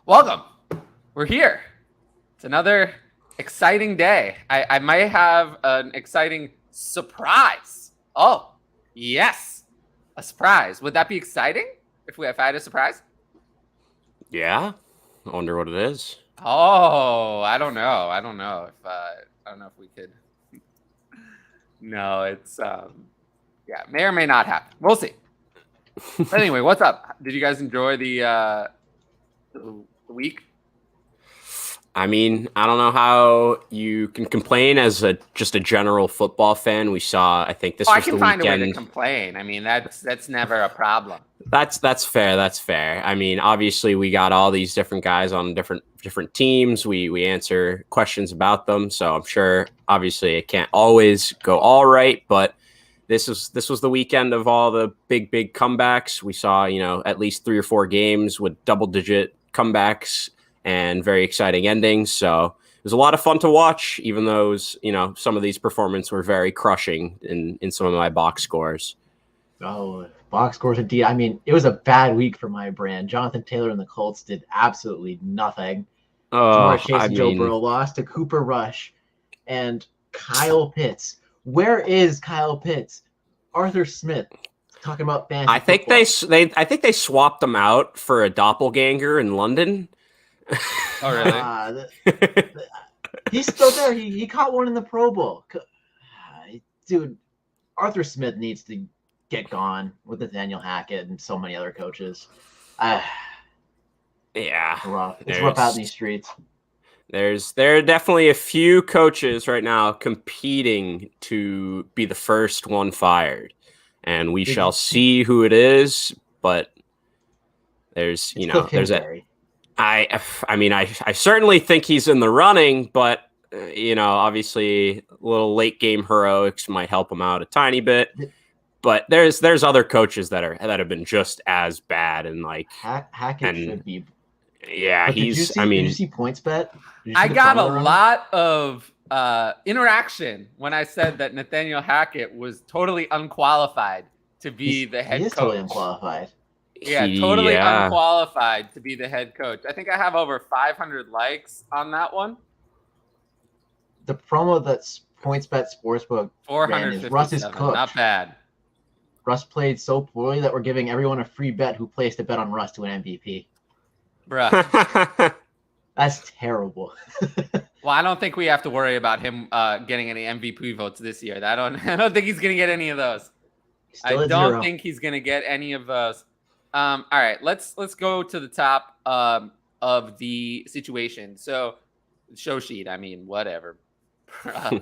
Welcome. We're here. It's another exciting day. I might have an exciting surprise. Oh, yes. A surprise. Would that be exciting if I had a surprise? Yeah. I wonder what it is. Oh, I don't know. I don't know if we could. No, it's yeah, may or may not happen. We'll see. But anyway, what's up? Did you guys enjoy the week? I mean, I don't know how you can complain as just a general football fan. We saw, I think this I was can the find a way to weekend. complain. I mean, that's never a problem. That's fair. That's fair. I mean, obviously we got all these different guys on different teams. We answer questions about them, so I'm sure obviously it can't always go all right, but this was the weekend of all the big comebacks. We saw, at least 3 or 4 games with double-digit comebacks and very exciting endings. So it was a lot of fun to watch, even though it was, some of these performances were very crushing in some of my box scores. Oh, box scores indeed. I mean, it was a bad week for my brand. Jonathan Taylor and the Colts did absolutely nothing. Jamar Chase and Joe Burrow lost to Cooper Rush and Kyle Pitts. Where is Kyle Pitts? Arthur Smith talking about fantasy. I think they swapped them out for a doppelganger in London. Oh, really? He's still there. He caught one in the Pro Bowl. Dude, Arthur Smith needs to get gone with Nathaniel Hackett and so many other coaches. Yeah. It's rough out in these streets. There are definitely a few coaches right now competing to be the first one fired, and we shall see who it is. But there's I certainly think he's in the running, but obviously a little late game heroics might help him out a tiny bit. But there's other coaches that have been just as bad, and Hackett should be. Yeah, but did you see PointsBet? I got a lot of interaction when I said that Nathaniel Hackett was totally unqualified to be the head coach. Totally unqualified. Yeah, totally unqualified to be the head coach. I think I have over 500 likes on that one. The promo that's PointsBet Sportsbook 457. is Russ is cooked. Not bad. Russ played so poorly that we're giving everyone a free bet who placed a bet on Russ to an MVP. Bruh. That's terrible. Well, I don't think we have to worry about him getting any MVP votes this year. I don't think he's going to get any of those. I don't think he's going to get any of those. All right, let's go to the top of the situation. So, show sheet. I mean, whatever. I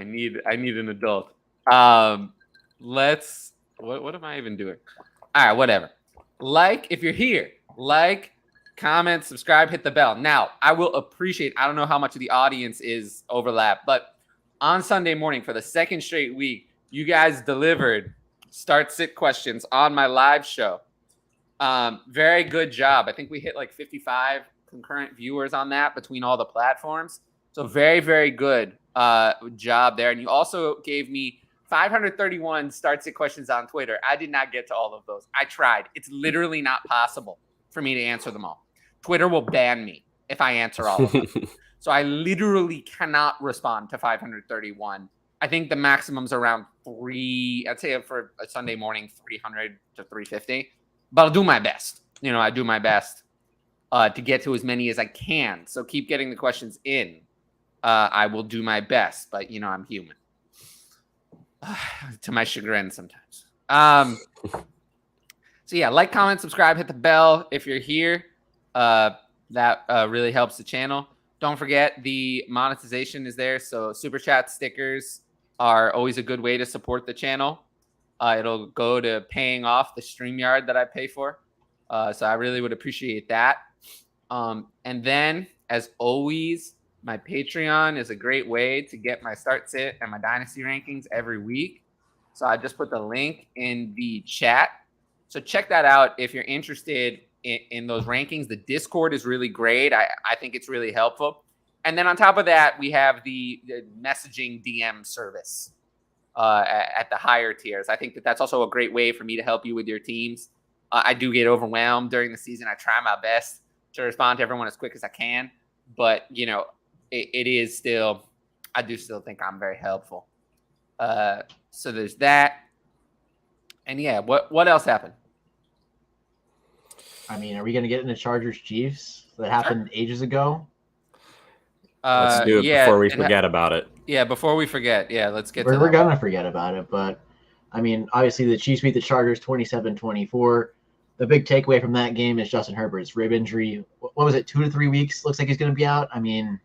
need an adult. What am I even doing? All right, whatever. If you're here, comment, subscribe, hit the bell. Now, I will appreciate, I don't know how much of the audience is overlap, but on Sunday morning for the second straight week, you guys delivered start-sit questions on my live show. Very good job. I think we hit 55 concurrent viewers on that between all the platforms. So very, very good job there. And you also gave me 531 start-sit questions on Twitter. I did not get to all of those. I tried. It's literally not possible for me to answer them all. Twitter will ban me if I answer all of them. So I literally cannot respond to 531. I think the maximum's around 3. I'd say for a Sunday morning, 300 to 350. But I'll do my best. I do my best to get to as many as I can. So keep getting the questions in. I will do my best, but I'm human. To my chagrin sometimes. So yeah, comment, subscribe, hit the bell if you're here. That really helps the channel. Don't forget the monetization is there. So super chat stickers are always a good way to support the channel. It'll go to paying off the StreamYard that I pay for. So I really would appreciate that. And then, as always, my Patreon is a great way to get my start sit and my dynasty rankings every week. So I just put the link in the chat. So check that out if you're interested in those rankings. The Discord is really great. I think it's really helpful. And then on top of that, we have the messaging DM service at the higher tiers. I think that's also a great way for me to help you with your teams. I do get overwhelmed during the season. I try my best to respond to everyone as quick as I can. But, it is still, I do still think I'm very helpful. So there's that. And yeah, what else happened? I mean, are we going to get into Chargers Chiefs? That happened ages ago. Let's do it before we forget about it. Yeah, before we forget. Yeah, let's get to that. We're going to forget about it. But, I mean, obviously the Chiefs beat the Chargers 27-24. The big takeaway from that game is Justin Herbert's rib injury. What was it, 2 to 3 weeks? Looks like he's going to be out. I mean,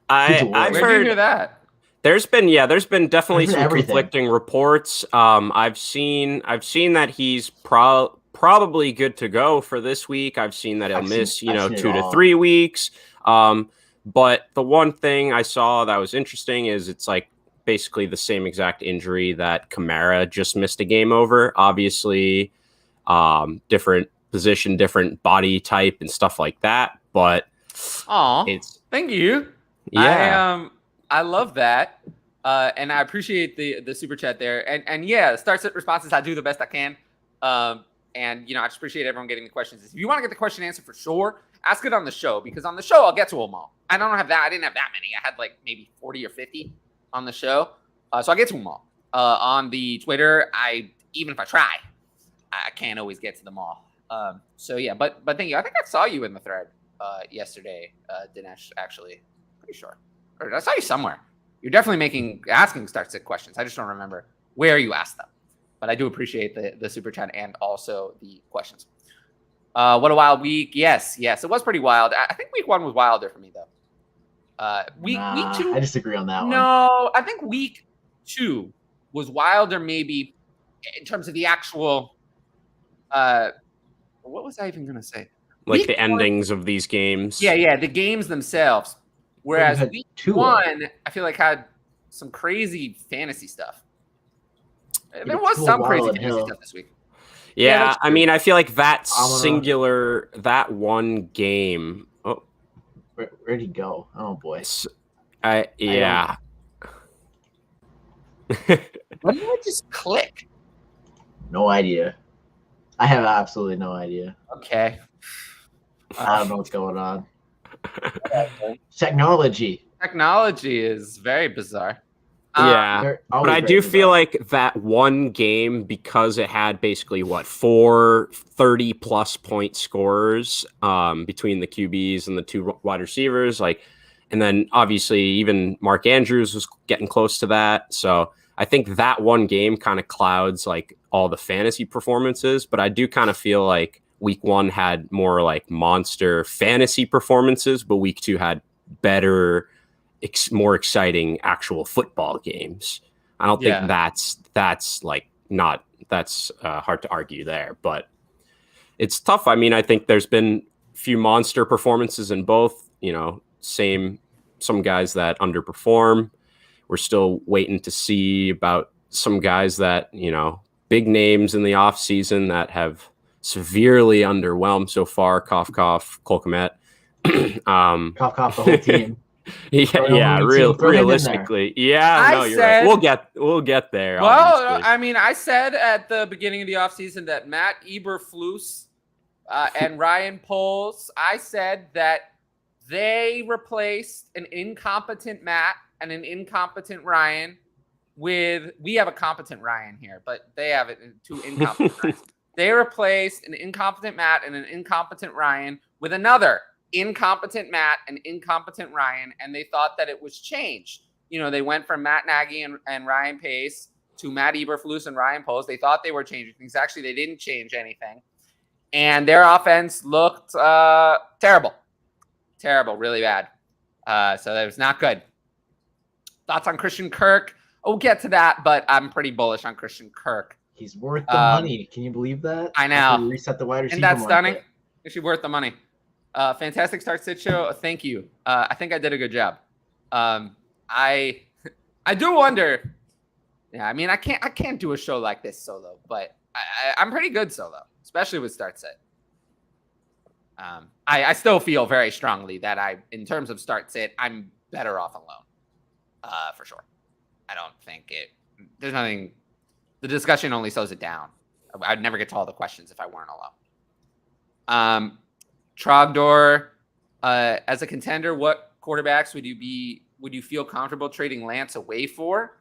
I've heard hear that. There's been definitely some conflicting reports. I've seen that he's probably good to go for this week. I've seen that he'll miss 2 to 3 weeks. But the one thing I saw that was interesting is it's like basically the same exact injury that Kamara just missed a game over. Obviously, different position, different body type and stuff like that. But thank you. Yeah. I love that. And I appreciate the super chat there. And yeah, start set responses, I do the best I can. And I just appreciate everyone getting the questions. If you want to get the question answered for sure, ask it on the show, because on the show I'll get to them all. I didn't have that many. I had like maybe 40 or 50 on the show. So I get to them all. On the Twitter, even if I try, I can't always get to them all. So yeah, but thank you. I think I saw you in the thread yesterday, Dinesh, actually. Pretty sure. Or I saw you somewhere. You're definitely asking start sit questions. I just don't remember where you asked them. But I do appreciate the super chat and also the questions. What a wild week. Yes, it was pretty wild. I think week 1 was wilder for me, though. Week 2. I disagree on that one. No, I think week 2 was wilder, maybe in terms of the actual. What was I even going to say? Like week the endings of these games. Yeah, the games themselves. Whereas week 1, I feel like had some crazy fantasy stuff. There was some crazy fantasy stuff this week. Yeah, I mean, I feel like that one game. Oh, where'd he go? Oh boy. Yeah. When did it just click? No idea. I have absolutely no idea. Okay. I don't know what's going on. Technology is very bizarre. Yeah, but I do feel like that one game, because it had basically 4 30-plus point scorers between the QBs and the 2 wide receivers, and then obviously even Mark Andrews was getting close to that. So I think that one game kind of clouds all the fantasy performances, but I do kind of feel like week 1 had more monster fantasy performances, but week 2 had better, more exciting actual football games. I don't think that's hard to argue there, but it's tough. I mean, I think there's been a few monster performances in both, some guys that underperform. We're still waiting to see about some guys that, big names in the off season that have severely underwhelmed so far. Cough, cough, Cole Kmet. Cough, cough, the whole team. Realistically. Yeah, you're right. We'll get there. Well, obviously. I mean, I said at the beginning of the offseason that Matt Eberflus and Ryan Poles, I said that they replaced an incompetent Matt and an incompetent Ryan we have a competent Ryan here, but they have it 2 incompetent Ryans. They replaced an incompetent Matt and an incompetent Ryan with another incompetent Matt and incompetent Ryan, and they thought that it was changed. They went from Matt Nagy and Ryan Pace to Matt Eberflus and Ryan Poles. They thought they were changing things. Actually, they didn't change anything. And their offense looked terrible, really bad. So that was not good. Thoughts on Christian Kirk? We'll get to that, but I'm pretty bullish on Christian Kirk. He's worth the money. Can you believe that? I know. Reset the wide receiver. Isn't that stunning? Is she worth the money? Fantastic start sit show. Thank you. I think I did a good job. I do wonder. Yeah, I mean, I can't do a show like this solo, but I'm pretty good solo, especially with start sit. I still feel very strongly that in terms of start sit, I'm better off alone. For sure. I don't think there's nothing. The discussion only slows it down I'd never get to all the questions if I weren't alone. Trogdor, as a contender, what quarterbacks would you feel comfortable trading Lance away for?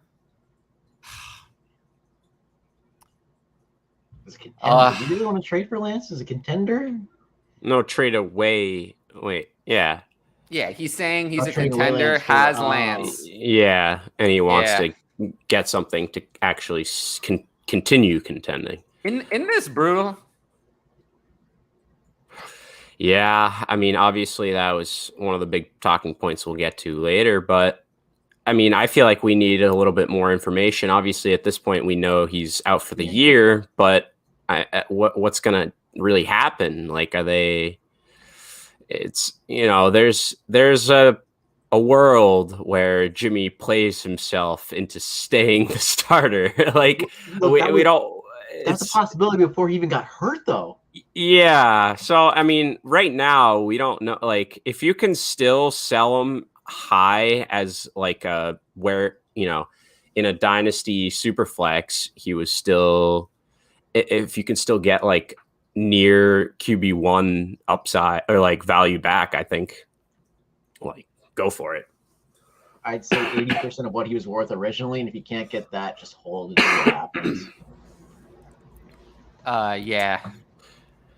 As a contender, do you really want to trade for Lance as a contender? No, trade away. Wait, yeah. Yeah, he's saying he's a contender, has Lance. Yeah, and he wants to get something to actually continue contending. In this brutal. Yeah, I mean, obviously that was one of the big talking points we'll get to later, but I mean, I feel like we need a little bit more information. Obviously, at this point, we know he's out for the year, but what's going to really happen? Like, it's, there's a world where Jimmy plays himself into staying the starter. Like, we don't. That's a possibility before he even got hurt, though. Yeah. So, I mean, right now, we don't know. Like, if you can still sell him high as like where, in a dynasty super flex, he was still, if you can still get like near QB1 upside or like value back, I think like go for it. I'd say 80% of what he was worth originally. And if you can't get that, just hold it until what happens. Yeah,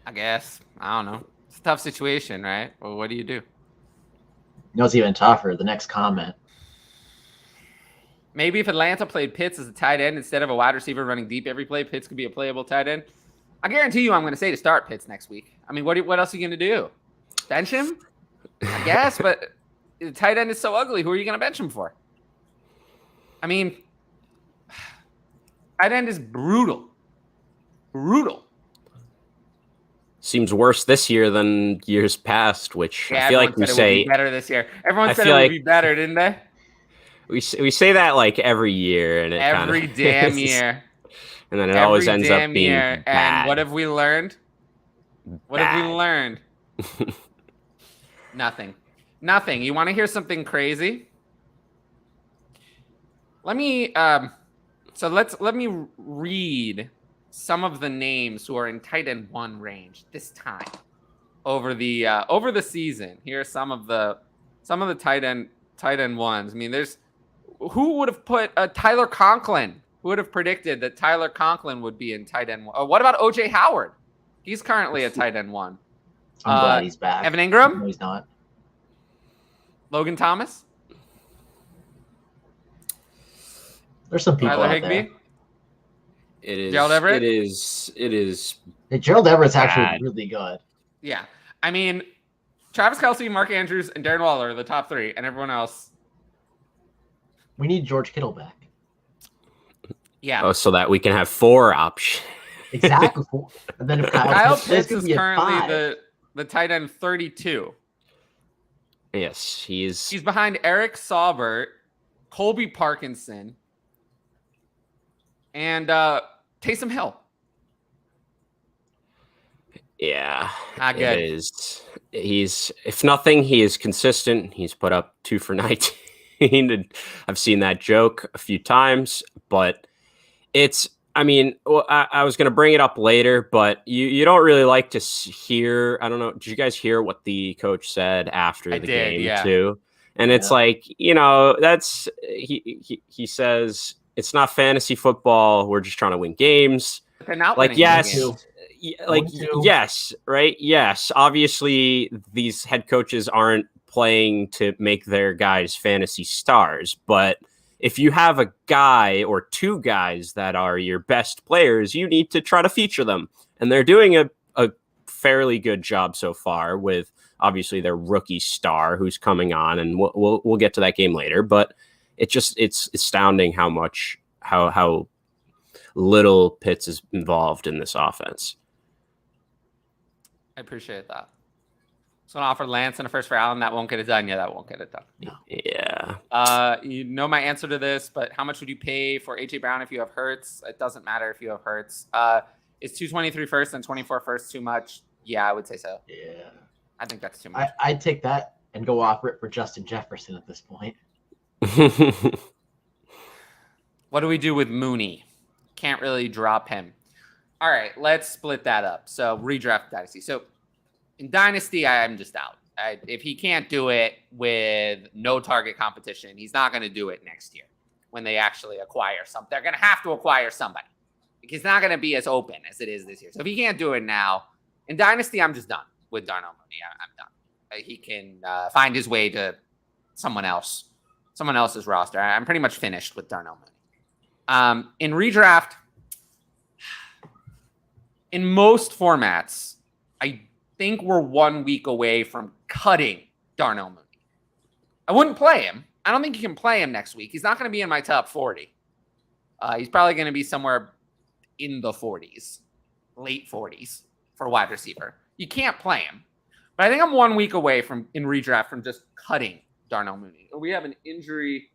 I guess. I don't know. It's a tough situation, right? Well, what do you do? No, it's even tougher. The next comment. Maybe if Atlanta played Pitts as a tight end instead of a wide receiver running deep every play, Pitts could be a playable tight end. I guarantee you I'm going to say to start Pitts next week. I mean, what else are you going to do? Bench him? I guess, but the tight end is so ugly. Who are you going to bench him for? I mean, tight end is brutal. Brutal. Seems worse this year than years past, which I feel like we say would be better this year. Everyone said it would be better, didn't they? We say that like every year, and every damn year, and then it always ends up being bad. And what have we learned? What have we learned? Nothing. You want to hear something crazy? Let me read some of the names who are in tight end 1 range this time over the season. Here are some of the tight end ones. I mean, who would have put Tyler Conklin? Who would have predicted that Tyler Conklin would be in tight end 1? What about OJ Howard? He's currently a tight end 1. I'm glad he's back. Evan Ingram? No, he's not. Logan Thomas? There's some people Tyler out Higbee? there. It is. Gerald Everett? It is. Hey, Gerald Everett's actually really good. Yeah. I mean, Travis Kelce, Mark Andrews, and Darren Waller are the top 3, and everyone else. We need George Kittle back. Yeah. Oh, so that we can have 4 options. Exactly. And then if Kyle Pitts is currently the tight end 32. Yes, he's behind Eric Saubert, Colby Parkinson, and Taysom Hill. Yeah, not good. It is. He's, if nothing, he is consistent. He's put up 2 for 19. I've seen that joke a few times, but it's. I mean, I was going to bring it up later, but you don't really like to hear. I don't know. Did you guys hear what the coach said after the game too? And it's like, that's he says it's not fantasy football. We're just trying to win games. They're not like winning yes, games. like yes, right? Yes, obviously these head coaches aren't playing to make their guys fantasy stars, but if you have a guy or 2 guys that are your best players, you need to try to feature them. And they're doing a fairly good job so far with obviously their rookie star who's coming on, and we'll get to that game later. But it's astounding how little Pitts is involved in this offense. I appreciate that. So, I offer Lance and a first for Allen. That won't get it done. Yeah, that won't get it done. No. Yeah. You know my answer to this, but how much would you pay for AJ Brown if you have Hurts? It doesn't matter if you have Hurts. Is 223 first and 24 first too much? Yeah, I would say so. Yeah. I think that's too much. I'd take that and go offer it for Justin Jefferson at this point. What do we do with Mooney? Can't really drop him. All right, let's split that up. So redraft Dynasty. So in Dynasty, I'm just out. If he can't do it with no target competition, he's not going to do it next year when they actually acquire something. They're going to have to acquire somebody. It's not going to be as open as it is this year. So if he can't do it now, in Dynasty, I'm just done with Darnell Mooney. I'm done. He can find his way to someone else's roster. I'm pretty much finished with Darnell Mooney. In redraft, in most formats, I think we're 1 week away from cutting Darnell Mooney. I wouldn't play him. I don't think you can play him next week. He's not going to be in my top 40. He's probably going to be somewhere in the 40s, late 40s for wide receiver. You can't play him. But I think I'm 1 week away in redraft from just cutting Darnell Mooney. We have an injury.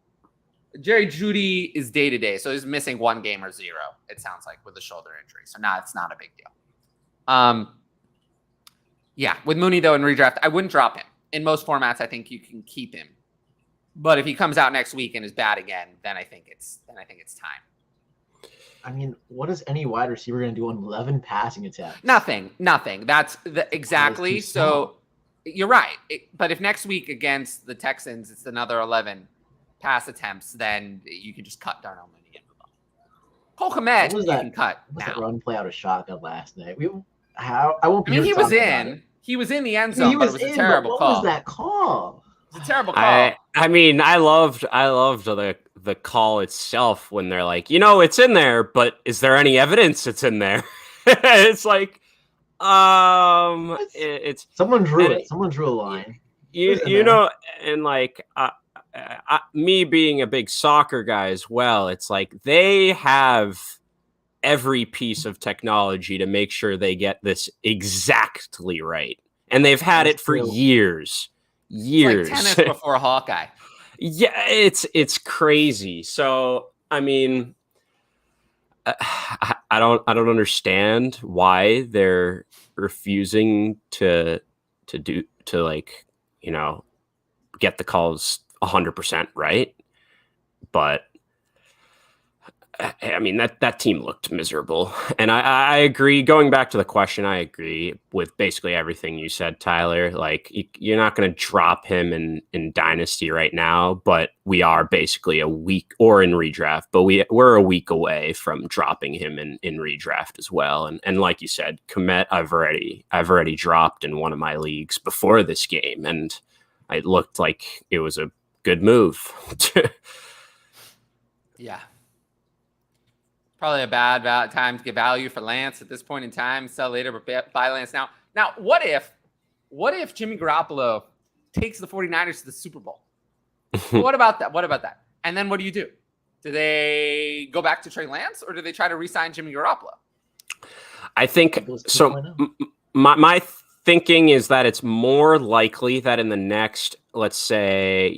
Jerry Jeudy is day-to-day, so he's missing 1 game or 0, it sounds like, with a shoulder injury. So it's not a big deal. Yeah, with Mooney, though, in redraft, I wouldn't drop him. In most formats, I think you can keep him. But if he comes out next week and is bad again, then I think it's time. I mean, what is any wide receiver going to do on 11 passing attempts? Nothing. That's exactly. So you're right. But if next week against the Texans, it's another 11 pass attempts, then you can just cut Darnell Mooney and move on. Cole Kmet, you can cut now. That run play out of shotgun last night? I won't be. I mean, he was in the end zone, but it was a terrible call. What was that call? It's a terrible call. I mean, I loved the call itself when they're like, it's in there, but is there any evidence it's in there? It's like, it's someone drew it. Someone drew a line. And like, me being a big soccer guy as well, it's like they have every piece of technology to make sure they get this exactly right, and they've had it for years. It's like tennis before Hawkeye. Yeah, it's crazy. So I mean, I don't understand why they're refusing to get the calls 100% right. But I mean, that team looked miserable. And I agree. Going back to the question, I agree with basically everything you said, Tyler. Like, you're not going to drop him in Dynasty right now, but we are basically a week, or in redraft, but we're a week away from dropping him in redraft as well. And like you said, Kmet, I've already dropped in one of my leagues before this game, and it looked like it was a good move. Yeah. Probably a bad time to get value for Lance at this point in time. Sell later, but buy Lance now. Now, what if Jimmy Garoppolo takes the 49ers to the Super Bowl? What about that? And then what do you do? Do they go back to Trey Lance, or do they try to re-sign Jimmy Garoppolo? I think so. My thinking is that it's more likely that in the next, let's say,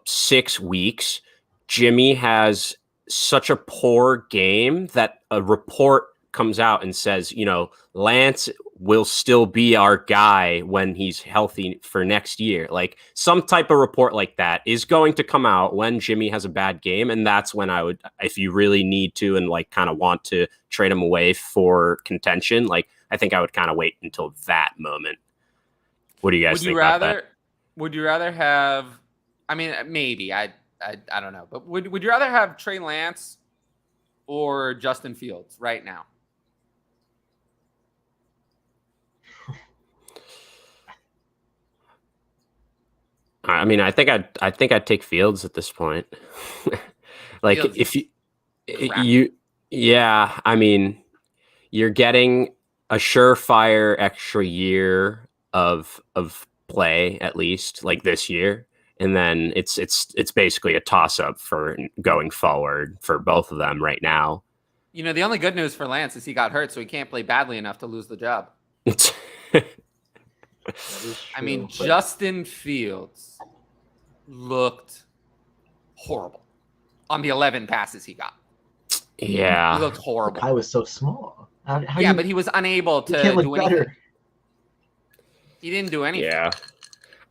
6 weeks, Jimmy has such a poor game that a report comes out and says, Lance will still be our guy when he's healthy for next year. Like, some type of report like that is going to come out when Jimmy has a bad game. And that's when I would, if you really need to, and like kind of want to trade him away for contention, like, I think I would kind of wait until that moment. What do you guys think about that? Would you rather have, I mean, maybe I don't know, but would you rather have Trey Lance or Justin Fields right now? I mean, I think I'd take Fields at this point. Like, Fields, I mean, you're getting a surefire extra year of play, at least, like this year. And then it's basically a toss-up for going forward for both of them right now. The only good news for Lance is he got hurt, so he can't play badly enough to lose the job. I mean, Justin Fields looked horrible on the 11 passes he got. Yeah. He looked horrible. I was so small. But he was unable to do anything. He didn't do anything. Yeah.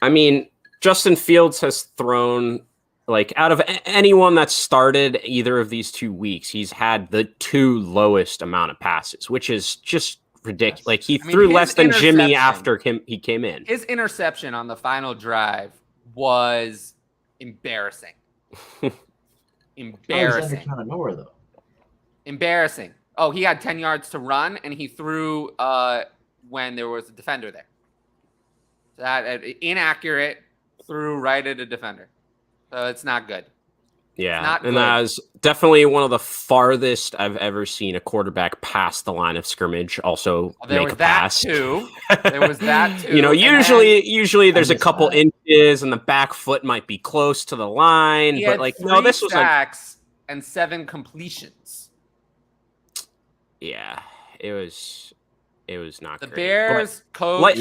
I mean, Justin Fields has thrown like out of anyone that started either of these 2 weeks, he's had the 2 lowest amount of passes, which is just ridiculous. Yes. Like he threw less than Jimmy after he came in. His interception on the final drive was embarrassing. Embarrassing. Kind of nowhere though. Embarrassing. Oh, he had 10 yards to run, and he threw when there was a defender there. That inaccurate, threw right at a defender. So it's not good. Yeah, and that was definitely one of the farthest I've ever seen a quarterback pass the line of scrimmage. Also, make a pass. There was that too. You know, usually there's a couple inches, and the back foot might be close to the line. But like, no, this was sacks and 7 completions. Yeah, it was not the great. Bears coach.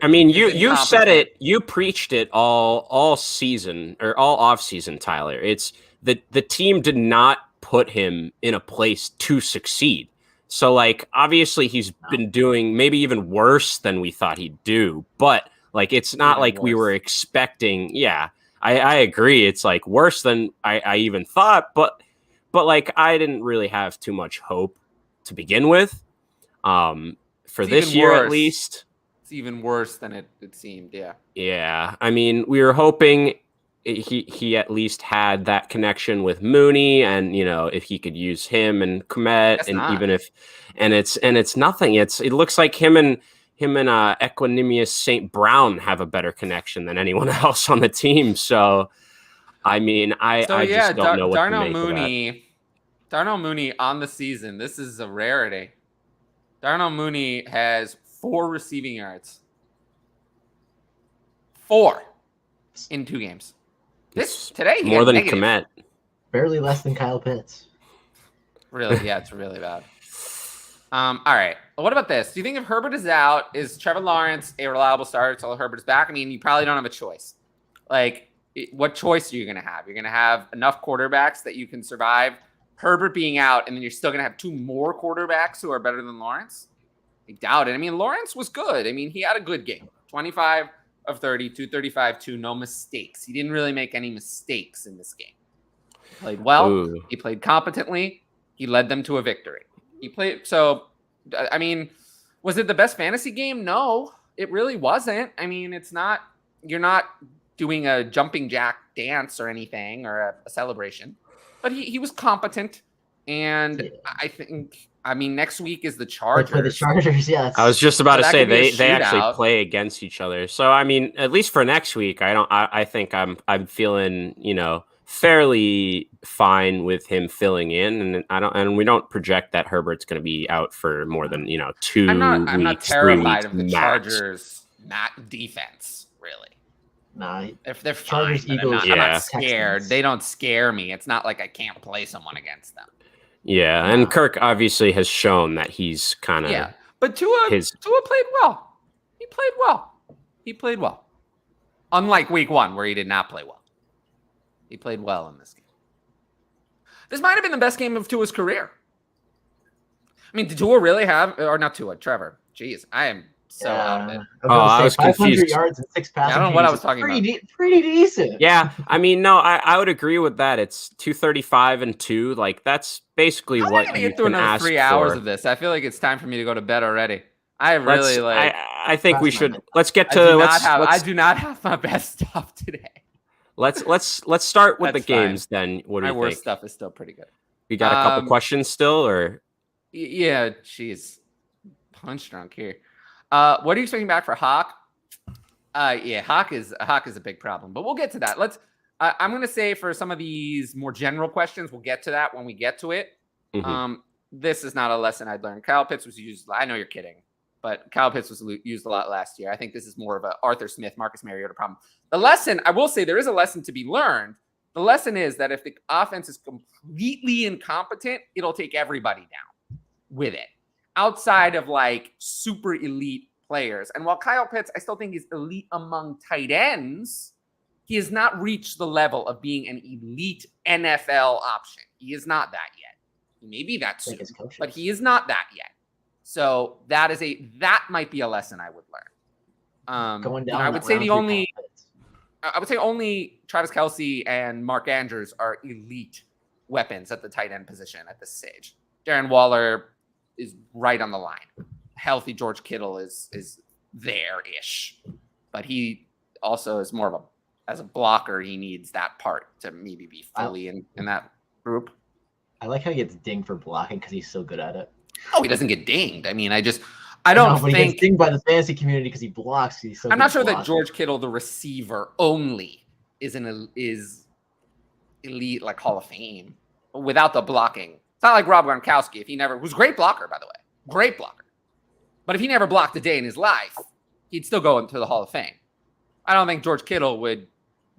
I mean, you said it. You preached it all season or all off season, Tyler. It's the team did not put him in a place to succeed. So like, obviously he's been doing maybe even worse than we thought he'd do. But like, it's not like we were expecting. Yeah, I agree. It's like worse than I even thought. But like, I didn't really have too much hope to begin with. For this year, at least, it's even worse than it seemed. Yeah. Yeah. I mean, we were hoping he at least had that connection with Mooney, and you know, if he could use him and Komet, it's nothing. It looks like him and Equanimous St. Brown have a better connection than anyone else on the team. So, I mean, I just don't know what to make of that. Darnell Mooney on the season. This is a rarity. Darnell Mooney has 4 receiving yards. 4 in 2 games. Today more than Komet. Barely less than Kyle Pitts. Really? Yeah, it's really bad. All right. Well, what about this? Do you think if Herbert is out, is Trevor Lawrence a reliable starter until Herbert is back? I mean, you probably don't have a choice. Like, what choice are you going to have? You're going to have enough quarterbacks that you can survive Herbert being out, and then you're still going to have 2 more quarterbacks who are better than Lawrence? I doubt it. I mean, Lawrence was good. I mean, he had a good game. 25 of 30, 235, 2, no mistakes. He didn't really make any mistakes in this game. He played well. Ooh. He played competently. He led them to a victory. So, I mean, was it the best fantasy game? No, it really wasn't. I mean, you're not doing a jumping jack dance or anything or a celebration. But he was competent, and I mean, next week is the Chargers. For the Chargers, yes. I was just about to say they actually play against each other. So I mean, at least for next week, I think I'm feeling, you know, fairly fine with him filling in, and we don't project that Herbert's going to be out for more than 2 weeks. I'm not terrified of the Chargers defense, really. Nah, if they're fine, I'm not scared. They don't scare me. It's not like I can't play someone against them. Yeah, and Kirk obviously has shown that he's kind of But Tua played well. He played well. Unlike week 1 where he did not play well. He played well in this game. This might have been the best game of Tua's career. I mean, did Tua really have, or not Tua, Trevor? Jeez, I am so out of it. I was confused. 500 yards and 6 passes. I don't know what I was talking about. Pretty decent. Yeah, I mean, no, I would agree with that. It's 235 and 2. Like, that's basically what you can ask for. 3 hours of this. I feel like it's time for me to go to bed already. I think we should. Let's get to. I do not have my best stuff today. Let's start with the games then. What do you think? My worst stuff is still pretty good. You got a couple questions still, or? Yeah, jeez, punch drunk here. What are you expecting back for Hawk? Hawk is a big problem, but we'll get to that. I'm going to say for some of these more general questions, we'll get to that when we get to it. Mm-hmm. This is not a lesson I'd learned. Kyle Pitts was used. I know you're kidding, but Kyle Pitts was used a lot last year. I think this is more of a Arthur Smith, Marcus Mariota problem. The lesson, I will say, there is a lesson to be learned. The lesson is that if the offense is completely incompetent, it'll take everybody down with it. Outside of like super elite players. And while Kyle Pitts, I still think he's elite among tight ends, he has not reached the level of being an elite NFL option. He is not that yet. He may be that soon, but he is not that yet. So that might be a lesson I would learn. Going down, I would say the only I would say only Travis Kelce and Mark Andrews are elite weapons at the tight end position at this stage. Darren Waller is right on the line. Healthy George Kittle is there-ish, but he also is more of as a blocker, he needs that part to maybe be fully in that group. I like how he gets dinged for blocking because he's so good at it. Oh, he doesn't get dinged. I mean, I don't but think he gets dinged by the fantasy community because he blocks. I'm not sure that George Kittle, the receiver only, is elite, like Hall of Fame without the blocking. It's not like Rob Gronkowski who's a great blocker, by the way, great blocker. But if he never blocked a day in his life, he'd still go into the Hall of Fame. I don't think George Kittle would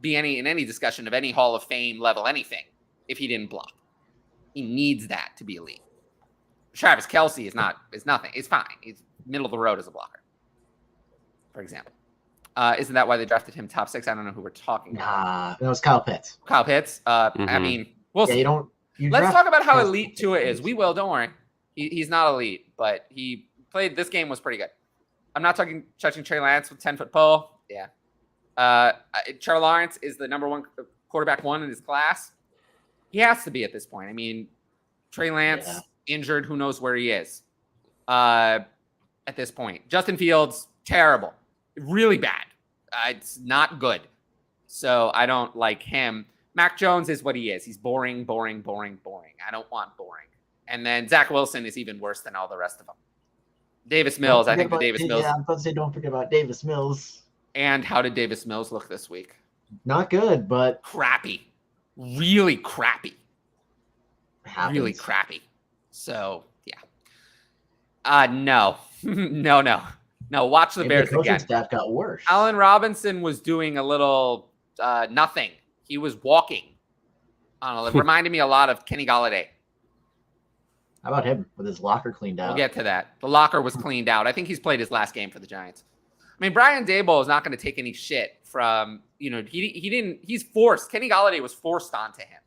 be in any discussion of any Hall of Fame level anything if he didn't block. He needs that to be elite. Travis Kelce is nothing. It's fine. He's middle of the road as a blocker, for example. Isn't that why they drafted him top 6? I don't know who we're talking about. That was Kyle Pitts. Kyle Pitts. I mean, we'll see. Let's talk about how elite Tua is. We will. Don't worry. He's not elite, but he played. This game was pretty good. I'm not touching Trey Lance with 10-foot pole. Yeah. Trevor Lawrence is the number 1 quarterback in his class. He has to be at this point. I mean, Trey Lance injured. Who knows where he is at this point. Justin Fields, terrible. Really bad. It's not good. So I don't like him. Mac Jones is what he is. He's boring. I don't want boring. And then Zach Wilson is even worse than all the rest of them. Davis Mills, I think the Davis Mills. Yeah, I'm about to say don't forget about Davis Mills. And how did Davis Mills look this week? Not good, but crappy. Really crappy. Happens. Really crappy. So, yeah. No. No, watch the Bears the again. Staff got worse. Allen Robinson was doing a little nothing. He was walking. I don't know. It reminded me a lot of Kenny Golladay. How about him with his locker cleaned out? We'll get to that. The locker was cleaned out. I think he's played his last game for the Giants. I mean, Brian Daboll is not going to take any shit from, he's forced. Kenny Golladay was forced onto him.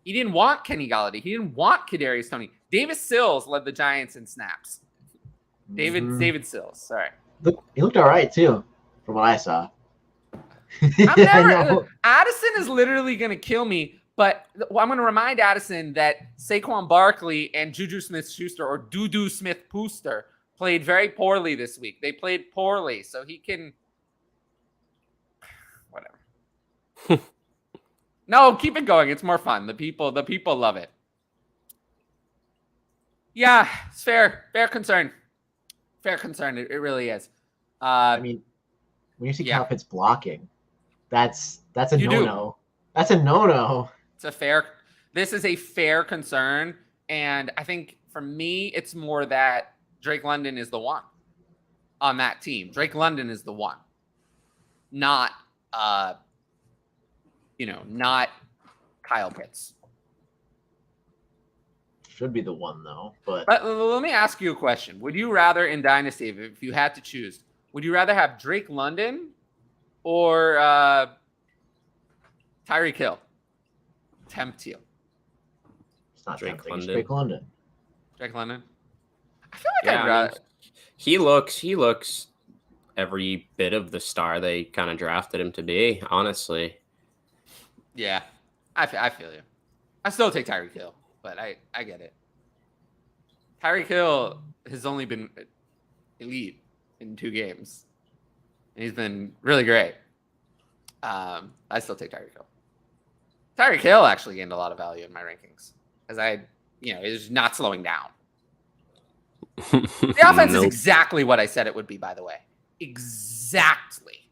He didn't want Kenny Golladay. He didn't want Kadarius Toney. Davis Sills led the Giants in snaps. David Sills, sorry. He looked all right, too, from what I saw. Addison is literally going to kill me, but I'm going to remind Addison that Saquon Barkley and Juju Smith-Schuster, or Dudu Smith-Pooster, played very poorly this week. They played poorly, so he can... Whatever. No, keep it going. It's more fun. The people love it. Yeah, it's fair. Fair concern. Fair concern. It really is. I mean, when you see Kyle Pitts blocking, that's a no-no. That's a no-no. This is a fair concern, and I think for me, it's more that Drake London is the one on that team. Drake London is the one, not not Kyle Pitts. Should be the one though. But let me ask you a question: would you rather in Dynasty, if you had to choose, would you rather have Drake London or Tyreek Hill? Tempt you. It's not Drake tempting. London. It's Drake London. Drake London. I feel like I'd rather. He looks every bit of the star they kind of drafted him to be. Honestly. Yeah, I feel you. I still take Tyreek Hill, but I get it. Tyreek Hill has only been elite in 2 games, and he's been really great. I still take Tyreek Hill. Tyreek Hill actually gained a lot of value in my rankings as he's not slowing down. The offense is exactly what I said it would be, by the way. Exactly.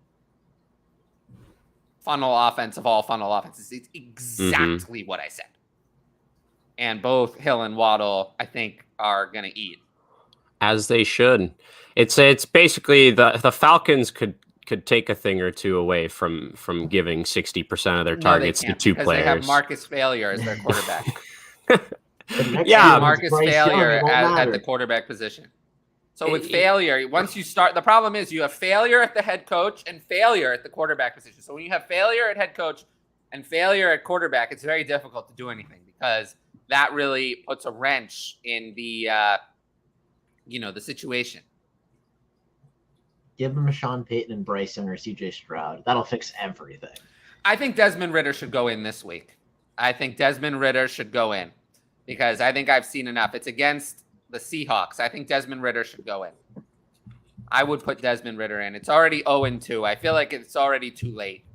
Funnel offense of all funnel offenses. It's exactly what I said. And both Hill and Waddle, I think, are going to eat. As they should. It's basically the Falcons could take a thing or two away from giving 60% of their targets to 2 players. They have Marcus Failure as their quarterback. Marcus Failure at the quarterback position. So with failure, once you start, the problem is you have failure at the head coach and failure at the quarterback position. So when you have failure at head coach and failure at quarterback, it's very difficult to do anything because that really puts a wrench in the the situation. give him a Sean Payton and Bryce Young or CJ Stroud. That'll fix everything. I think Desmond Ridder should go in this week. I think Desmond Ridder should go in because I think I've seen enough. It's against the Seahawks. I think Desmond Ridder should go in. I would put Desmond Ridder in. It's already 0-2. I feel like it's already too late.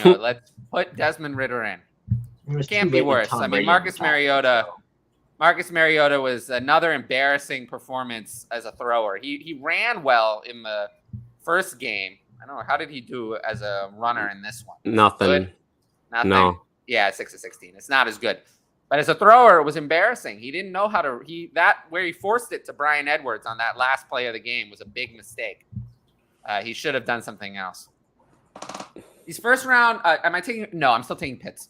Let's put Desmond Ridder in. It can't be worse. I mean, Marcus Mariota was another embarrassing performance as a thrower. He ran well in the first game. I don't know. How did he do as a runner in this one? Nothing. No. Yeah, 6 of 16. It's not as good. But as a thrower, it was embarrassing. He didn't know how to where he forced it to Bryan Edwards on that last play of the game was a big mistake. He should have done something else. These first round, No, I'm still taking Pitts.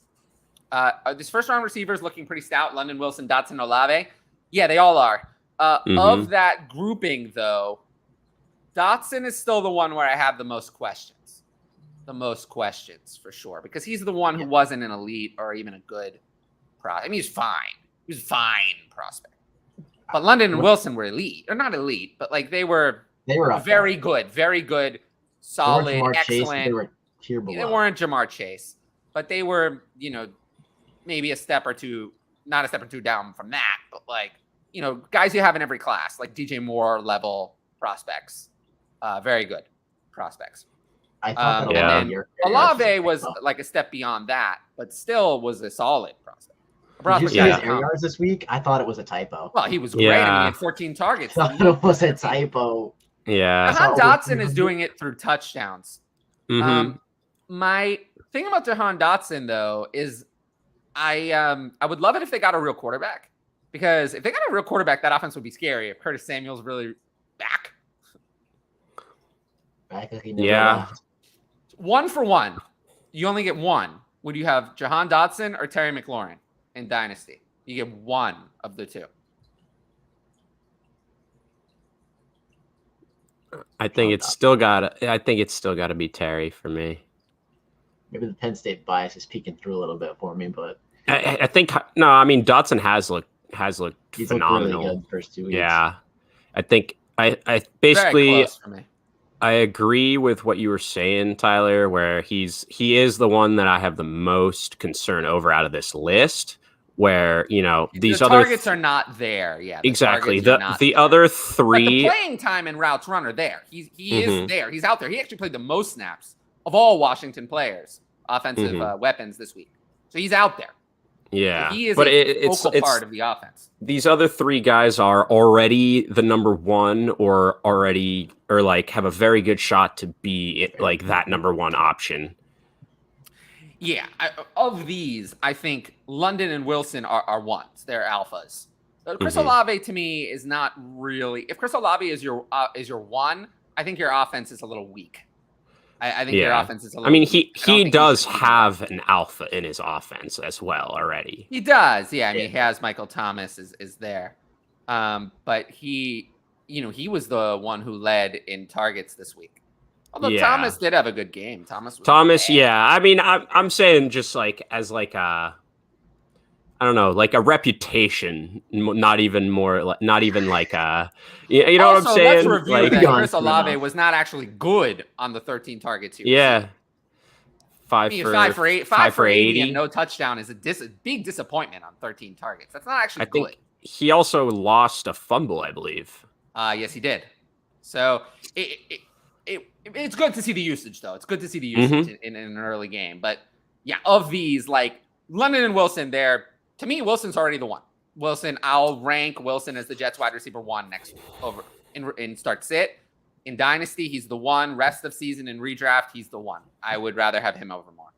These first round receivers looking pretty stout. London, Wilson, Dotson, Olave. Yeah, they all are. Of that grouping, though, Dotson is still the one where I have the most questions. The most questions, for sure. Because he's the one who wasn't an elite or even a good prospect. I mean, he's fine. He was a fine prospect. But London and Wilson were elite. Or not elite, but they were very good. Very good. Solid. Excellent. They were tier below. They weren't Jamar Chase. But they were, maybe a step or two, not a step or two down from that, but guys you have in every class, like DJ Moore level prospects. Very good prospects. I thought and then Olave was like a step beyond that, but still was a solid prospect. Did you see his air yards this week? I thought it was a typo. Well, he was great. I mean, he had 14 targets. I thought it was a typo. Yeah. Jahan Dotson is doing it through touchdowns. My thing about Jahan Dotson, though, is I would love it if they got a real quarterback. Because if they got a real quarterback, that offense would be scary. If Curtis Samuel's really back. Left. 1 for 1. You only get one. Would you have Jahan Dotson or Terry McLaurin in Dynasty? You get one of the two. I think it's still got to be Terry for me. Maybe the Penn State bias is peeking through a little bit for me, but I think no. I mean, Dotson has looked he's phenomenal. Really good first 2 weeks. Yeah, I think I basically very close for me. I agree with what you were saying, Tyler. Where he is the one that I have the most concern over out of this list. Where these other targets are not there. Yeah, exactly. The other three, but the playing time and routes run are there. He is there. He's out there. He actually played the most snaps of all Washington players, offensive weapons this week. So he's out there. Yeah, so he is a focal part of the offense. These other three guys are already the number one, or have a very good shot to be that number one option. Yeah, of these, I think London and Wilson are ones. They're alphas. Chris Olave to me is not really. If Chris Olave is your one, I think your offense is a little weak. I think your offense is a little. I mean, he does have an alpha in his offense as well already. He does, yeah. I mean, he has Michael Thomas is there, but he was the one who led in targets this week. Although Thomas did have a good game. Thomas, yeah. I mean, I'm saying just as a a reputation, not even like a, you know what I'm saying? Let's review that Chris Olave was not actually good on the 13 targets he received. 5 for 80 and no touchdown is a big disappointment on 13 targets. That's not actually good. He also lost a fumble, I believe. Yes, he did. So it's good to see the usage, though. It's good to see the usage in an early game. But yeah, of these, London and Wilson, to me, Wilson's already the one. Wilson, I'll rank Wilson as the Jets wide receiver 1 next week over in start sit. In Dynasty, he's the one. Rest of season and redraft, he's the one. I would rather have him over Moore.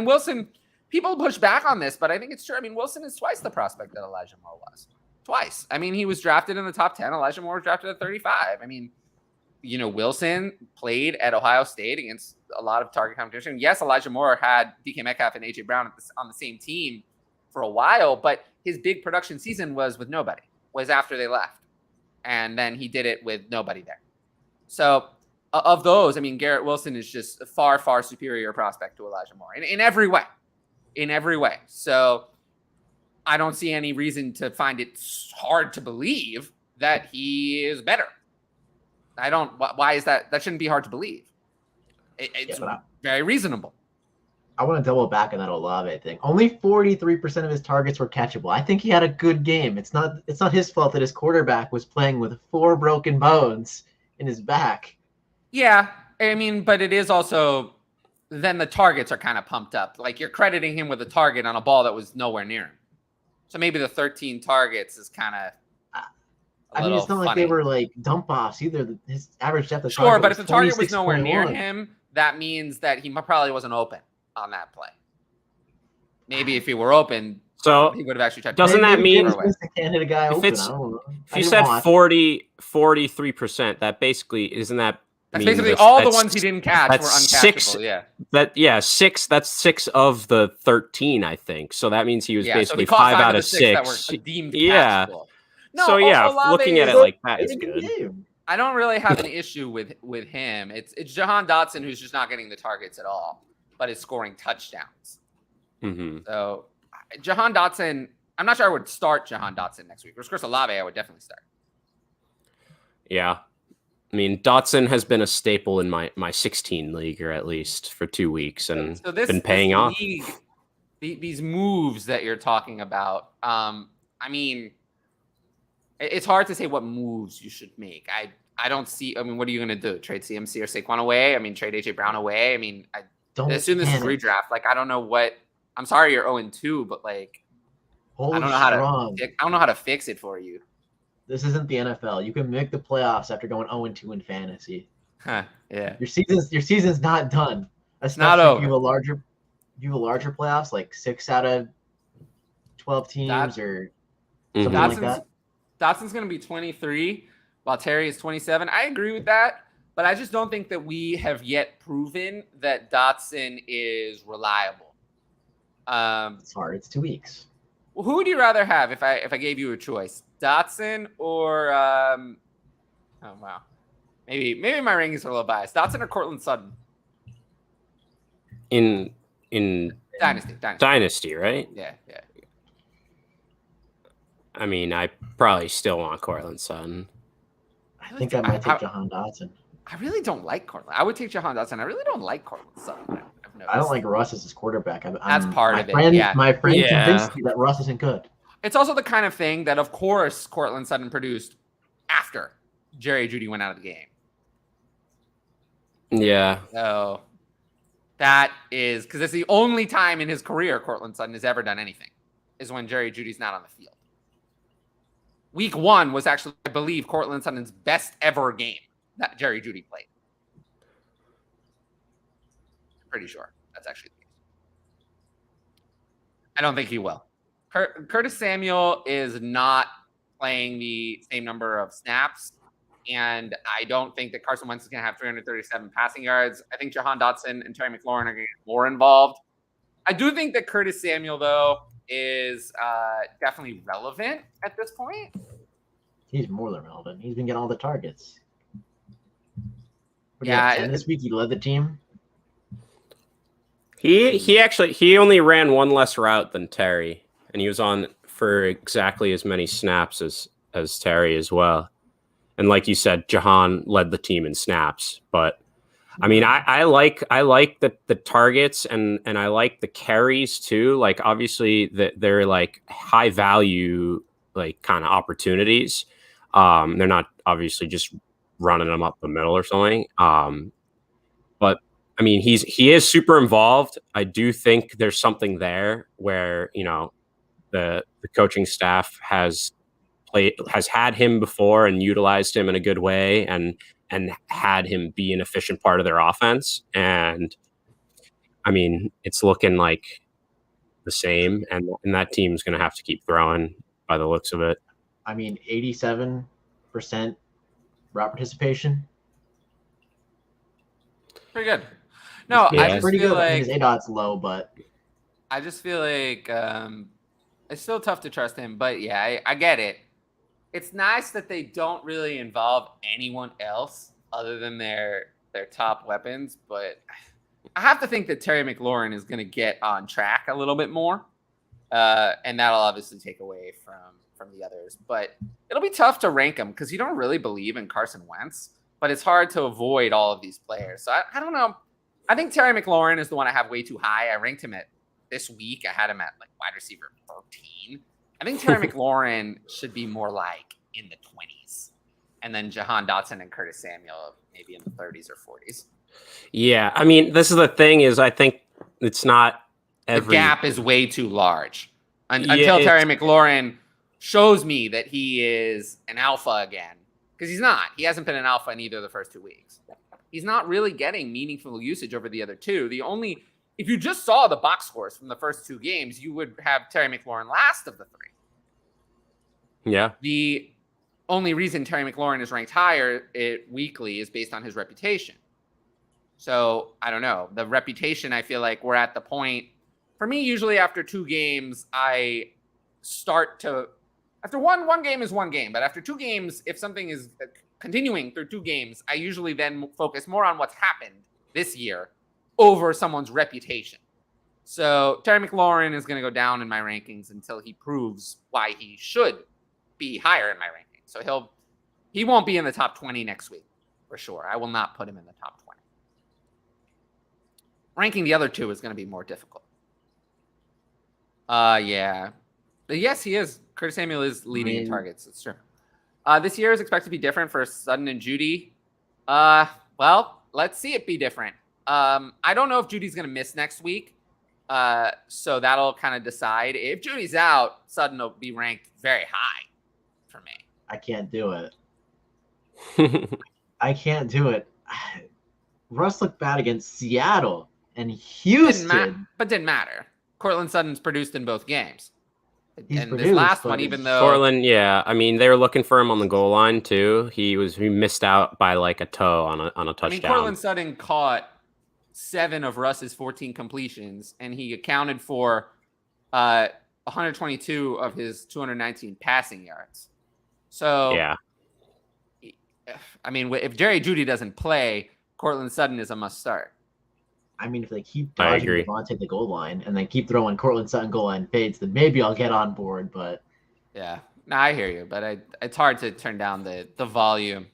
Wilson, people push back on this, but I think it's true. I mean, Wilson is twice the prospect that Elijah Moore was. Twice. I mean, he was drafted in the top 10. Elijah Moore was drafted at 35. I mean, Wilson played at Ohio State against a lot of target competition. Yes, Elijah Moore had DK Metcalf and A.J. Brown on the same team for a while, but his big production season was with nobody, was after they left. And then he did it with nobody there. So of those, Garrett Wilson is just a far, far superior prospect to Elijah Moore in every way. In every way. So I don't see any reason to find it hard to believe that he is better. I don't. Why is that? That shouldn't be hard to believe. It's very reasonable. I want to double back on that Olave thing. Only 43% of his targets were catchable. I think he had a good game. It's not his fault that his quarterback was playing with 4 broken bones in his back. Yeah, I mean, but it is also then the targets are kind of pumped up. Like you're crediting him with a target on a ball that was nowhere near him. So maybe the 13 targets is kind of. I mean, it's not like they were like dump offs either. His average depth of target. Sure, but if the target was 26.1. nowhere near him, that means that he probably wasn't open on that play. Maybe if he were open, so he would have actually tried. Doesn't that mean can't hit a guy open? I don't know. If you said 43%, that basically isn't that? That's basically all the ones he didn't catch were uncatchable. That's 6 of the 13, I think. So that means he was basically so 5 out of 6 that were deemed catchable. No, so looking at it like that is good. I don't really have an issue with him. It's Jahan Dotson who's just not getting the targets at all, but is scoring touchdowns. Mm-hmm. So Jahan Dotson, I'm not sure I would start Jahan Dotson next week. Of course, Olave, I would definitely start. Yeah. I mean, Dotson has been a staple in my 16 league, or at least for 2 weeks, and been paying off. These moves that you're talking about, I mean, it's hard to say what moves you should make. I don't see. I mean, what are you going to do? Trade CMC or Saquon away? I mean, trade AJ Brown away? I mean, as soon as this is redraft, like I don't know what. I'm sorry you're 0-2, but like I don't know how to fix it for you. This isn't the NFL. You can make the playoffs after going 0-2 in fantasy. Huh, yeah. Your season's not done. It's not over. If you have a larger playoffs, like 6 out of 12 teams or something like that. Dotson's going to be 23, while Terry is 27. I agree with that, but I just don't think that we have yet proven that Dotson is reliable. It's hard. It's 2 weeks. Well, who would you rather have if I gave you a choice, Dotson or oh wow, maybe my rankings are a little biased. Dotson or Cortland Sutton? In Dynasty, right? Yeah. I mean, I probably still want Cortland Sutton. I think I might take Jahan Dotson. I really don't like Cortland. I would take Jahan Dotson. I really don't like Cortland Sutton. I don't like Russ as his quarterback. That's part of it. Yeah. My friend convinced me that Russ isn't good. It's also the kind of thing that, of course, Cortland Sutton produced after Jerry Jeudy went out of the game. Yeah. So that is because it's the only time in his career Cortland Sutton has ever done anything is when Jerry Jeudy's not on the field. Week 1 was actually, I believe, Cortland Sutton's best ever game that Jerry Jeudy played. Pretty sure that's actually the case. I don't think he will. Curtis Samuel is not playing the same number of snaps, and I don't think that Carson Wentz is going to have 337 passing yards. I think Jahan Dotson and Terry McLaurin are going to get more involved. I do think that Curtis Samuel, though, is definitely relevant at this point. He's more than relevant. He's been getting all the targets. And this week he led the team. He only ran one less route than Terry, and he was on for exactly as many snaps as Terry as well. And like you said, Jahan led the team in snaps, but I mean, I like the targets and I like the carries too. Like obviously they're like high value, like kind of opportunities. They're not obviously just running them up the middle or something. But I mean, he is super involved. I do think there's something there where, you know, the coaching staff has had him before and utilized him in a good way and had him be an efficient part of their offense. And I mean, it's looking like the same, and that team's going to have to keep throwing by the looks of it. I mean, 87% route participation. Pretty good. No, yeah, I just pretty feel good. like his ADOT's low, but I just feel like it's still tough to trust him. But yeah, I get it. It's nice that they don't really involve anyone else other than their top weapons. But I have to think that Terry McLaurin is going to get on track a little bit more, and that'll obviously take away from the others. But it'll be tough to rank them because you don't really believe in Carson Wentz. but it's hard to avoid all of these players. So I don't know. I think Terry McLaurin is the one I have way too high. I ranked him at this week. I had him at like wide receiver 13. I think Terry McLaurin should be more like in the 20s. And then Jahan Dotson and Curtis Samuel maybe in the 30s or 40s. Yeah, I mean, this is the thing is I think it's not the gap is way too large until Terry McLaurin shows me that he is an alpha again. Because he's not. He hasn't been an alpha in either of the first 2 weeks. He's not really getting meaningful usage over the other two. If you just saw the box scores from the first 2 games, you would have Terry McLaurin last of the 3. Yeah. The only reason Terry McLaurin is ranked higher weekly is based on his reputation. So I don't know. The reputation, I feel like we're at the point. For me, usually after 2 games, I start to. After one game is one game, but after 2 games, if something is continuing through 2 games, I usually then focus more on what's happened this year over someone's reputation. So Terry McLaurin is going to go down in my rankings until he proves why he should be higher in my rankings. So he won't be in the top 20 next week for sure. I will not put him in the top 20. Ranking the other 2 is going to be more difficult. Yeah. Yes, he is. Curtis Samuel is leading in targets. It's true. This year is expected to be different for Sutton and Judy. Well, let's see it be different. I don't know if Judy's going to miss next week. So that'll kind of decide. If Judy's out, Sutton will be ranked very high for me. I can't do it. I can't do it. Russ looked bad against Seattle and Houston. Didn't matter. Cortland Sutton's produced in both games. And this last one, even though Cortland, yeah, I mean they were looking for him on the goal line too. He missed out by like a toe on a touchdown. I mean, Cortland Sutton caught 7 of Russ's 14 completions, and he accounted for 122 of his 219 passing yards. So yeah, I mean, if Jerry Jeudy doesn't play, Cortland Sutton is a must start. I mean, if they keep dodging Devontae the goal line and then keep throwing Cortland Sutton goal line fades, then maybe I'll get on board. But yeah, no, I hear you, but it's hard to turn down the volume.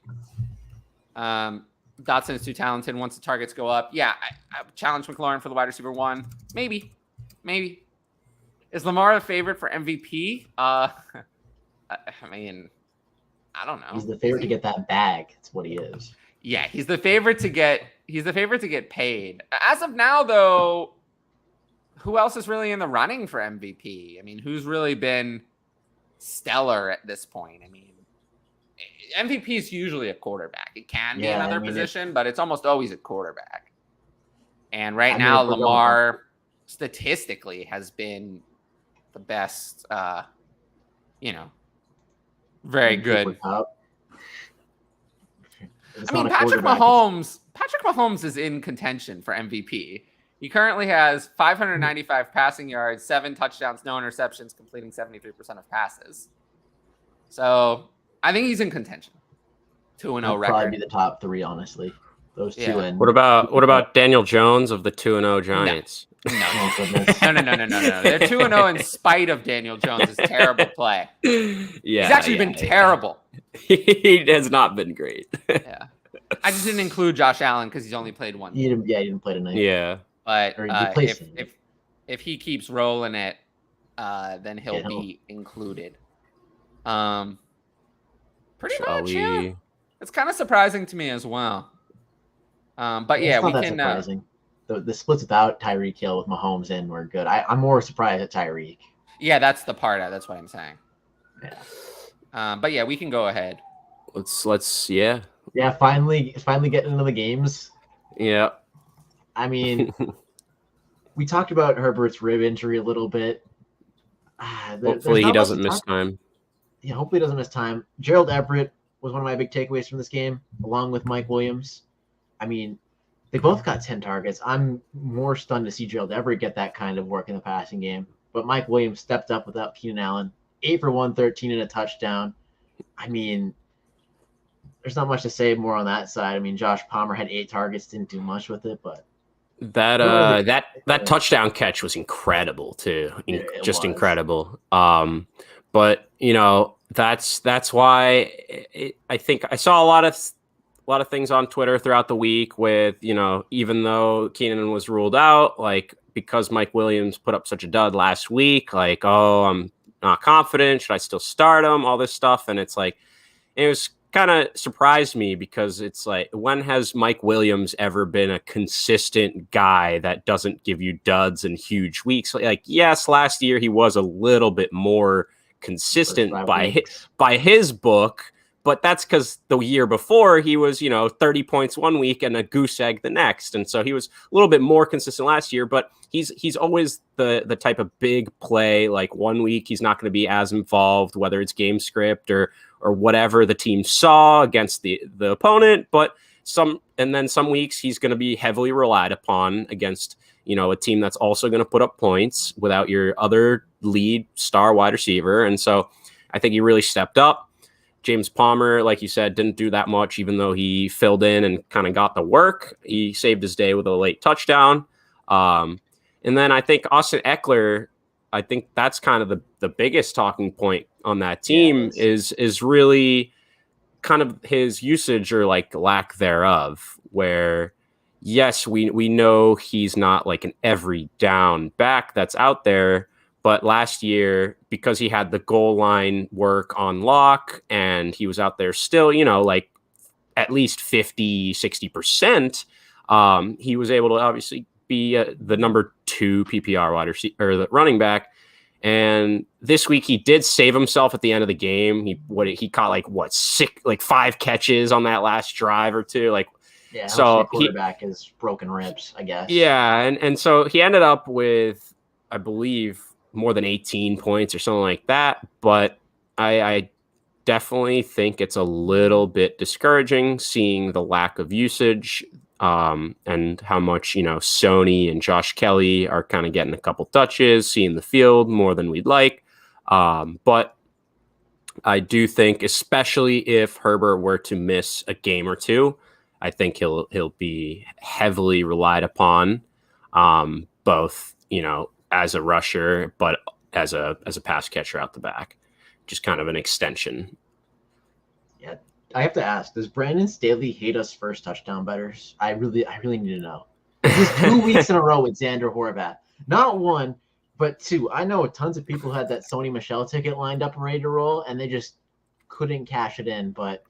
Dotson is too talented. Once the targets go up, yeah, I challenge McLaurin for the wide receiver 1. Maybe. Is Lamar a favorite for MVP? I mean, I don't know. He's the favorite to get that bag. That's what he is. Yeah, he's the favorite to get paid. As of now, though, who else is really in the running for MVP? I mean, who's really been stellar at this point? I mean, MVP is usually a quarterback. It can be another position, but it's almost always a quarterback. And now, Lamar statistically has been the best, very good. I mean, Patrick Mahomes is in contention for MVP. He currently has 595 passing yards, 7 touchdowns, no interceptions, completing 73% of passes. So I think he's in contention. 2-0 record. Probably be the top 3, honestly. Those 2 and what about Daniel Jones of the 2-0 Giants? No. They're 2-0 in spite of Daniel Jones' terrible play. Yeah, he's actually been terrible. He has not been great. Yeah, I just didn't include Josh Allen because he's only played 1. He didn't play tonight. Yeah, but if he keeps rolling it, then he'll be included. Pretty much. Yeah. It's kind of surprising to me as well. But yeah, we can. Surprising. The splits without Tyreek Hill with Mahomes in were good. I'm more surprised at Tyreek. Yeah, that's the part. That's what I'm saying. Yeah. But yeah, we can go ahead. Let's yeah. Yeah, finally getting into the games. Yeah. I mean, we talked about Herbert's rib injury a little bit. Hopefully he doesn't miss time. Yeah, hopefully he doesn't miss time. Gerald Everett was one of my big takeaways from this game, along with Mike Williams. I mean, they both got 10 targets. I'm more stunned to see Gerald Everett get that kind of work in the passing game. But Mike Williams stepped up without Keenan Allen. 8 for 113 and a touchdown. I mean, there's not much to say more on that side. I mean, Josh Palmer had 8 targets, didn't do much with it, but that touchdown catch was incredible too. Just incredible. But that's why I think I saw a lot of lot of things on Twitter throughout the week with, even though Keenan was ruled out, like because Mike Williams put up such a dud last week, like, oh, I'm not confident. Should I still start him? All this stuff. And it's like, it was kind of surprised me because it's like, when has Mike Williams ever been a consistent guy that doesn't give you duds in huge weeks? Like, yes, last year he was a little bit more consistent by his book, but that's because the year before he was, 30 points one week and a goose egg the next. And so he was a little bit more consistent last year, but he's always the type of big play. Like one week he's not going to be as involved, whether it's game script or whatever the team saw against the opponent. But some weeks he's going to be heavily relied upon against, a team that's also going to put up points without your other lead star wide receiver. And so I think he really stepped up. James Palmer, like you said, didn't do that much, even though he filled in and kind of got the work. He saved his day with a late touchdown. And then I think Austin Eckler, I think that's kind of the biggest talking point on that team is really kind of his usage or like lack thereof, where yes, we know he's not like an every down back that's out there. But last year, because he had the goal line work on lock and he was out there still, like at least 50, 60%, he was able to obviously be the number 2 PPR wide receiver or the running back. And this week he did save himself at the end of the game. He caught 5 catches on that last drive or two. So quarterback is broken ribs, I guess. Yeah, and so he ended up with, I believe, more than 18 points or something like that. But I definitely think it's a little bit discouraging seeing the lack of usage and how much, Sony and Josh Kelly are kind of getting a couple touches, seeing the field more than we'd like. But I do think, especially if Herbert were to miss a game or two, I think he'll be heavily relied upon, both, as a rusher, but as a pass catcher out the back, just kind of an extension. Yeah, I have to ask: does Brandon Staley hate us first touchdown bettors? I really need to know. This is 2 weeks in a row with Xander Horvath, not 1, but 2. I know tons of people had that Sony Michel ticket lined up and ready to roll, and they just couldn't cash it in. But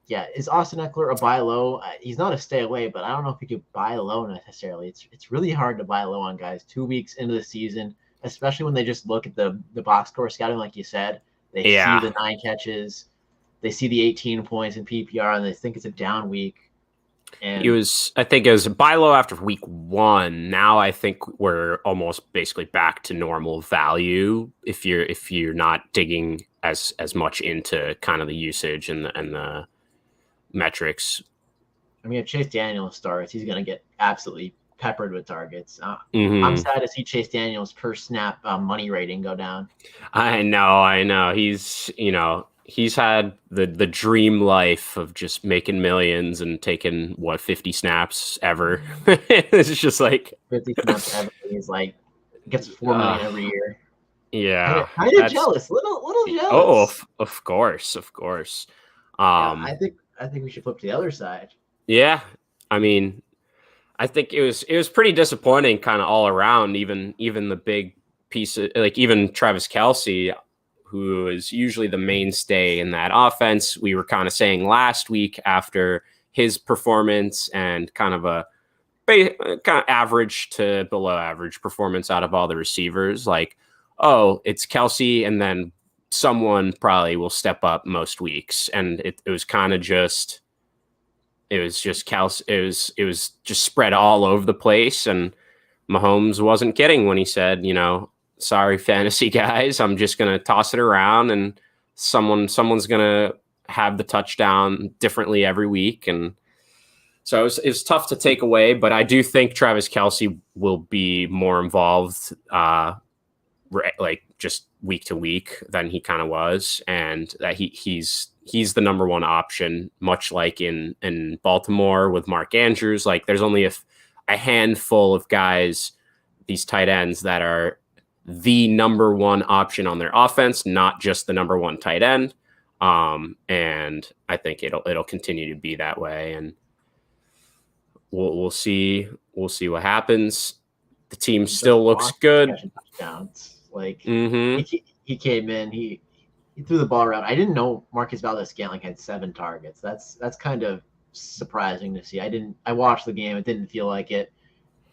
yeah, is Austin Eckler a buy low? He's not a stay away, but I don't know if you could buy low necessarily. It's really hard to buy low on guys 2 weeks into the season, especially when they just look at the box score scouting, like you said. They see the 9 catches, they see the 18 points in PPR, and they think it's a down week. And I think it was a buy low after week 1. Now I think we're almost basically back to normal value if you're not digging as much into kind of the usage and the metrics. I mean, if Chase Daniels starts, he's going to get absolutely peppered with targets. I'm sad to see Chase Daniels per snap money rating go down. I know. He's had the dream life of just making millions and taking 50 snaps ever. It's just like 50 snaps ever. He's like gets $4 million every year. Yeah, kind of jealous, little jealous. Oh, of course. I think we should flip to the other side. Yeah, I mean, I think it was pretty disappointing, kind of all around. Even the big pieces, like even Travis Kelce, who is usually the mainstay in that offense. We were kind of saying last week after his performance and kind of average to below average performance out of all the receivers, like, oh, it's Kelce, and then someone probably will step up most weeks. And it was kind of just, it was just Kelce. It was just spread all over the place. And Mahomes wasn't kidding when he said, sorry, fantasy guys, I'm just going to toss it around and someone's going to have the touchdown differently every week. And so it was tough to take away, but I do think Travis Kelce will be more involved, like just week to week than he kind of was. And that he's the number one option, much like in Baltimore with Mark Andrews. Like there's only a handful of guys, these tight ends, that are the number one option on their offense, not just the number one tight end. And I think it'll continue to be that way, and we'll see what happens. The team still looks good. Like he came in, he threw the ball around. I didn't know Marquez Valdes-Scantling had 7 targets. That's kind of surprising to see. I watched the game. It didn't feel like it.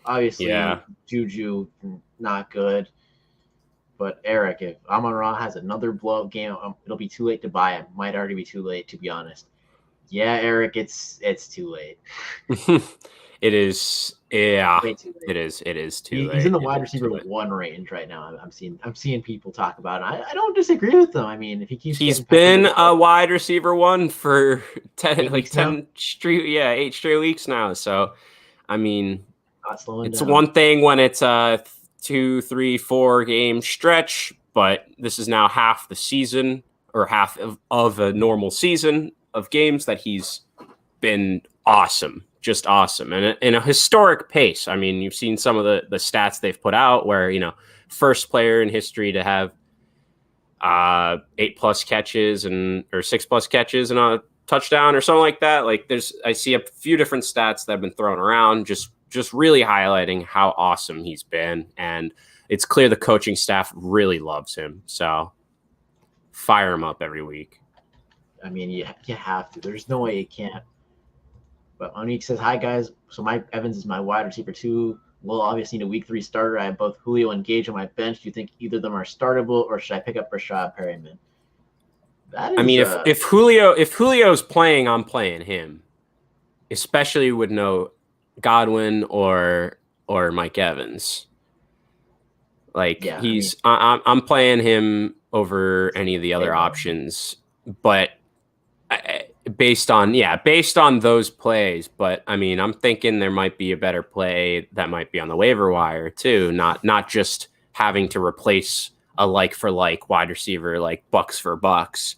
Obviously, Juju not good. But Eric, if Amon-Ra has another blowout game, it'll be too late to buy him. Might already be too late, to be honest. Yeah, Eric, it's too late. It is. Yeah, it is too late. He's in the wide receiver 1 range right now. I'm seeing people talk about it. I don't disagree with them. I mean, if he keeps, he's been a wide receiver 1 for 10 straight, 8 straight weeks now. So, I mean, it's down. One thing when it's a 2, 3, 4 game stretch, but this is now half the season, or half of a normal season of games that he's been awesome. Just awesome, and in a historic pace. I mean, you've seen some of the stats they've put out where, first player in history to have 8+ catches or 6+ catches and a touchdown or something like that. Like I see a few different stats that have been thrown around, just really highlighting how awesome he's been, and it's clear the coaching staff really loves him. So fire him up every week. I mean, you have to. There's no way you can't. But Monique says, hi, guys. So Mike Evans is my wide receiver 2. We'll obviously need a week 3 starter. I have both Julio and Gage on my bench. Do you think either of them are startable, or should I pick up Rashad Perryman? If Julio's playing, I'm playing him, especially with no Godwin or Mike Evans. I'm playing him over any of the other options, but based on those plays. But I mean, I'm thinking there might be a better play that might be on the waiver wire too, not just having to replace a like for like wide receiver, like bucks for bucks.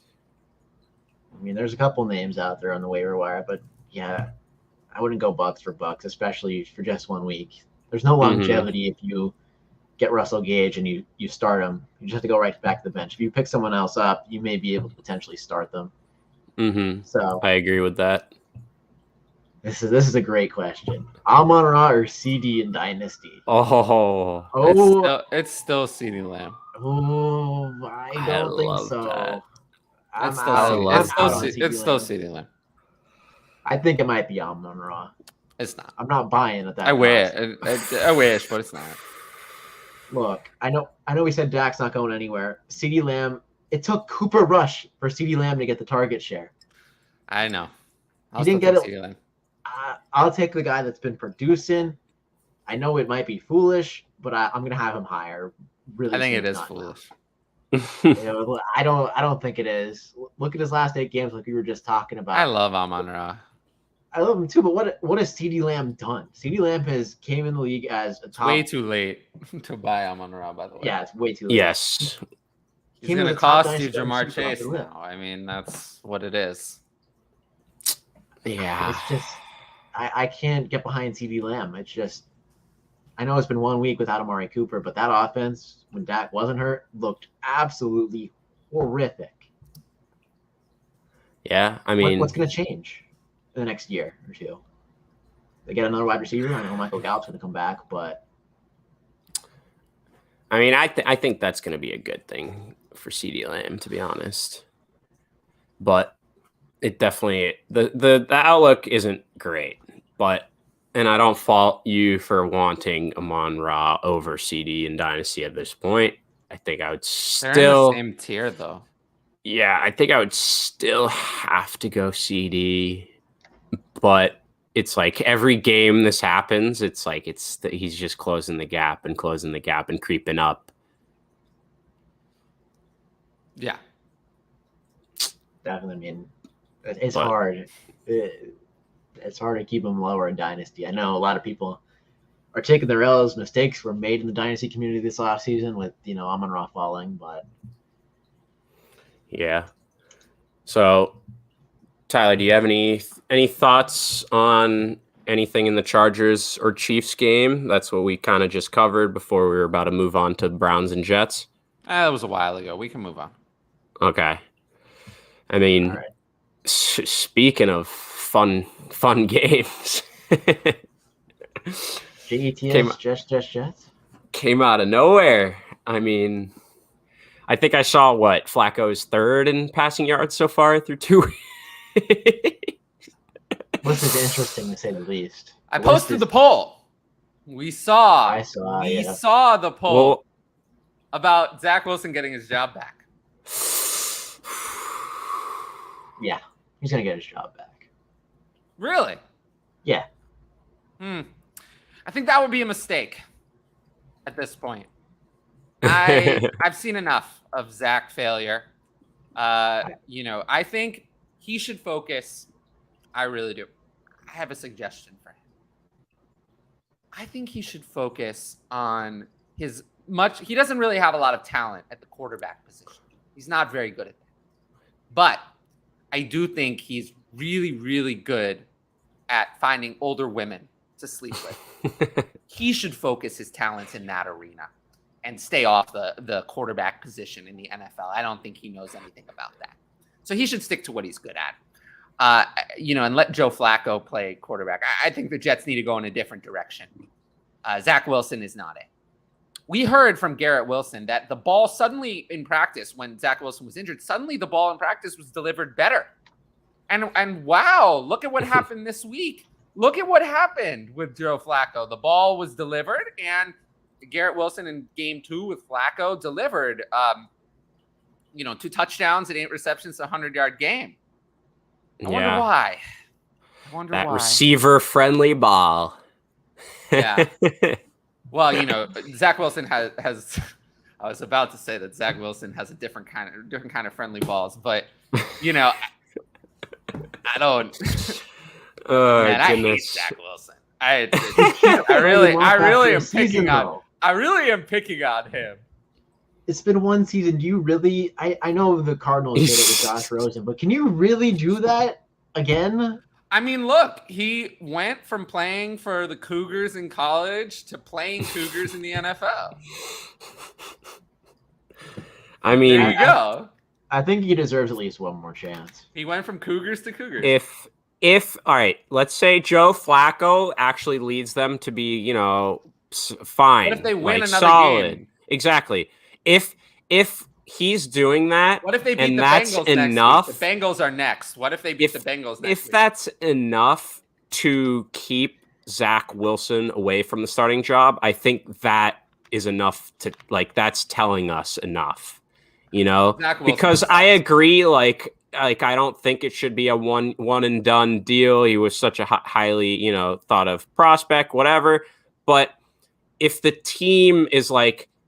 I mean, there's a couple names out there on the waiver wire, but yeah, I wouldn't go bucks for bucks, especially for just 1 week. There's no longevity if you get Russell Gage and you start him. You just have to go right back to the bench. If you pick someone else up, you may be able to potentially start them. So I agree with that. This is a great question. Amon-Ra or CD in Dynasty? It's still CD Lamb. Oh, I don't think so. That. It's still CD Lamb. I think it might be Amon-Ra. It's not. I'm not buying at that. I wish, but it's not. Look, I know we said Dak's not going anywhere. CD Lamb. It took Cooper Rush for CD Lamb to get the target share. I know. He didn't get it. I'll take the guy that's been producing. I know it might be foolish, but I'm going to have him higher. Really, I think it is foolish. I don't think it is. Look at his last 8 games, like we were just talking about. I love Amon-Ra. I love him too, but what has CD Lamb done? CD Lamb came in the league as a top. Way too late to buy Amon-Ra, by the way. Yeah, it's way too late. Yes. He's going to cost you Jamar Chase now. I mean, that's what it is. Yeah. It's just, I can't get behind CD Lamb. It's just, I know it's been 1 week without Amari Cooper, but that offense, when Dak wasn't hurt, looked absolutely horrific. Yeah, I mean, what's going to change in the next year or two? They get another wide receiver. I know Michael Gallup's going to come back, but I mean, I think that's going to be a good thing for CD Lamb, to be honest. But it definitely the outlook isn't great. And I don't fault you for wanting Amon-Ra over CD in Dynasty at this point. I think I would still They're in the same tier though. Yeah, I think I would still have to go CD, but it's like every game this happens, it's like he's just closing the gap and creeping up. Yeah, definitely. I mean, it's hard. It's hard to keep him lower in Dynasty. I know a lot of people are taking their L's. Mistakes were made in the Dynasty community this offseason with Amon-Ra falling, but yeah. So, Tyler, do you have any thoughts on anything in the Chargers or Chiefs game? That's what we kind of just covered before we were about to move on to Browns and Jets. That was a while ago. We can move on. Okay. I mean, right. Speaking of fun games, Jets came out of nowhere. I mean, I think I saw Flacco's third in passing yards so far through 2 weeks. This is interesting to say the least. I posted the poll. We saw the poll about Zach Wilson getting his job back. Yeah, he's gonna get his job back. Really? Yeah. I think that would be a mistake at this point. I've seen enough of Zach failure. I think he should focus. I really do. I have a suggestion for him. I think he should focus on he doesn't really have a lot of talent at the quarterback position. He's not very good at that. But I do think he's really, really good at finding older women to sleep with. He should focus his talents in that arena and stay off the quarterback position in the NFL. I don't think he knows anything about that. So he should stick to what he's good at. And let Joe Flacco play quarterback. I think the Jets need to go in a different direction. Zach Wilson is not it. We heard from Garrett Wilson that the ball suddenly in practice, when Zach Wilson was injured, suddenly the ball in practice was delivered better. And wow, look at what happened this week. Look at what happened with Joe Flacco. The ball was delivered, and Garrett Wilson in game 2 with Flacco delivered, 2 touchdowns and 8 receptions, 100-yard game. I wonder why. That receiver-friendly ball. Yeah. Well, Zach Wilson has. I was about to say that Zach Wilson has a different kind of friendly balls, but I don't. Man, I hate Zach Wilson. I really am picking on him. It's been one season. Do you really? I know the Cardinals did it with Josh Rosen, but can you really do that again? I mean, look, he went from playing for the Cougars in college to playing Cougars in the NFL. I mean, there you go. I think he deserves at least one more chance. He went from Cougars to Cougars. If all right, let's say Joe Flacco actually leads them to be, fine. What if they win another solid game? Exactly. If he's doing that, what if they beat the that's Bengals enough? Next week? The Bengals are next. What if they beat the Bengals next week? If that's enough to keep Zach Wilson away from the starting job, I think that is enough to that's telling us enough. Because I agree, I don't think it should be a one and done deal. He was such a highly, thought of prospect, whatever. But if the team is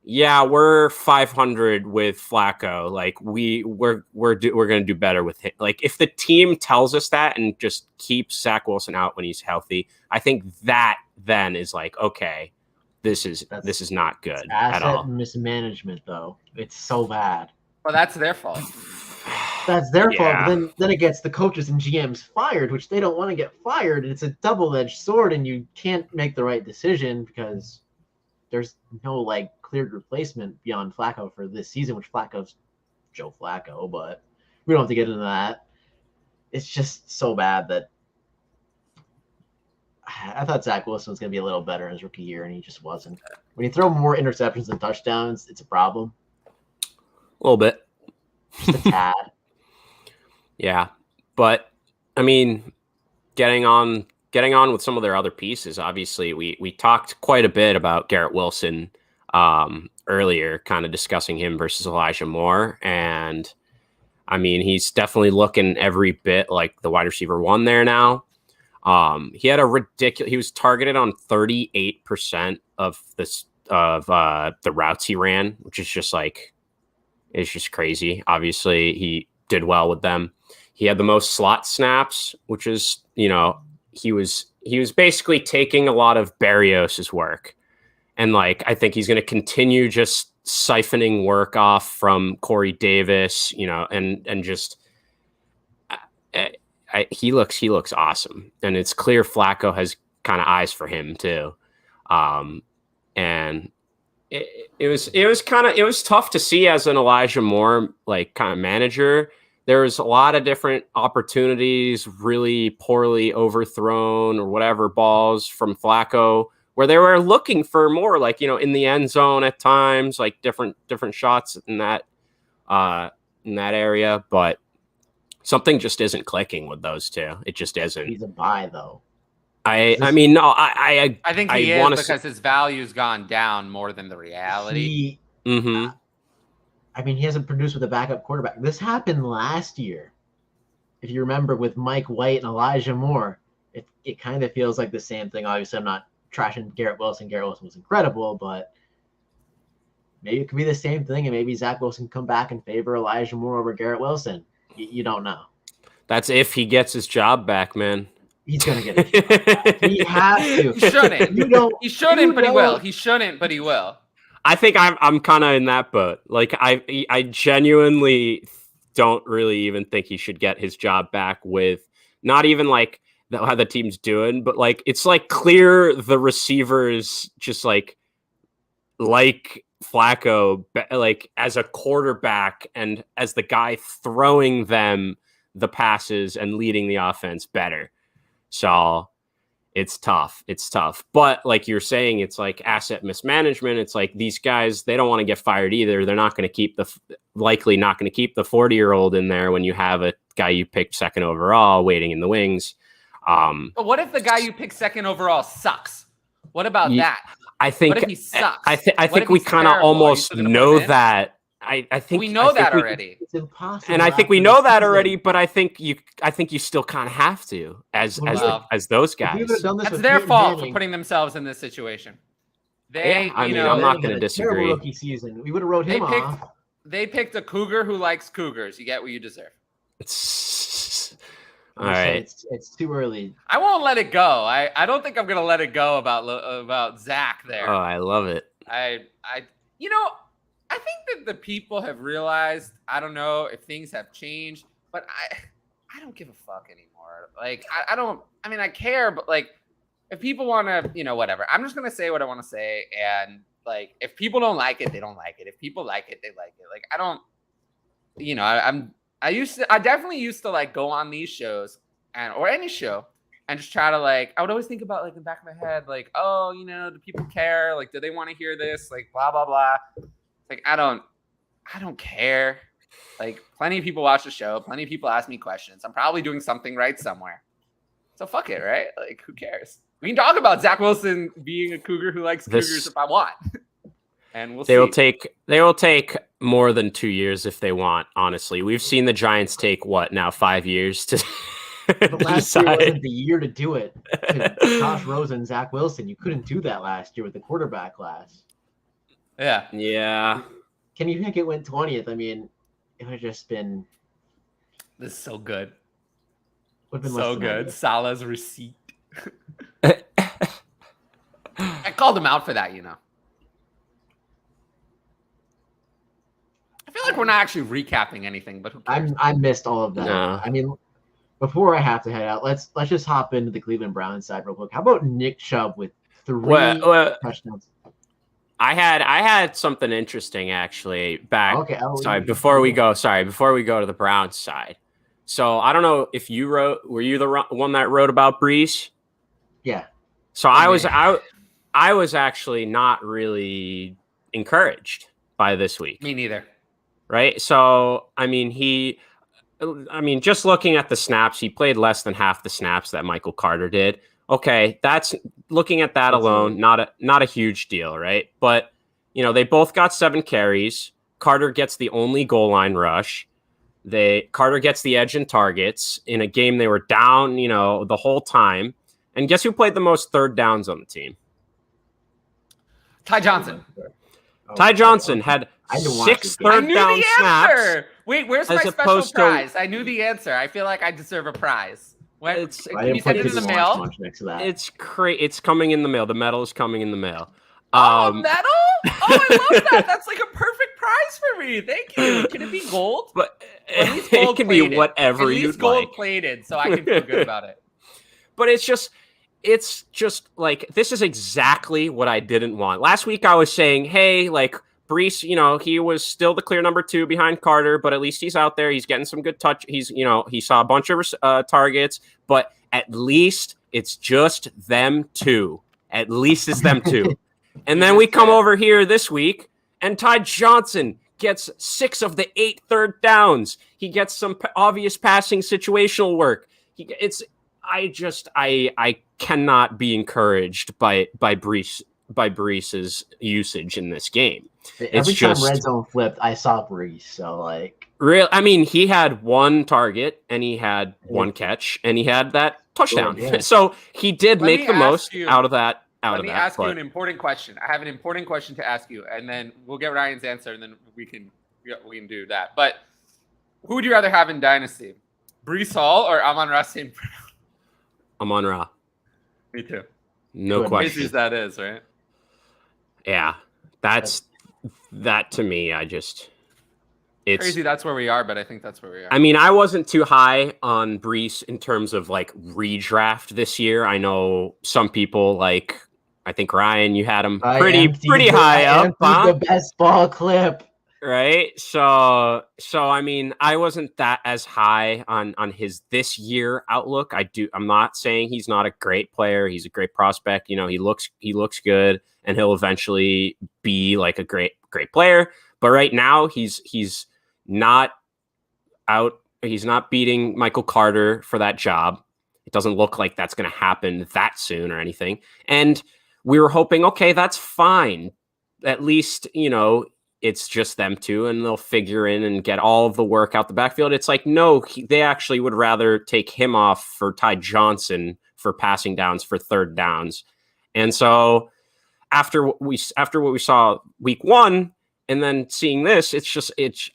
yeah, we're 500 with Flacco, we're going to do better with him. If the team tells us that and just keeps Zach Wilson out when he's healthy, I think that then is okay, this is not good at all. Asset mismanagement, though. It's so bad. Well, that's their fault. That's their fault. But then it gets the coaches and GMs fired, which they don't want to get fired. It's a double-edged sword, and you can't make the right decision because there's no cleared replacement beyond Flacco for this season, which Flacco's Joe Flacco, but we don't have to get into that. It's just so bad that I thought Zach Wilson was going to be a little better in his rookie year, and he just wasn't. When you throw more interceptions than touchdowns, it's a problem. A little bit. Just a tad. Yeah. But, I mean, getting on with some of their other pieces, obviously, we talked quite a bit about Garrett Wilson earlier, kind of discussing him versus Elijah Moore. And, I mean, he's definitely looking every bit like the wide receiver 1 there now. He had he was targeted on 38% of the routes he ran, which is just it's just crazy. Obviously, he did well with them. He had the most slot snaps, which is, he was basically taking a lot of Berrios's work. And I think he's going to continue just siphoning work off from Corey Davis, and just he looks awesome. And it's clear Flacco has kind of eyes for him too. And it was tough to see as an Elijah Moore kind of manager there's a lot of different opportunities, really poorly overthrown or whatever balls from Flacco, where they were looking for more, like, in the end zone at times, like different shots in that area, but something just isn't clicking with those two. It just isn't. He's a buy though. I think he is because his value's gone down more than the reality. He hasn't produced with a backup quarterback. This happened last year. If you remember, with Mike White and Elijah Moore, it kind of feels like the same thing. Obviously, I'm not trashing Garrett Wilson. Garrett Wilson was incredible, but maybe it could be the same thing, and maybe Zach Wilson come back and favor Elijah Moore over Garrett Wilson. You don't know. That's if he gets his job back, man. He's gonna get his job back. He has to. He shouldn't. He shouldn't, but he will. He shouldn't, but he will. I think I'm kind of in that boat. Like I genuinely don't really even think he should get his job back with not even like how the team's doing, but like it's like clear the receivers just like Flacco, like as a quarterback and as the guy throwing them the passes and leading the offense better. So it's tough. But like you're saying, it's like asset mismanagement. It's like these guys, they don't want to get fired either. They're not going to keep likely not going to keep the 40-year-old in there when you have a guy you picked second overall waiting in the wings. But what if the guy you picked second overall sucks? What about that? I think what if he sucks? I think we kind of almost know that. I think we know that already. It's impossible. And I think we know that already, but I think you still kind of have to as those guys. That's their fault for putting themselves in this situation. I'm not going to disagree. Rookie season. We would have wrote him off. They picked a cougar who likes cougars. You get what you deserve. All right. It's too early. I won't let it go. I don't think I'm going to let it go about Zach there. Oh, I love it. I think that the people have realized, I don't know if things have changed, but I don't give a fuck anymore. Like, I care, but like, if people want to, whatever, I'm just going to say what I want to say. And like, if people don't like it, they don't like it. If people like it, they like it. Like, I don't, I definitely used to like go on these shows or any show and just try to like, I would always think about like in the back of my head, like, oh, do people care? Like, do they want to hear this? Like, blah, blah, blah. Like, I don't care. Like, plenty of people watch the show. Plenty of people ask me questions. I'm probably doing something right somewhere. So fuck it, right? Like, who cares? We can talk about Zach Wilson being a cougar who likes cougars if I want. And we'll see. They will take more than 2 years if they want, honestly. We've seen the Giants take, 5 years to But last year wasn't the year to do it. Josh Rosen, Zach Wilson, you couldn't do that last year with the quarterback class. Yeah. Can you think it went 20th? I mean, it would have just been. This is so good. So good. Salah's receipt. I called him out for that, I feel like we're not actually recapping anything, but who cares? I missed all of that. No. I mean, before I have to head out, let's just hop into the Cleveland Browns side real quick. How about Nick Chubb with 3 touchdowns? I had something interesting actually back. Okay. Before we go to the Browns side. So I don't know if were you the one that wrote about Breece? Yeah. So I was actually not really encouraged by this week. Me neither. Right. So, just looking at the snaps, he played less than half the snaps that Michael Carter did. Okay, that's looking at that alone, not a huge deal, right? But they both got 7 carries. Carter gets the only goal line rush. Carter gets the edge and targets in a game they were down, the whole time. And guess who played the most third downs on the team? Ty Johnson. Ty Johnson had 6 third down snaps. Wait, where's my special prize? I knew the answer. I feel like I deserve a prize. Can you send it in the mail? It's coming in the mail. The medal is coming in the mail. A medal? Oh, I love that. That's like a perfect prize for me. Thank you. Can it be gold? But it can be whatever you'd like. At least gold plated, so I can feel good about it. But it's just like, this is exactly what I didn't want. Last week I was saying, hey, like, Breece, he was still the clear number 2 behind Carter, but at least he's out there. He's getting some good touch. He's, he saw a bunch of targets, but at least it's just them 2. At least it's them 2. And then we come over here this week, and Ty Johnson gets 6 of the 8 third downs. He gets some obvious passing situational work. I cannot be just by Breece's usage in this game. Every time red zone flipped, I saw Breece. So he had 1 target and he had 1 catch and he had that touchdown. Yeah. So he did make the most out of that. Let me ask you an important question. I have an important question to ask you, and then we'll get Ryan's answer, and then we can do that. But who would you rather have in Dynasty, Breece Hall or Amon-Ra St? Amon-Ra. Me too. No question. Crazy as that is, right? Yeah, that to me. It's crazy. That's where we are, but I think that's where we are. I wasn't too high on Breece in terms of redraft this year. I know some people I think Ryan, you had him pretty high up. The best ball clip. Right. So I wasn't that as high on his this year outlook. I'm not saying he's not a great player. He's a great prospect. He looks good and he'll eventually be a great player. But right now he's not out. He's not beating Michael Carter for that job. It doesn't look like that's going to happen that soon or anything. And we were hoping, okay, that's fine. At least, it's just them 2 and they'll figure in and get all of the work out the backfield. It's no, they actually would rather take him off for Ty Johnson for passing downs for third downs. And so after what we saw week 1 and then seeing this,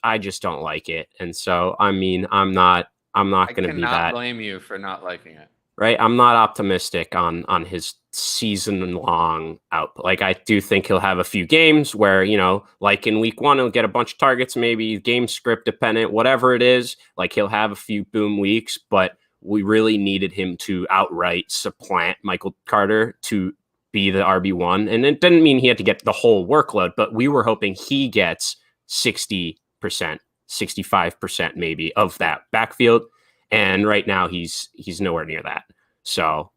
I just don't like it. And so, I'm not going to be that. I cannot blame you for not liking it. Right. I'm not optimistic on his season-long output. I do think he'll have a few games where, in week 1, he'll get a bunch of targets, maybe game script dependent, whatever it is. He'll have a few boom weeks, but we really needed him to outright supplant Michael Carter to be the RB1. And it didn't mean he had to get the whole workload, but we were hoping he gets 60%, 65% maybe of that backfield. And right now he's nowhere near that. So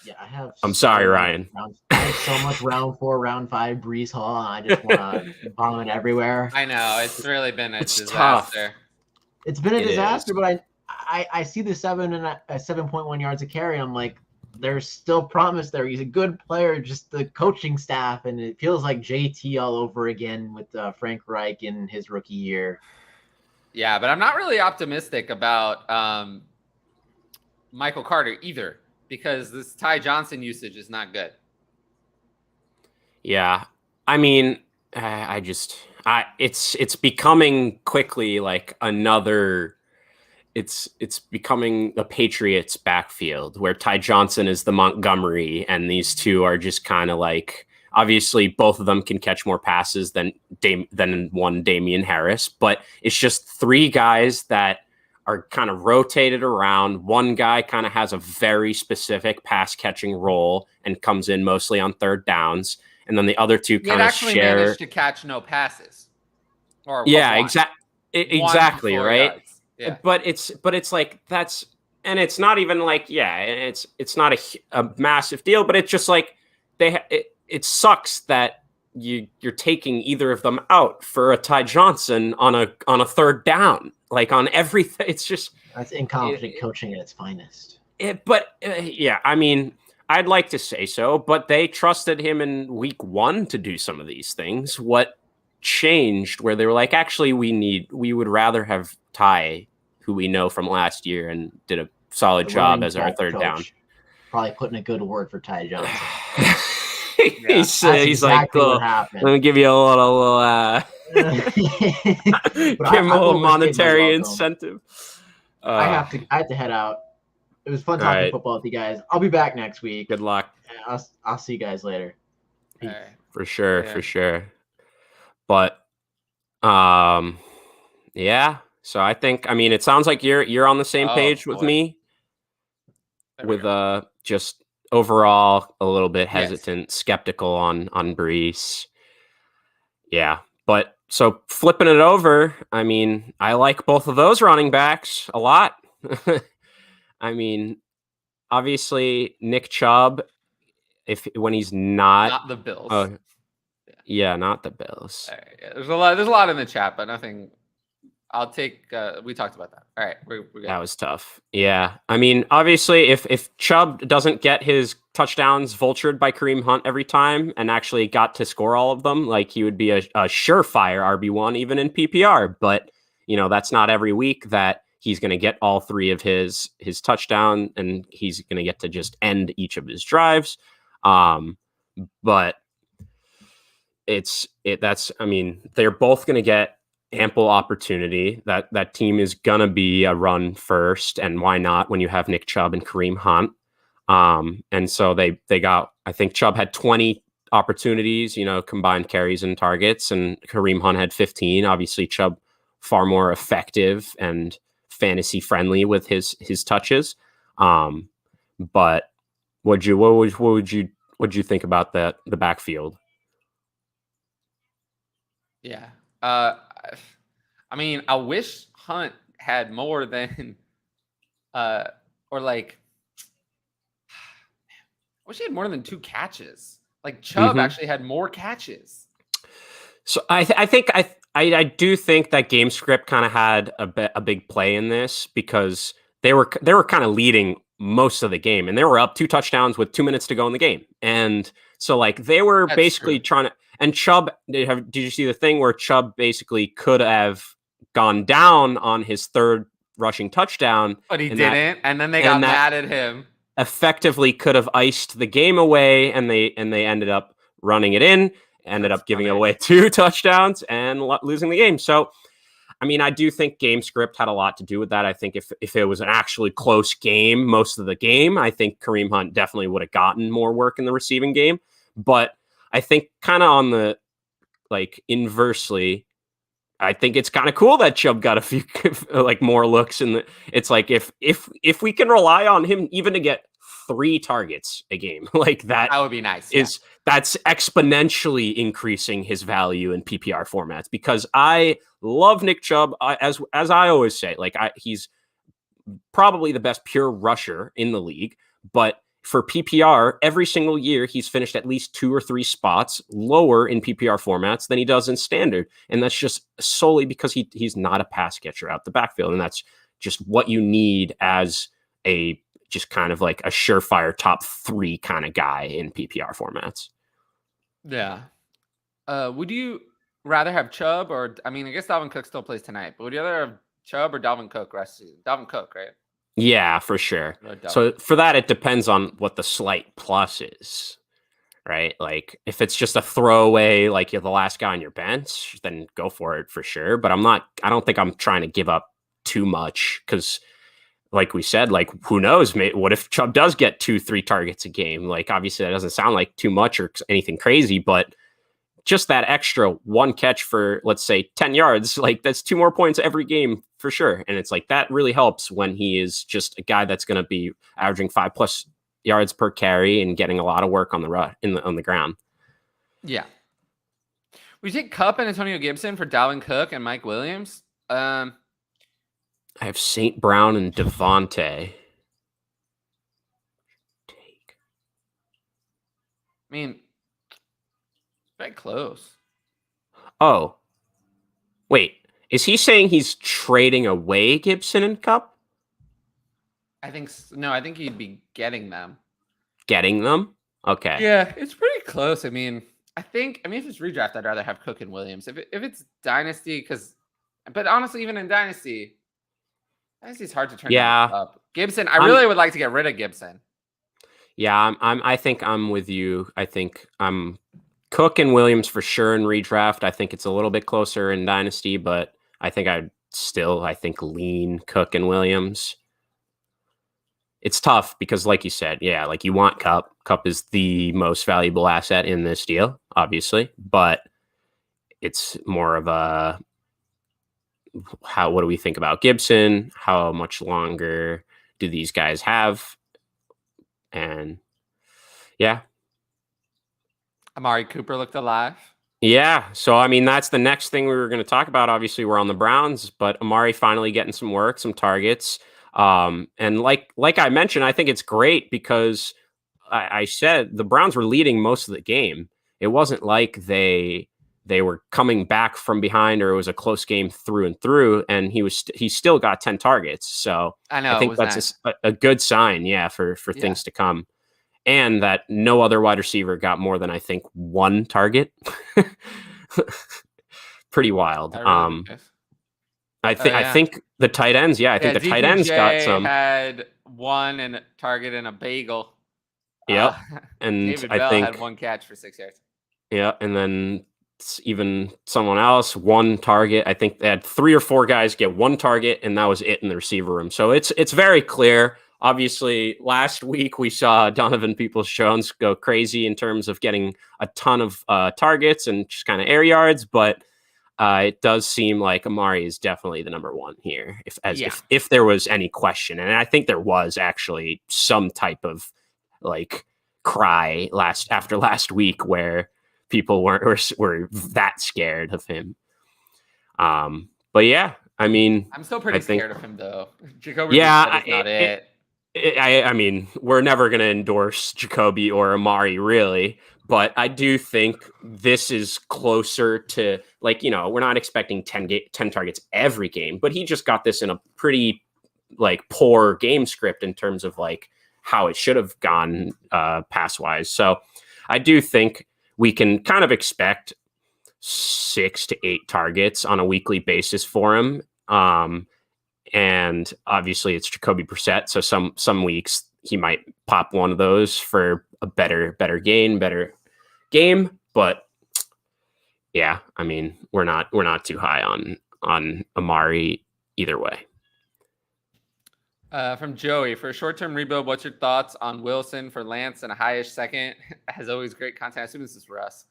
yeah, I'm sorry, Ryan. I have so much round 4, round 5 Breece Hall. I just want to bomb it everywhere. I know it's really been a disaster. Tough. It's been a disaster, but I see the 7.1 yards a carry. I'm like, there's still promise there. He's a good player. Just the coaching staff, and it feels like JT all over again with Frank Reich in his rookie year. Yeah, but I'm not really optimistic about Michael Carter either, because this Ty Johnson usage is not good. Yeah, it's becoming quickly another. It's becoming the Patriots backfield where Ty Johnson is the Montgomery, and these 2 are just kind of obviously both of them can catch more passes than one Damian Harris, but it's just 3 guys that are kind of rotated around. One guy kind of has a very specific pass catching role and comes in mostly on third downs. And then the other 2 kind of share. Managed to catch no passes. Exactly. Right. Yeah. But it's that's, and it's not even it's not a massive deal, but it's just it sucks that you're taking either of them out for a Ty Johnson on a third down, on everything. It's just that's incompetent coaching at its finest. I'd like to say so, but they trusted him in week 1 to do some of these things. What changed where they were actually we would rather have Ty, who we know from last year and did a solid job as our third down. Probably putting a good word for Ty Johnson. He's exactly what happened. Let me give you a little give him a little monetary incentive. I have to head out. It was fun talking football with you guys. I'll be back next week. Good luck. I'll see you guys later. Right. For sure. But yeah. So I think it sounds like you're on the same page with me. With just overall a little bit hesitant, skeptical on Breece. Yeah. But so flipping it over, I mean, I like both of those running backs a lot. I mean, obviously Nick Chubb, when he's not the Bills. Yeah, not the Bills. All right, yeah, there's a lot in the chat, but nothing. I'll take. We talked about that. All right, we're good. That was tough. Yeah, I mean, obviously, if Chubb doesn't get his touchdowns vultured by Kareem Hunt every time and actually got to score all of them, like he would be a surefire RB1 even in PPR. But that's not every week that he's going to get all three of his touchdown, and he's going to get to just end each of his drives. But I mean, they're both going to get ample opportunity. That team is gonna be a run first, and why not when you have Nick Chubb and Kareem Hunt? And so they got, I think Chubb had 20 opportunities, combined carries and targets, and Kareem Hunt had 15. Obviously, Chubb far more effective and fantasy friendly with his touches. But what would you think about the backfield? Yeah. I mean, I wish Hunt had more than, I wish he had more than 2 catches. Like Chubb actually had more catches. So I think I do think that game script kind of had a big play in this, because they were kind of leading most of the game, and they were up 2 touchdowns with 2 minutes to go in the game, and so like they were basically trying to. And Chubb, did you see the thing where Chubb basically could have gone down on his 3rd rushing touchdown? But he didn't, and then they got mad at him. Effectively could have iced the game away, and they ended up running it in, ended up giving away 2 touchdowns and losing the game. So, I mean, I do think game script had a lot to do with that. I think if it was an actually close game most of the game, I think Kareem Hunt definitely would have gotten more work in the receiving game. But I think kind of on the inversely, I think it's kind of cool that Chubb got a few more looks, and it's like if we can rely on him even to get 3 targets a game, that would be nice. That's exponentially increasing his value in PPR formats, because I love Nick Chubb, as I always say, he's probably the best pure rusher in the league, but for PPR, every single year, he's finished at least 2 or 3 spots lower in PPR formats than he does in standard. And that's just solely because he's not a pass catcher out the backfield. And that's just what you need as just kind of like a surefire top 3 kind of guy in PPR formats. Yeah. Would you rather have Chubb or, I mean, I guess Dalvin Cook still plays tonight, but would you rather have Chubb or Dalvin Cook rest of the season? Dalvin Cook, right? Yeah, for sure. So for that, it depends on what the slight plus is, right? Like if it's just a throwaway, like you're the last guy on your bench, then go for it for sure. But I don't think I'm trying to give up too much, because like we said, who knows? What if Chubb does get 2-3 targets a game? Obviously that doesn't sound like too much or anything crazy, but just that extra 1 catch for, let's say, 10 yards, that's 2 more points every game for sure. And it's that really helps when he is just a guy that's going to be averaging 5+ yards per carry and getting a lot of work on the ground. Yeah. We take Kupp and Antonio Gibson for Dalvin Cook and Mike Williams. I have St. Brown and Devontae. I mean, very close. Oh, wait. Is he saying he's trading away Gibson and Kupp? I think he'd be getting them. Getting them? Okay. Yeah, it's pretty close. I mean, if it's redraft, I'd rather have Cook and Williams. If it's Dynasty, but honestly, even in Dynasty, it's hard to turn up. Gibson, I really would like to get rid of Gibson. Yeah, I think I'm with you. I think I'm Cook and Williams for sure in redraft. I think it's a little bit closer in Dynasty, but I think I'd still, lean Cook and Williams. It's tough because, like you said, yeah, you want Kupp. Kupp is the most valuable asset in this deal, obviously, but it's more of a what do we think about Gibson? How much longer do these guys have? And yeah. Amari Cooper looked alive. Yeah. So, I mean, that's the next thing we were going to talk about. Obviously, we're on the Browns, but Amari finally getting some work, some targets. And like I mentioned, I think it's great because I said the Browns were leading most of the game. It wasn't like they were coming back from behind or it was a close game through and through. And he still got 10 targets. So I think that's nice. a good sign, for things to come. And that no other wide receiver got more than, I think, 1 target. Pretty wild. I think the tight ends, I think the tight ends got some. Had 1 and a target and a bagel. Yep. And David Bell had 1 catch for 6 yards. Yeah, and then even someone else, 1 target. I think they had 3 or 4 guys get 1 target, and that was it in the receiver room. So it's very clear. Obviously, last week we saw Donovan Peoples-Jones go crazy in terms of getting a ton of targets and just kind of air yards, but it does seem like Amari is definitely the number 1 here, if there was any question. And I think there was actually some type of like cry after last week where people were that scared of him. But yeah, I mean, I'm still pretty scared of him though. Jacoby is not it. I mean, we're never going to endorse Jacoby or Amari, really, but I do think this is closer to, like, we're not expecting 10 targets every game, but he just got this in a pretty, like, poor game script in terms of, like, how it should have gone pass-wise. So I do think we can kind of expect 6 to 8 targets on a weekly basis for him. And obviously it's Jacoby Brissett. So some weeks he might pop one of those for a better game. But yeah, I mean, we're not too high on Amari either way. From Joey, for a short-term rebuild, what's your thoughts on Wilson for Lance and a highish second? As always, great content. I assume this is Russ.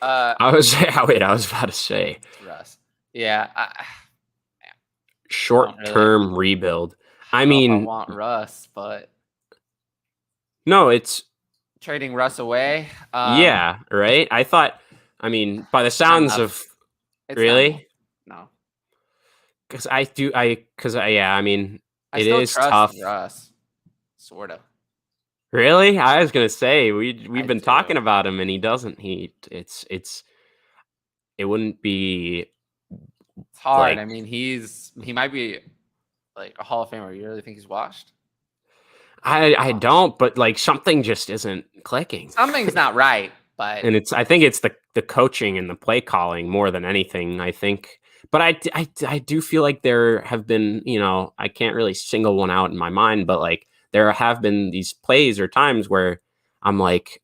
I was about to say it's Russ. Yeah. Short-term rebuild. I mean, I want Russ, but no, it's trading Russ away. Yeah, right. I thought. I mean, by the sounds of, really, no, because I mean, it is tough. Russ, sort of. Really, I was gonna say we've been talking about him, and he doesn't. It wouldn't be. It's hard. I mean, he might be like a Hall of Famer. You really think he's washed? I don't, but like something just isn't clicking. Something's not right, but I think it's the coaching and the play calling more than anything. I think, but I do feel like there have been, I can't really single one out in my mind, but like there have been these plays or times where I'm like,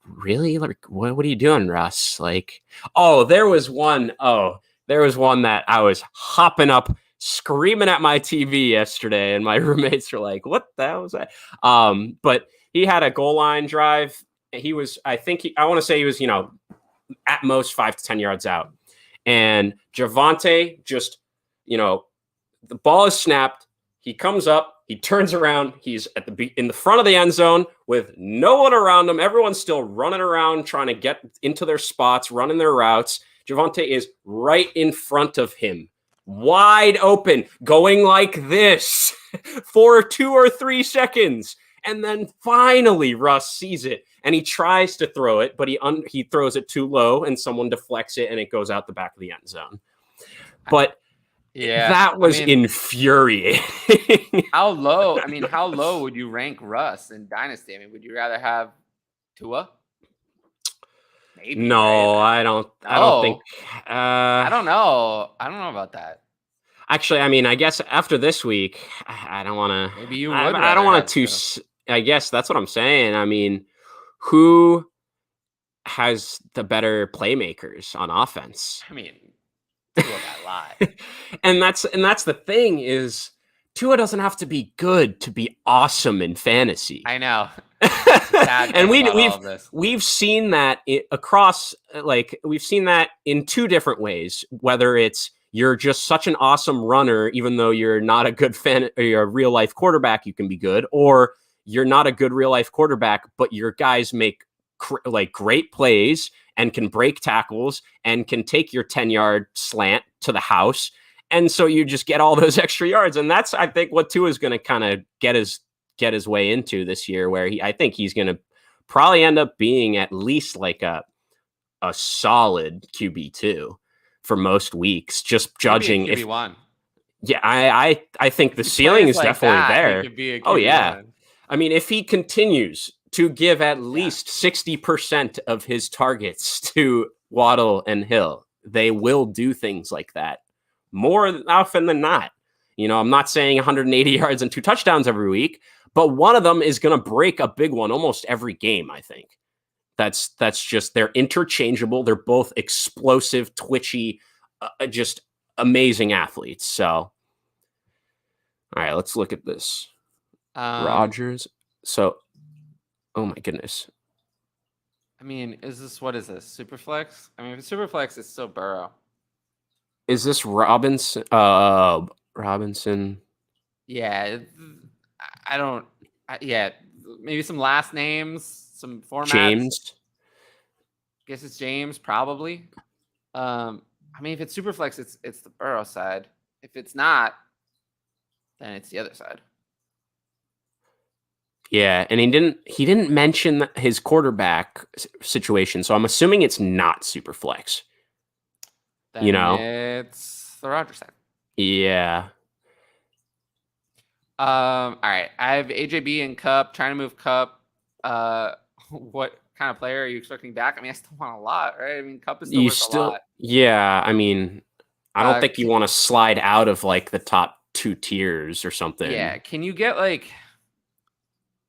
really, like what are you doing, Russ? Like, there was one that I was hopping up, screaming at my TV yesterday, and my roommates were like, "What the hell was that?" But he had a goal line drive. He was, I want to say he was, at most 5 to 10 yards out, and Javonte just, the ball is snapped. He comes up, he turns around, he's in the front of the end zone with no one around him. Everyone's still running around trying to get into their spots, running their routes. Javonte is right in front of him, wide open, going like this for 2 or 3 seconds. And then finally Russ sees it and he tries to throw it, but he throws it too low and someone deflects it and it goes out the back of the end zone. But yeah, that was infuriating. How low would you rank Russ in Dynasty? I mean, would you rather have Tua? Maybe, no, right? I don't think. I don't know. I don't know about that. Actually, I mean, I guess after this week, I don't want to. Maybe you would. I don't want to. I guess that's what I'm saying. I mean, who has the better playmakers on offense? I mean, Tua got live. and that's the thing is Tua doesn't have to be good to be awesome in fantasy. I know. And we've seen that across, like, we've seen that in 2 different ways, whether it's you're just such an awesome runner, even though you're not a good fan or you're a real life quarterback, you can be good, or you're not a good real life quarterback, but your guys make like great plays and can break tackles and can take your 10-yard slant to the house. And so you just get all those extra yards. And that's, I think, what Tua is going to kind of get his way into this year, where I think he's going to probably end up being at least like a solid QB2 for most weeks, just judging if QB1. Yeah, I think the ceiling is definitely there. He could be a Oh yeah. QB1. I mean, if he continues to give at least 60% of his targets to Waddle and Hill, they will do things like that more often than not. You know, I'm not saying 180 yards and 2 touchdowns every week, but one of them is going to break a big one almost every game, I think. That's just, they're interchangeable. They're both explosive, twitchy, just amazing athletes. So, all right, let's look at this. Rodgers. So, oh my goodness. I mean, what is this? Superflex? I mean, if it's Superflex, it's still Burrow. Is this Robinson? Robinson. Yeah. Maybe some last names, some formats. James. Guess it's James, probably. I mean, if it's Superflex, it's the Burrow side. If it's not, then it's the other side. Yeah, and he didn't mention his quarterback situation, so I'm assuming it's not Superflex. Then it's the Rodgers side. Yeah. All right. I have AJB and Cup, trying to move Cup. What kind of player are you expecting back? I mean, I still want a lot, right? I mean, Cup is still worth a lot. Yeah, I mean, I don't think you want to slide out of like the top 2 tiers or something. Yeah, can you get like,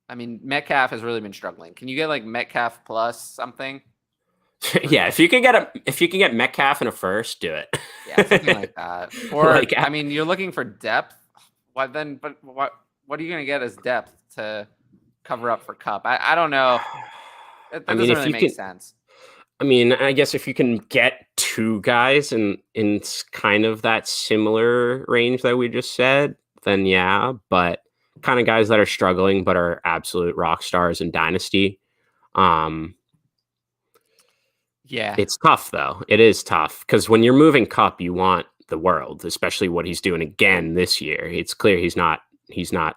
I mean, Metcalf has really been struggling. Can you get like Metcalf plus something? Yeah, if you can get Metcalf in a first, do it. Yeah, something like that. Or like, I mean, you're looking for depth. What then? But what are you going to get as depth to cover up for Cup? I don't know. That doesn't really make sense. I mean, I guess if you can get 2 guys in kind of that similar range that we just said, then yeah. But kind of guys that are struggling but are absolute rock stars in Dynasty. Yeah. It's tough, though. It is tough because when you're moving Cup, you want the world, especially what he's doing again this year. It's clear he's not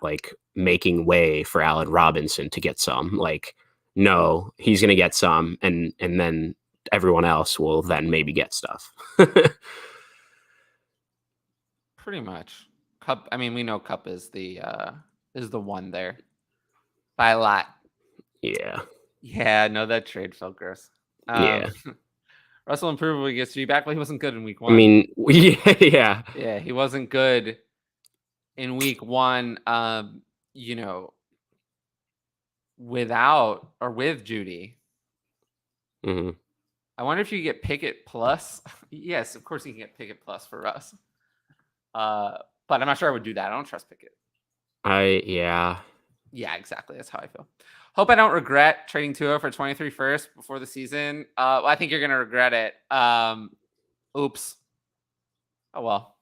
like making way for Allen Robinson to get some. Like, no, he's going to get some, and then everyone else will then maybe get stuff. Pretty much. Cup. I mean, we know Cup is the one there by a lot. Yeah. Yeah. No, that trade felt gross. Yeah. Russell improved when he gets to be back, but he wasn't good in week 1. I mean, yeah. Yeah, he wasn't good in week 1. You know, without or with Judy. Mm-hmm. I wonder if you get Pickett plus. Yes, of course you can get Pickett plus for Russ. But I'm not sure I would do that. I don't trust Pickett. Yeah, exactly. That's how I feel. Hope I don't regret trading Tua for 23 first before the season. Well, I think you're gonna regret it. Oops. Oh well.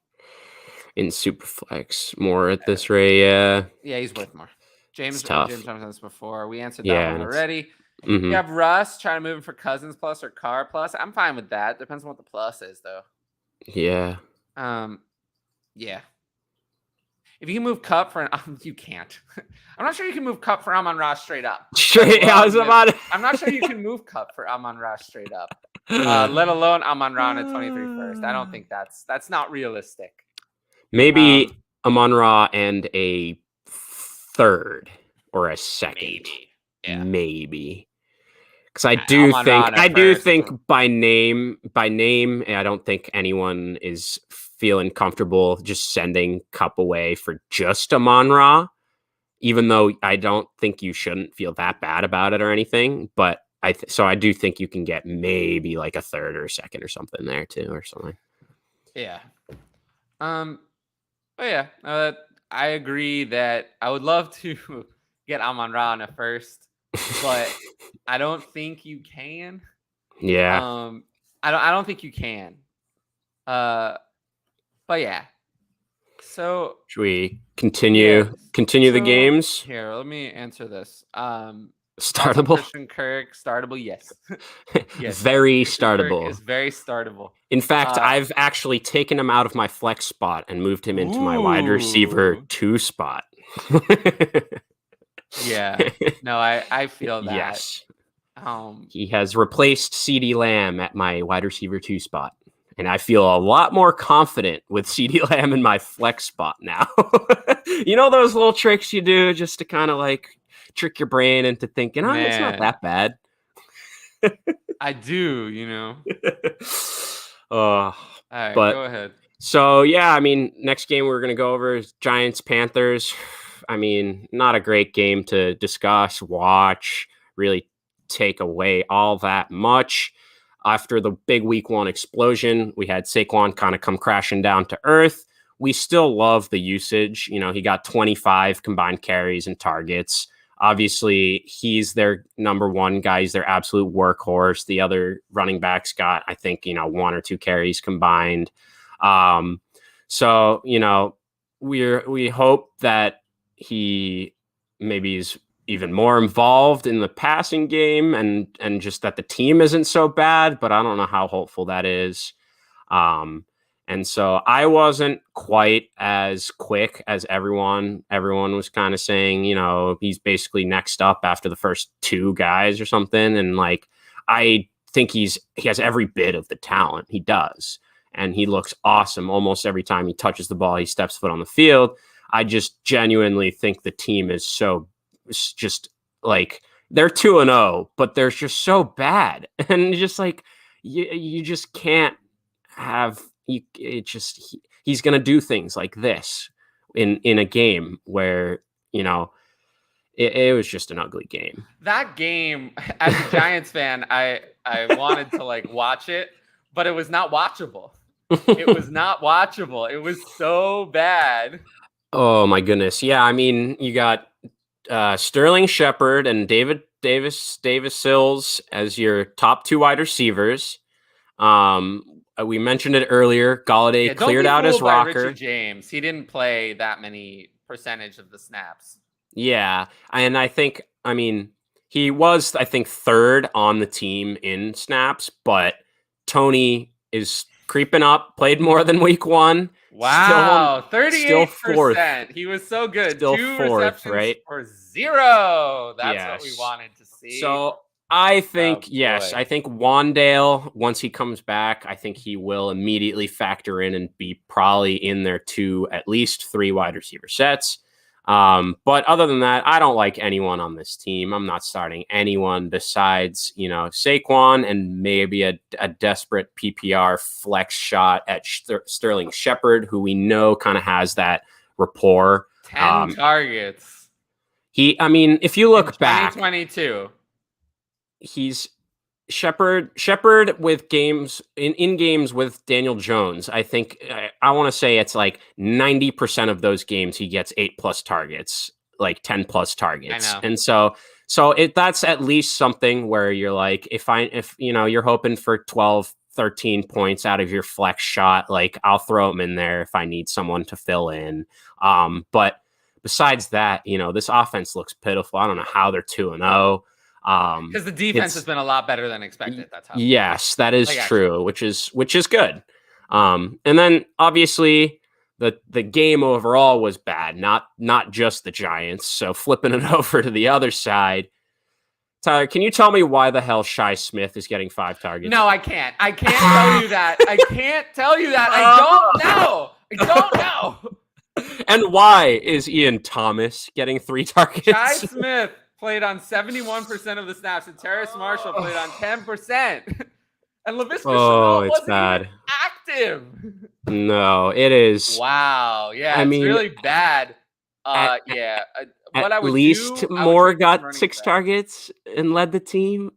In Superflex, more at this rate, yeah. Yeah, he's worth more. James tough. done this before. We answered that one already. Mm-hmm. You have Russ trying to move him for Cousins plus or Carr plus. I'm fine with that. Depends on what the plus is, though. Yeah. Yeah. If you can move Cup for you can't. I'm not sure you can move Cup for Amon-Ra straight up. I'm not sure you can move Cup for Amon-Ra straight up. Let alone Amon-Ra at 23 first. I don't think that's not realistic. Maybe Amon-Ra and a third or a second. Maybe. Because I do think by name, I don't think anyone is feeling comfortable just sending Cup away for just Amon-Ra, even though I don't think you shouldn't feel that bad about it or anything. But so I do think you can get maybe like a third or a second or something there too, or something. Yeah. I agree that I would love to get Amon-Ra in a first, but I don't think you can. Yeah. I don't think you can. But yeah. So should we continue the games? Here, let me answer this. Startable. Christian Kirk, startable, yes. Yes. Very Christian startable. Kirk is very startable. In fact, I've actually taken him out of my flex spot and moved him into my wide receiver 2 spot. Yeah. No, I feel that. Yes. Um, He has replaced CeeDee Lamb at my wide receiver 2 spot. And I feel a lot more confident with CeeDee Lamb in my flex spot now. You know those little tricks you do just to kind of like trick your brain into thinking, oh, it's not that bad. I do, you know. All right, but, go ahead. So, yeah, I mean, next game we're going to go over is Giants-Panthers. I mean, not a great game to discuss, watch, really take away all that much. After the big week 1 explosion, we had Saquon kind of come crashing down to earth. We still love the usage. You know, he got 25 combined carries and targets. Obviously, he's their number 1 guy. He's their absolute workhorse. The other running backs got, I think, 1 or 2 carries combined. So, we hope that he maybe is even more involved in the passing game and just that the team isn't so bad, but I don't know how hopeful that is. And so I wasn't quite as quick as everyone. Everyone was kind of saying, he's basically next up after the first 2 guys or something. And like, I think he has every bit of the talent. He does. And he looks awesome almost every time he touches the ball, he steps foot on the field. I just genuinely think the team is just like they're 2-0, but they're just so bad. And just like, you just can't have, he's going to do things like this in a game where, it was just an ugly game. That game, as a Giants fan, I wanted to like watch it, but it was not watchable. It was not watchable. It was so bad. Oh my goodness. Yeah. I mean, you got Sterling Shepard and Davis Sills as your top 2 wide receivers. We mentioned it earlier. Galladay cleared out his rocker. Richard James. He didn't play that many percentage of the snaps. Yeah. And he was, 3rd on the team in snaps, but Tony is creeping up, played more than week 1. Wow, 38%. Still 4th. He was so good. Still 2 4th, receptions right? for 0. That's what we wanted to see. So I think, I think Wandale, once he comes back, I think he will immediately factor in and be probably in their at least 3 wide receiver sets. But other than that, I don't like anyone on this team. I'm not starting anyone besides, Saquon and maybe a desperate PPR flex shot at Sterling Shepard, who we know kind of has that rapport. 10 targets. If you look back, 2022, he's Shepard with games in games with Daniel Jones. I think I want to say it's like 90% of those games he gets 8+ targets, like 10+ targets. And so that's at least something where you're like, if you're hoping for 12, 13 points out of your flex shot, like I'll throw him in there if I need someone to fill in. But besides that, this offense looks pitiful. I don't know how they're 2-0. Because the defense has been a lot better than expected. That's how. Yes, that is true, which is good. And then obviously the game overall was bad, not just the Giants. So flipping it over to the other side, Tyler, can you tell me why the hell Shi Smith is getting 5 targets? No, I can't. I can't tell you that. I can't tell you that. I don't know. And why is Ian Thomas getting 3 targets? Shi Smith played on 71% of the snaps, and Terrace Marshall played on 10%. And Laviska Shenault wasn't even active. No, it is. Wow. Yeah, it's really bad. What I would least Moore got 6 targets and led the team.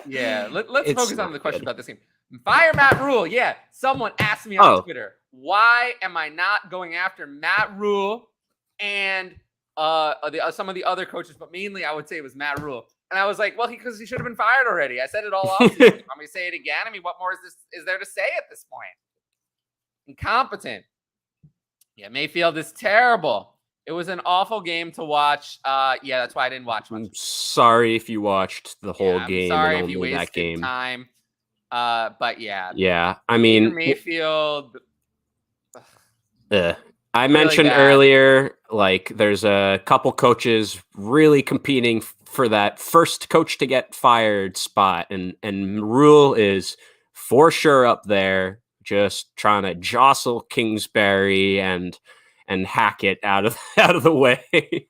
Yeah, let's focus on the question about this game. Fire Matt Rule. Yeah, someone asked me on Twitter, why am I not going after Matt Rule and some of the other coaches, but mainly I would say it was Matt Rule. And I was like, well, because he should have been fired already. I said it all off. Want me to say it again? What more is there to say at this point? Incompetent. Yeah, Mayfield is terrible. It was an awful game to watch. Yeah, that's why I didn't watch much. I'm sorry if you watched the whole game. Sorry and if you only wasted that game. time. But yeah. Yeah, I mean, Mayfield. I mentioned earlier, like, there's a couple coaches really competing for that first coach to get fired spot, and Rule is for sure up there, just trying to jostle Kingsbury and Hackett out of the way.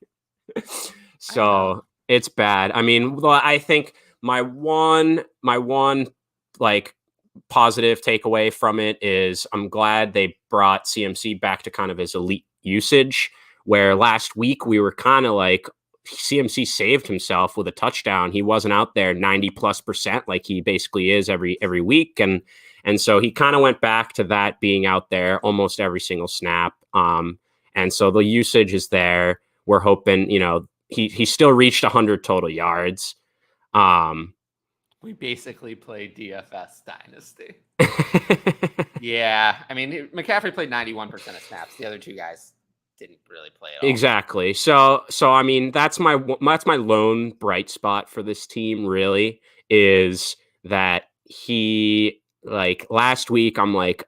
So it's bad. I mean, I think my one like positive takeaway from it is I'm glad they brought CMC back to kind of his elite usage, where last week we were kind of like, CMC saved himself with a touchdown. He wasn't out there 90+% like he basically is every week. And so he kind of went back to that, being out there almost every single snap. And so the usage is there. We're hoping, he still reached 100 total yards. We basically played DFS Dynasty. Yeah. I mean, McCaffrey played 91% of snaps. The other two guys didn't really play at all. Exactly. So I mean, that's my lone bright spot for this team, really, is that he, like, last week I'm like,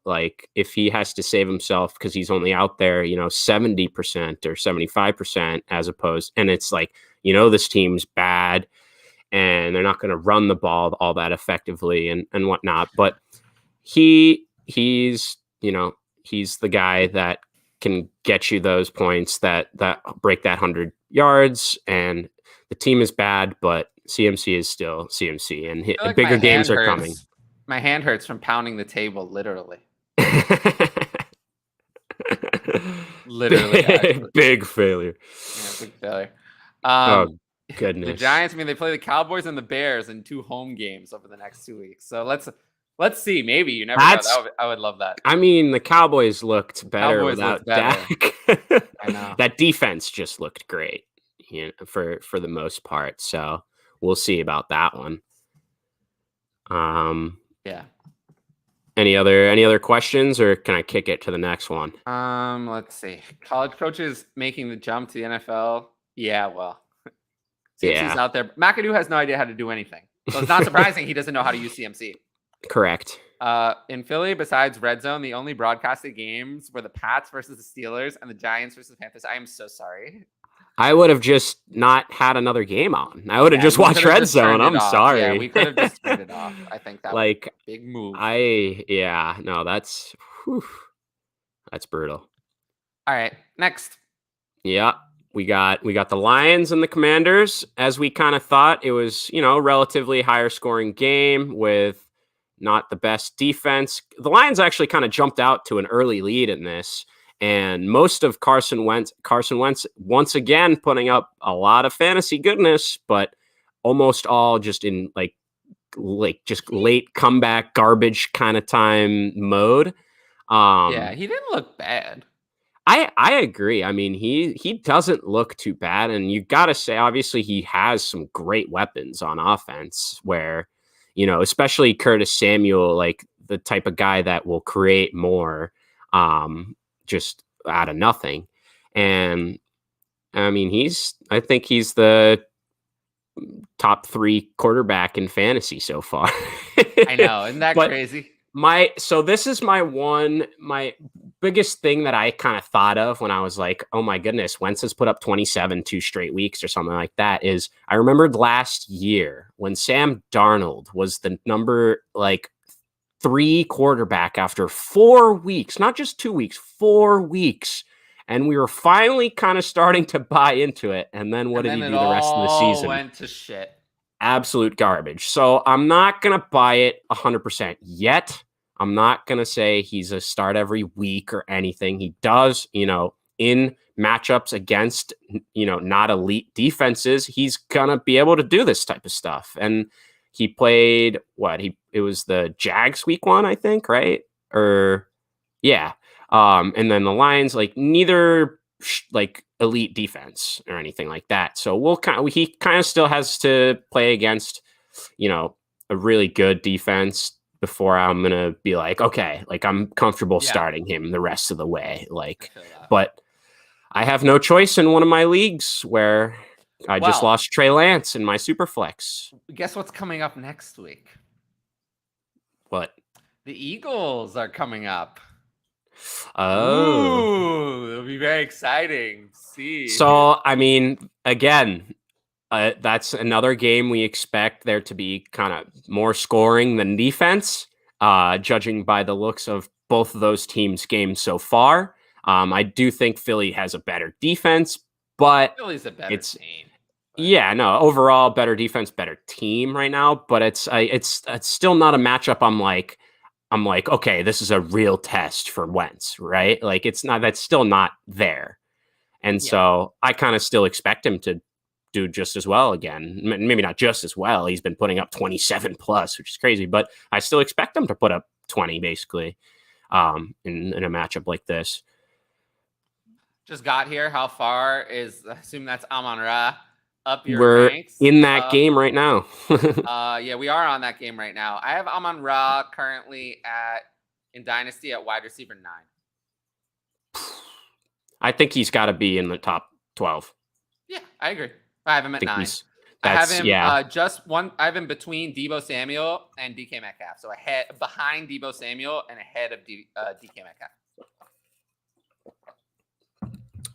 like, if he has to save himself because he's only out there, 70% or 75%, as opposed, and it's like, this team's bad and they're not going to run the ball all that effectively and whatnot. But he's the guy that can get you those points that break that 100 yards. And the team is bad, but CMC is still CMC, and like bigger games are coming. My hand hurts from pounding the table, literally. Literally. Big failure. Yeah, big failure. Oh, goodness. The Giants, they play the Cowboys and the Bears in 2 home games over the next 2 weeks. So let's see. Maybe you never know. I would love that. I mean, the Cowboys looked better without Dak. I know. That defense just looked great, for the most part. So we'll see about that one. Yeah. Any other questions, or can I kick it to the next one? Let's see. College coaches making the jump to the NFL. Yeah, well. CMC's out there. McAdoo has no idea how to do anything. So it's not surprising he doesn't know how to use CMC. Correct. In Philly, besides Red Zone, the only broadcasted games were the Pats versus the Steelers and the Giants versus the Panthers. I am so sorry. I would have just not had another game on. I would have just watched Red Zone. I'm sorry. Yeah, we could have just turned it off. I think that was a big move. That's brutal. All right, next. Yeah. We got the Lions and the Commanders. As we kind of thought, it was, relatively higher scoring game with not the best defense. The Lions actually kind of jumped out to an early lead in this, and most of Carson Wentz once again putting up a lot of fantasy goodness, but almost all just in like just late comeback garbage kind of time mode. Yeah, he didn't look bad. I agree. I mean, he doesn't look too bad, and you got to say, obviously, he has some great weapons on offense where, especially Curtis Samuel, like the type of guy that will create more just out of nothing. And I mean, I think he's the top 3 quarterback in fantasy so far. I know. Isn't that crazy? So this is my biggest thing that I kind of thought of when I was like, oh my goodness, Wentz has put up 27 2 straight weeks or something like that, is I remembered last year when Sam Darnold was the number 3 quarterback after 4 weeks, not just 2 weeks, 4 weeks. And we were finally kind of starting to buy into it. And then what did he do the rest of the season? Went to shit. Absolute garbage. So I'm not going to buy it 100% yet. I'm not going to say he's a start every week or anything. He does, in matchups against, not elite defenses, he's going to be able to do this type of stuff. And he played it was the Jags week 1, I think, right? Or yeah. And then the Lions, neither elite defense or anything like that. So he kind of still has to play against, a really good defense before I'm going to be like, okay, I'm comfortable starting him the rest of the way. But I have no choice in one of my leagues where I just lost Trey Lance in my super flex. Guess what's coming up next week? What? The Eagles are coming up. Oh. Ooh, it'll be very exciting. See. So, I mean, again, that's another game we expect there to be kind of more scoring than defense, judging by the looks of both of those teams' games so far. I do think Philly has a better defense, but Philly's a better team. But... Yeah, no, overall better defense, better team right now. But it's still not a matchup. I'm like, okay, this is a real test for Wentz, right? Like that's still not there. And so I kind of still expect him to do just as well again. Maybe not just as well. He's been putting up 27 plus, which is crazy, but I still expect him to put up 20 basically in a matchup like this. Just got here. How far is, I assume that's Amon-Ra up your We're ranks? in that game right now. Yeah, we are on that game right now. I have Amon-Ra currently in Dynasty at wide receiver 9. I think he's got to be in the top 12. Yeah, I agree. I have him at 9. I have him I have him between Deebo Samuel and DK Metcalf. So behind Deebo Samuel and ahead of DK Metcalf.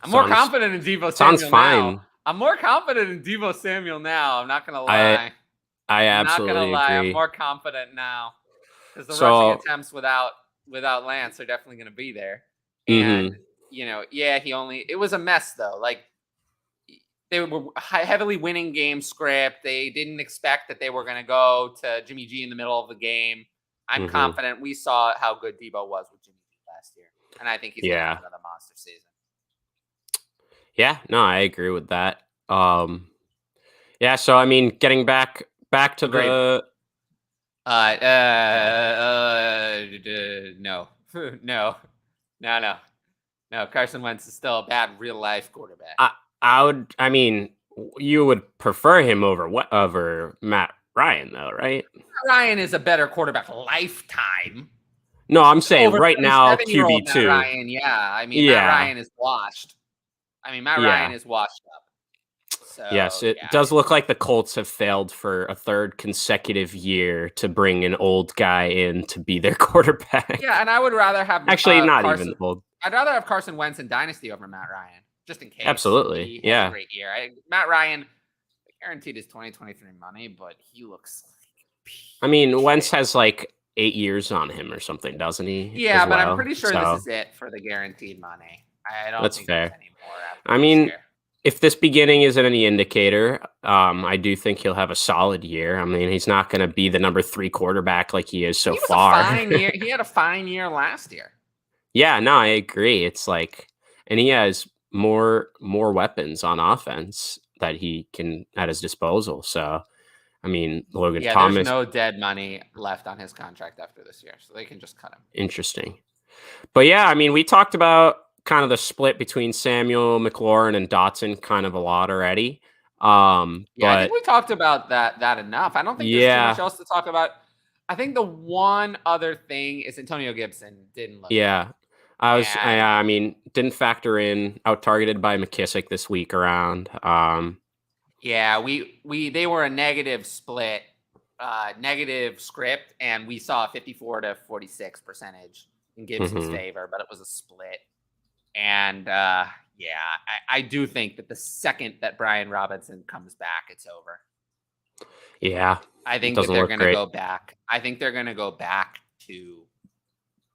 I'm more confident in Deebo Samuel sounds fine. now. I'm more confident in Deebo Samuel now. I'm not gonna lie. I absolutely I'm not gonna lie. agree. I'm more confident now because the rushing attempts without Lance are definitely gonna be there. And it was a mess though. Like they were heavily winning game script. They didn't expect that they were gonna go to Jimmy G in the middle of the game. I'm confident. We saw how good Deebo was with Jimmy G last year, and I think he's gonna have another monster season. Yeah, no, I agree with that. Yeah, so I mean, getting back to the no. Carson Wentz is still a bad real life quarterback. I mean, you would prefer him over Matt Ryan, though, right? Matt Ryan is a better quarterback lifetime. No, I'm saying right now, QB2. Matt Ryan, yeah. I mean, Matt Ryan is washed. Matt Ryan is washed up. So, yes, it does look like the Colts have failed for a third consecutive year to bring an old guy in to be their quarterback. Yeah, and I would rather have not Carson, even old. I'd rather have Carson Wentz in Dynasty over Matt Ryan, just in case. Absolutely, he has a great year. Matt Ryan guaranteed his 2023 money, but he looks like Wentz has like 8 years on him or something, doesn't he? Yeah, but I'm pretty sure this is it for the guaranteed money. I don't think fair. There's any more. If this beginning isn't any indicator, I do think he'll have a solid year. He's not going to be the number 3 quarterback like he is so far. He had a fine year last year. Yeah, no, I agree. It's like, and he has more weapons on offense that he can at his disposal. So, Logan Thomas. There's no dead money left on his contract after this year, so they can just cut him. Interesting. But yeah, we talked about kind of the split between Samuel, McLaurin, and Dotson kind of a lot already. I think we talked about that enough. I don't think there's too much else to talk about. I think the one other thing is Antonio Gibson didn't look good. Didn't factor in, out targeted by McKissick this week around. They were a negative split, negative script, and we saw a 54 to 46% in Gibson's favor, but it was a split. And I do think that the second that Brian Robinson comes back, it's over. Yeah. I think that they're going to go back. I think they're going to go back to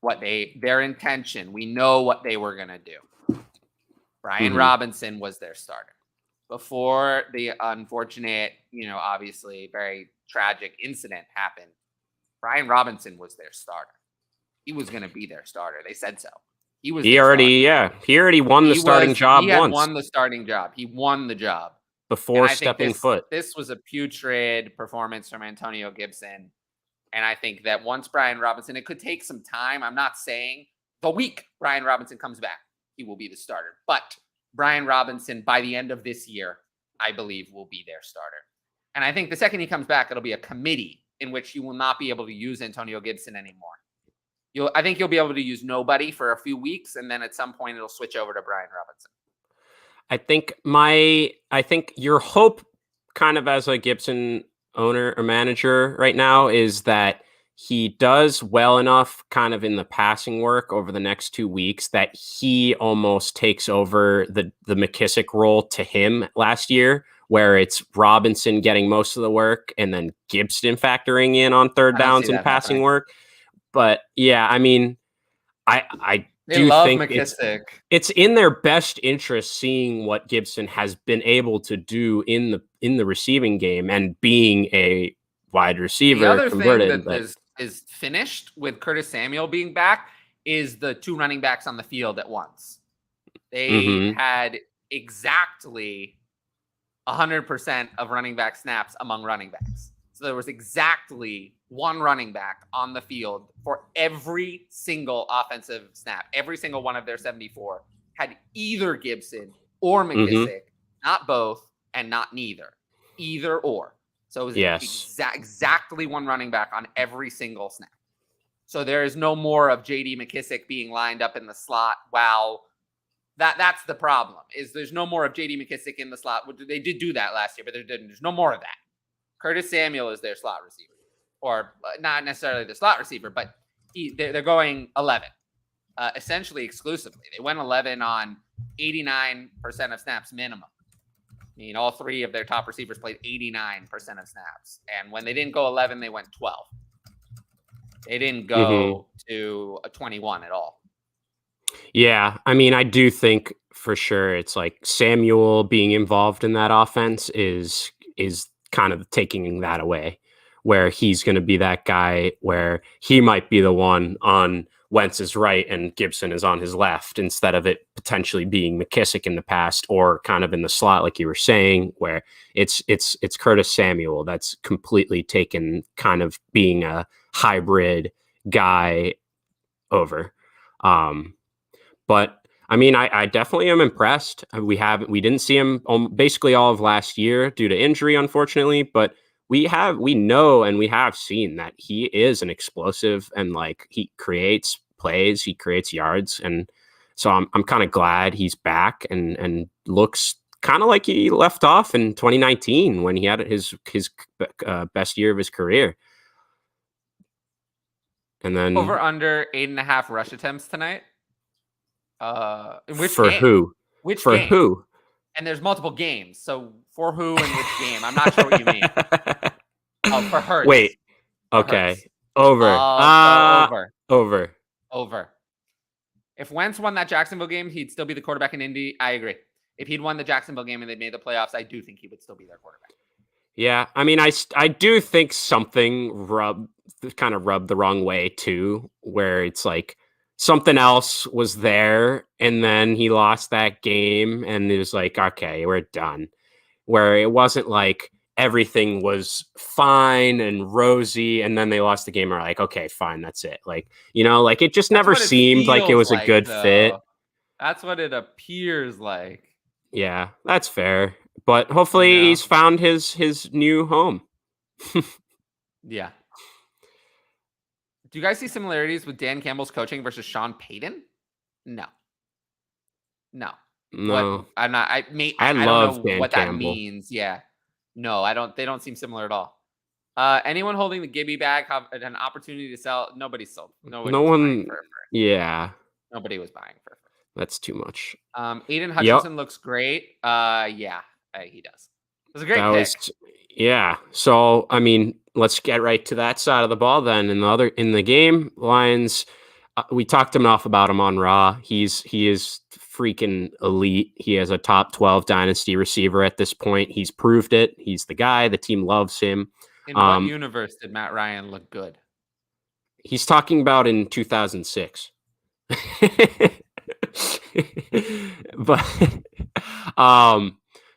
what their intention. We know what they were going to do. Brian Robinson was their starter. Before the unfortunate, obviously very tragic incident happened, Brian Robinson was their starter. He was going to be their starter. They said so. He already won the starting job once. He won the starting job. He won the job. Before stepping foot. This was a putrid performance from Antonio Gibson. And I think that once Brian Robinson, it could take some time. I'm not saying the week Brian Robinson comes back, he will be the starter. But Brian Robinson, by the end of this year, I believe will be their starter. And I think the second he comes back, it'll be a committee in which you will not be able to use Antonio Gibson anymore. I think you'll be able to use nobody for a few weeks, and then at some point it'll switch over to Brian Robinson. I think your hope kind of as a Gibson owner or manager right now is that he does well enough kind of in the passing work over the next 2 weeks that he almost takes over the McKissick role to him last year, where it's Robinson getting most of the work and then Gibson factoring in on third downs and passing work. But yeah, I mean, I do think it's in their best interest seeing what Gibson has been able to do in the receiving game and being a wide receiver. The other converted, thing that is finished with Curtis Samuel being back is the 2 running backs on the field at once. They had exactly 100% of running back snaps among running backs. So there was exactly 1 running back on the field for every single offensive snap. Every single one of their 74 had either Gibson or McKissick, not both and not neither. Either or. So it was exactly 1 running back on every single snap. So there is no more of J.D. McKissick being lined up in the slot. Wow. That's the problem, is there's no more of J.D. McKissick in the slot. They did do that last year, but there's no more of that. Curtis Samuel is their slot receiver. Or not necessarily the slot receiver, but they're going 11, essentially exclusively. They went 11 on 89% of snaps minimum. I mean, all 3 of their top receivers played 89% of snaps. And when they didn't go 11, they went 12. They didn't go to a 21 at all. Yeah, I mean, I do think for sure it's like Samuel being involved in that offense is kind of taking that away, where he's going to be that guy where he might be the one on Wentz's right and Gibson is on his left, instead of it potentially being McKissick in the past or kind of in the slot, like you were saying, where it's Curtis Samuel that's completely taken kind of being a hybrid guy over. But I mean, I definitely am impressed. We didn't see him basically all of last year due to injury, unfortunately, but we know and we have seen that he is an explosive and like he creates plays, he creates yards. And so I'm kind of glad he's back and looks kind of like he left off in 2019 when he had his best year of his career. And then over under 8.5 rush attempts tonight. Which who? And there's multiple games. So for who and which game? I'm not sure what you mean. For Hurts. Wait. Okay. Over. Over. If Wentz won that Jacksonville game, he'd still be the quarterback in Indy. I agree. If he'd won the Jacksonville game and they made the playoffs, I do think he would still be their quarterback. Yeah. I mean, I do think something rubbed the wrong way too, where it's like something else was there and then he lost that game and it was like, okay, we're done. Where it wasn't like everything was fine and rosy and then they lost the game and are like, okay, fine, that's it. Like, like it just never seemed like it was a good fit. That's what it appears like. Yeah, that's fair. But hopefully he's found his new home. Yeah. Do you guys see similarities with Dan Campbell's coaching versus Sean Payton? No. I'm not. I don't know Dan what Campbell. That means. Yeah. No, I don't. They don't seem similar at all. Anyone holding the Gibby bag have an opportunity to sell? Nobody sold. No one. Yeah. Nobody was buying for. That's too much. Aiden Hutchinson looks great. Yeah, he does. It was a great pick. Yeah. So I mean, let's get right to that side of the ball then. In the game, Lions, we talked enough about Amon-Ra. He is freaking elite. He is a top 12 dynasty receiver at this point. He's proved it. He's the guy. The team loves him. In what universe did Matt Ryan look good? He's talking about in 2006. But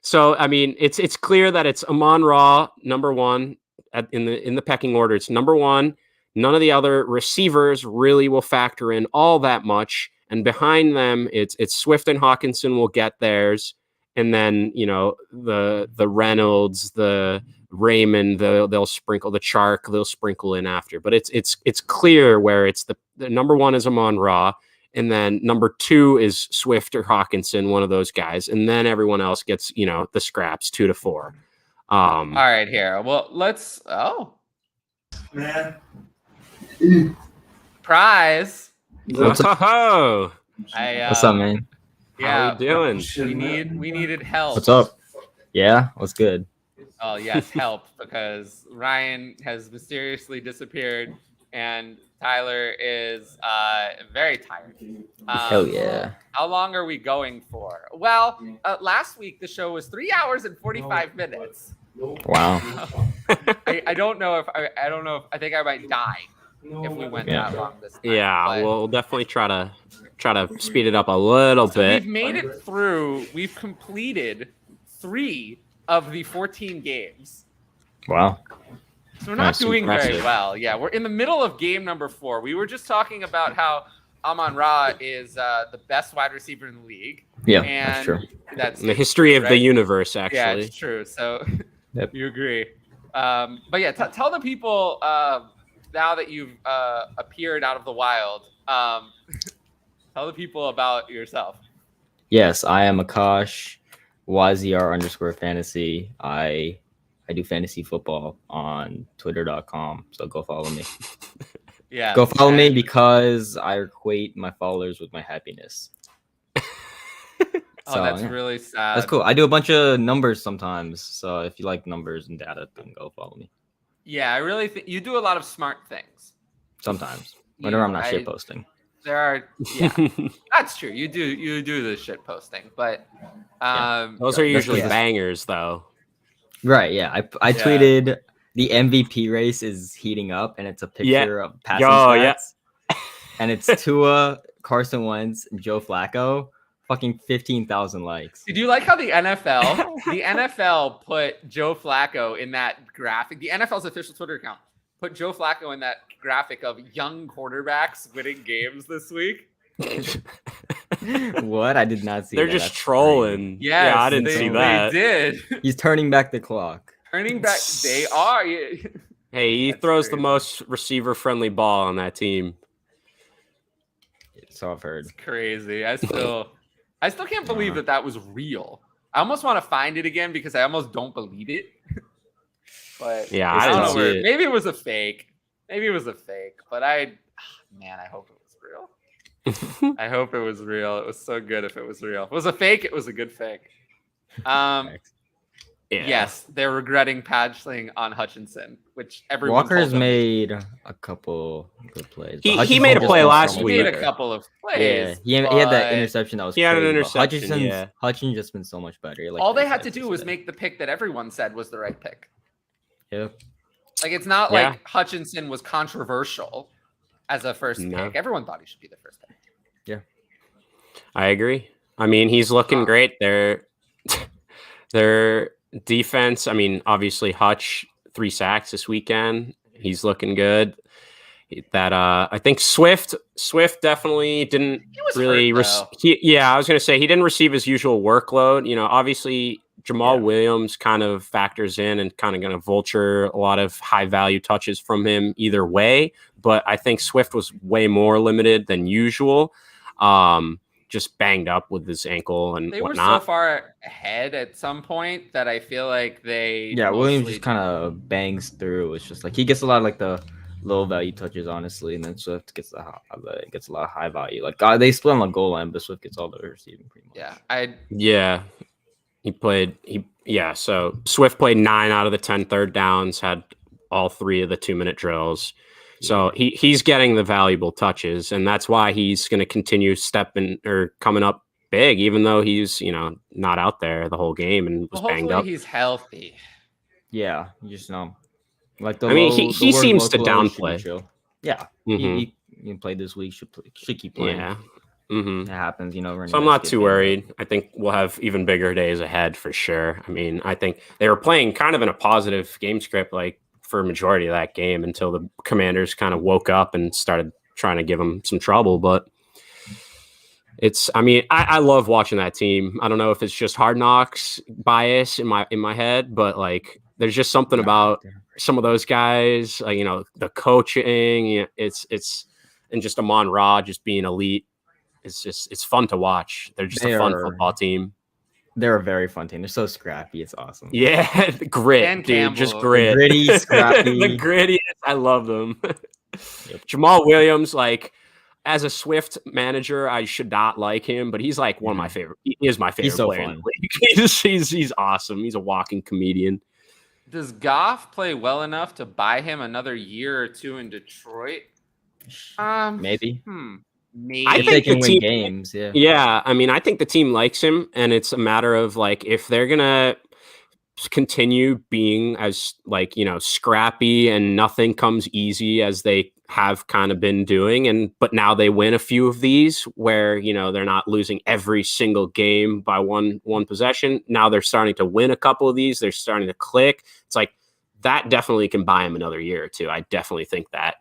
so I mean, it's clear that it's Amon-Ra number one in the pecking order. It's number one. None of the other receivers really will factor in all that much, and behind them, it's Swift and Hawkinson will get theirs, and then the Reynolds, the Raymond, they'll sprinkle the Chark, they'll sprinkle in after. But it's clear where it's the number one is Amon-Ra, And then number 2 is Swift or Hawkinson, one of those guys. And then everyone else gets, the scraps 2 to 4. All right, here. Well, let's. Oh, Man. Prize. What's up, What's up, man? Yeah, how you doing? we needed help. What's up? Yeah, what's good? Oh yes, help, because Ryan has mysteriously disappeared and Tyler is very tired. Hell yeah. How long are we going for? Well, last week the show was 3 hours and 45 minutes. Wow. I don't know if I think I might die if we went that long this time. Yeah, but we'll definitely try to speed it up a little bit. we've made it through. We've completed 3 of the 14 games. Wow. So we're not That's doing very impressive. well. Yeah, we're in the middle of game number 4. We were just talking about how Amon-Ra is the best wide receiver in the league. Yeah, and that's true. That's In the history of the right? universe, Yeah, actually. it's true. So Yep. you agree. But yeah, tell the people now that you've appeared out of the wild, tell the people about yourself. Yes, I am Akash, YZR_fantasy. I do fantasy football on twitter.com. So go follow me. Yeah. Go follow me because I equate my followers with my happiness. Oh, that's yeah. really sad. That's cool. I do a bunch of numbers sometimes. So if you like numbers and data, then go follow me. Yeah, I really think you do a lot of smart things. Sometimes. Whenever I'm not I- shit posting. There are, yeah, that's true. You do the shit posting, but Those are usually yeah. bangers, though. Right, yeah. I Yeah. tweeted the MVP race is heating up, and it's a picture of passing Yeah. stats. And it's Tua, Carson Wentz, and Joe Flacco. Fucking 15,000 likes. Did you like how the NFL put Joe Flacco in that graphic? The NFL's official Twitter account put Joe Flacco in that graphic of young quarterbacks winning games this week. What? I did not see They're that. just That's trolling. Yes, Yeah, I didn't see that. They did. crazy. He's turning back the clock. Turning back, they are. Hey, he That's throws crazy. the most receiver-friendly ball on that team. So I've heard. It's crazy. I still can't believe that was real. I almost want to find it again because I almost don't believe it. But Yeah, I I don't didn't know see where. it. Maybe it was a fake. But I hope it was real. I hope it was real. It was so good if it was real. If it was a fake, it was a good fake. Yeah. Yes, they're regretting patching on Hutchinson, which everyone Walker's told them. made a couple good plays. He but made a Hutchinson play just last so He much week. made a better. couple of Yeah, plays. he had that but interception that was He had an crazy, but interception, yeah. Hutchinson's just been so much better. Like All they Chris had to said do was yesterday. make the pick that everyone said was the right pick. Yeah. Like, it's not Yeah. like Hutchinson was controversial as a first No. pick. Everyone thought he should be the first pick. I agree. I mean, he's looking great. Their defense, I mean, obviously Hutch 3 sacks this weekend. He's looking good. That I think Swift definitely didn't He was really hurt, though. I was going to say he didn't receive his usual workload. Obviously Jamal Williams kind of factors in and kind of going to vulture a lot of high value touches from him either way, but I think Swift was way more limited than usual. Just banged up with his ankle and They were whatnot. so far ahead at some point that I feel like they Yeah, Williams mostly- just kind of bangs through. It's just like he gets a lot of like the low value touches, honestly, and then Swift gets a lot of high value. Like they split on the goal line, but Swift gets all the receiving pretty much. Yeah, So Swift played 9 out of the 10 third downs, had all 3 of the 2-minute drills. So he's getting the valuable touches, and that's why he's going to continue coming up big, even though he's not out there the whole game and was well, banged hopefully up. he's healthy. Yeah, you just know. Like the I mean, low- he the word seems to low should be downplay. chill. Yeah, Mhm. he played this week. Should keep playing. Yeah. Mm-hmm. It happens, running So I'm back not get too banged up. worried. I think we'll have even bigger days ahead for sure. I mean, I think they were playing kind of in a positive game script, like for a majority of that game until the Commanders kind of woke up and started trying to give them some trouble. But I love watching that team. I don't know if it's just Hard Knocks bias in my head, but like there's just something about some of those guys, the coaching, it's and just Amon-Ra just being elite. it's fun to watch. They're just a fun football team. They're a very fun team. They're so scrappy. It's awesome. Yeah, grit, Dan dude, Campbell. just grit. The gritty, scrappy. The gritty. I love them. Yep. Jamal Williams, like as a Swift manager, I should not like him, but he's like one of my favorite. He is my favorite He's so player in fun. the league. He's awesome. He's a walking comedian. Does Goff play well enough to buy him another year or two in Detroit? Maybe. Maybe. I If think they can the win team- games, yeah. Yeah, I mean, I think the team likes him, and it's a matter of like if they're gonna continue being as like scrappy and nothing comes easy as they have kind of been doing, but now they win a few of these where they're not losing every single game by one possession. Now they're starting to win a couple of these. They're starting to click. It's like that definitely can buy him another year or two. I definitely think that,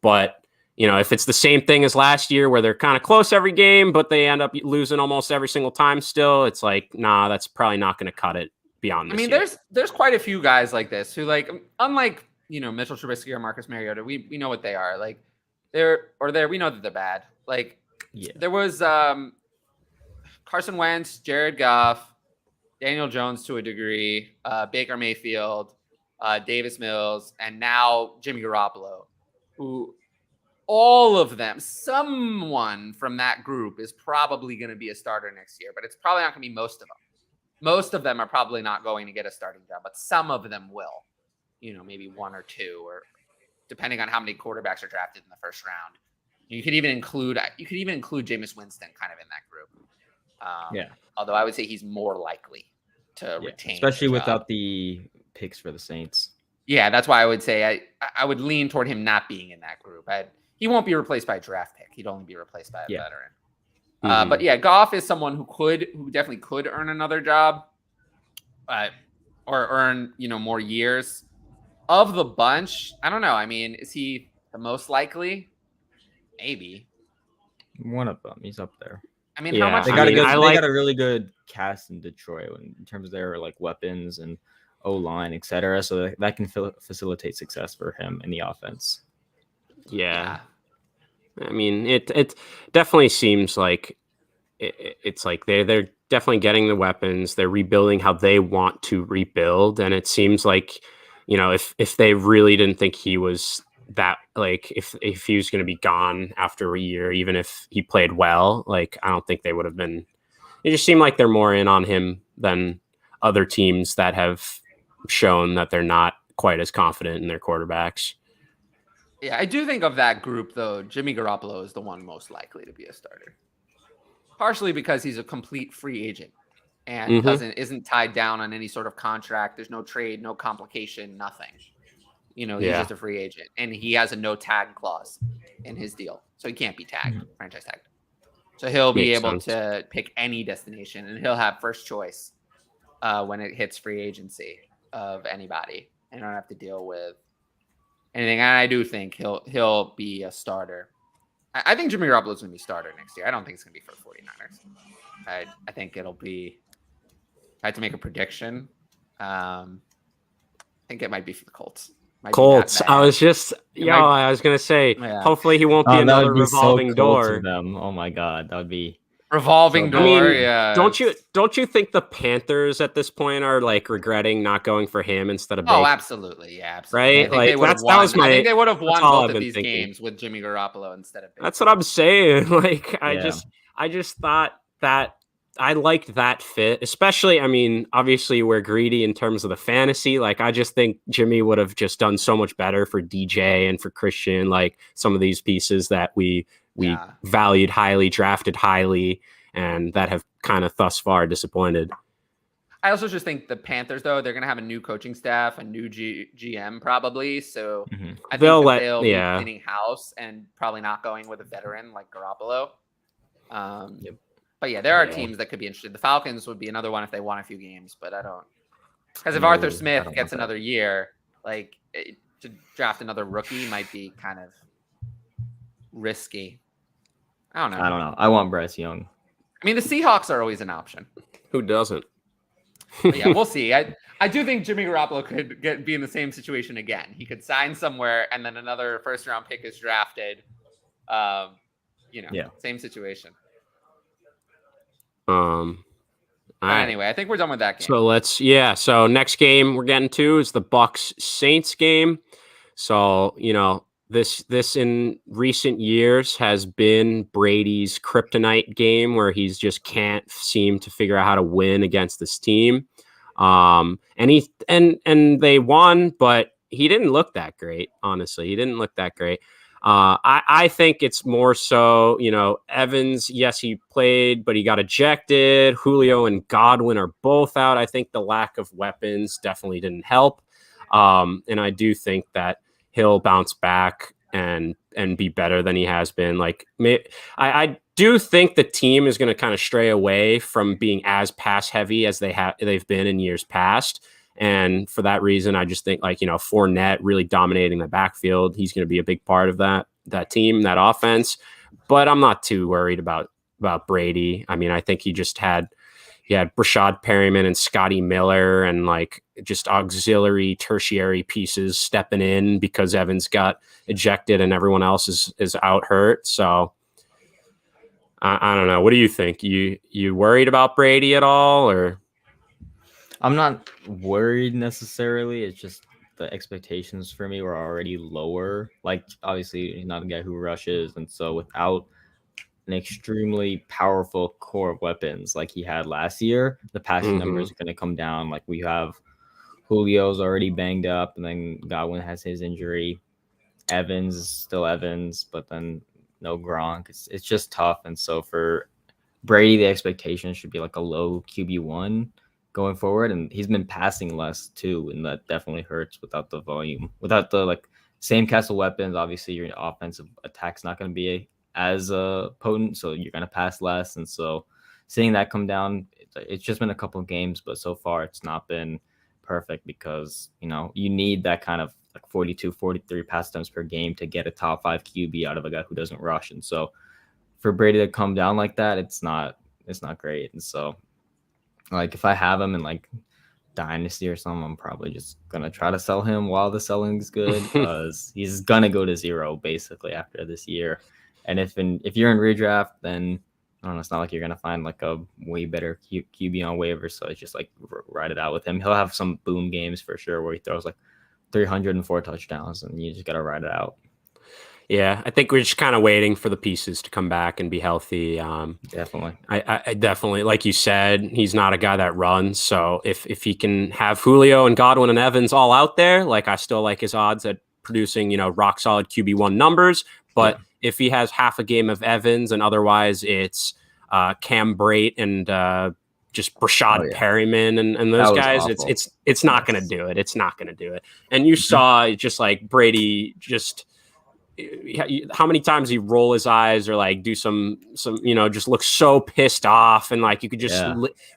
but. If it's the same thing as last year where they're kind of close every game, but they end up losing almost every single time still, it's like, nah, that's probably not going to cut it beyond this year. There's quite a few guys like this who, like, unlike, Mitchell Trubisky or Marcus Mariota, we know what they are. Like, we know that they're bad. Like, there was Carson Wentz, Jared Goff, Daniel Jones to a degree, Baker Mayfield, Davis Mills, and now Jimmy Garoppolo, who... all of them, someone from that group is probably going to be a starter next year, but it's probably not going to be most of them. Most of them are probably not going to get a starting job, but some of them will. Maybe one or two, or depending on how many quarterbacks are drafted in the first round. You could even include Jameis Winston kind of in that group. Although I would say he's more likely to retain, especially without the picks for the Saints. Yeah, that's why I would say I would lean toward him not being in that group. He won't be replaced by a draft pick. He'd only be replaced by a veteran. But yeah, Goff is someone who definitely could earn another job, or earn more years. Of the bunch, I don't know. I mean, is he the most likely? Maybe one of them. He's up there. I mean, how much they got a really good cast in Detroit in terms of their like weapons and O-line, etc. So that can facilitate success for him in the offense. Yeah. I mean, it definitely seems like it's like they're definitely getting the weapons. They're rebuilding how they want to rebuild, and it seems like if they really didn't think he was that, like if he was going to be gone after a year, even if he played well, like I don't think they would have been. It just seemed like they're more in on him than other teams that have shown that they're not quite as confident in their quarterbacks. Yeah, I do think of that group, though, Jimmy Garoppolo is the one most likely to be a starter. Partially because he's a complete free agent and isn't tied down on any sort of contract. There's no trade, no complication, nothing. He's just a free agent. And he has a no tag clause in his deal. So he can't be tagged, franchise tagged. So he'll be able to pick any destination, and he'll have first choice when it hits free agency of anybody. And don't have to deal with anything. And I do think he'll be a starter. I think Jimmy Garoppolo's going to be starter next year. I don't think it's going to be for the 49ers. I think it'll be. I had to make a prediction. I think it might be for the Colts. Colts. I was just, I was going to say, hopefully he won't be another revolving door. To them. Oh my God, that would be revolving door. I mean, yeah. Don't you think the Panthers at this point are like regretting not going for him instead of Baker? Oh, absolutely, yeah, absolutely. Right? I think they would have won both of these games with Jimmy Garoppolo instead of Baker. That's what I'm saying. Like, I just thought that I liked that fit, especially. I mean, obviously we're greedy in terms of the fantasy. Like, I just think Jimmy would have just done so much better for DJ and for Christian. Like some of these pieces that we valued highly, drafted highly, and that have kind of thus far disappointed. I also just think the Panthers, though, they're going to have a new coaching staff, a new GM probably. So I think they'll be cleaning house and probably not going with a veteran like Garoppolo. But yeah, there are teams that could be interested. The Falcons would be another one if they won a few games, but I don't. Because if Arthur Smith gets another year, to draft another rookie might be kind of risky. I don't know. I want Bryce Young. I mean, the Seahawks are always an option. Who doesn't? But yeah, we'll see. I do think Jimmy Garoppolo could be in the same situation again. He could sign somewhere, and then another first-round pick is drafted. same situation. Anyway, I think we're done with that game. So next game we're getting to is the Bucs Saints game. So, this in recent years has been Brady's kryptonite game where he's just can't seem to figure out how to win against this team. And they won, but he didn't look that great. Honestly, he didn't look that great. I think it's more so, Evans, yes, he played, but he got ejected. Julio and Godwin are both out. I think the lack of weapons definitely didn't help. And I do think that he'll bounce back and be better than he has been. I do think the team is going to kind of stray away from being as pass heavy as they've been in years past. And for that reason, I just think Fournette really dominating the backfield. He's going to be a big part of that team, that offense. But I'm not too worried about Brady. I mean, I think he had Rashad Perryman and Scotty Miller and just auxiliary tertiary pieces stepping in because Evans got ejected and everyone else is out hurt. So I don't know. What do you think? You worried about Brady at all, or? I'm not worried necessarily. It's just the expectations for me were already lower. Obviously, he's not a guy who rushes. And so without an extremely powerful core of weapons like he had last year, the passing numbers are going to come down. We have Julio's already banged up, and then Godwin has his injury. Evans is still Evans, but then no Gronk. It's just tough. And so for Brady, the expectation should be a low QB1 going forward, and he's been passing less too, and that definitely hurts without the volume, without the same cast of weapons. Obviously, your offensive attack's not going to be as potent, so you're going to pass less. And so seeing that come down, it's just been a couple of games, but so far it's not been perfect because you need that kind of 42, 43 pass attempts per game to get a top 5 QB out of a guy who doesn't rush. And so for Brady to come down like that, it's not great. And so if I have him in Dynasty or something, I'm probably just gonna try to sell him while the selling's good because he's gonna go to 0 basically after this year. And if you're in redraft, then I don't know, it's not like you're gonna find a way better QB on waiver. So it's just ride it out with him. He'll have some boom games for sure where he throws 304 touchdowns, and you just gotta ride it out. Yeah, I think we're just kind of waiting for the pieces to come back and be healthy. Definitely. I definitely, like you said, he's not a guy that runs. So if he can have Julio and Godwin and Evans all out there, I still like his odds at producing, rock solid QB1 numbers. But if he has half a game of Evans and otherwise it's Cam Brate and just Rashad Perryman and those guys, awful. it's not going to do it. It's not going to do it. And you saw just Brady just how many times he roll his eyes or do some just look so pissed off, and you could just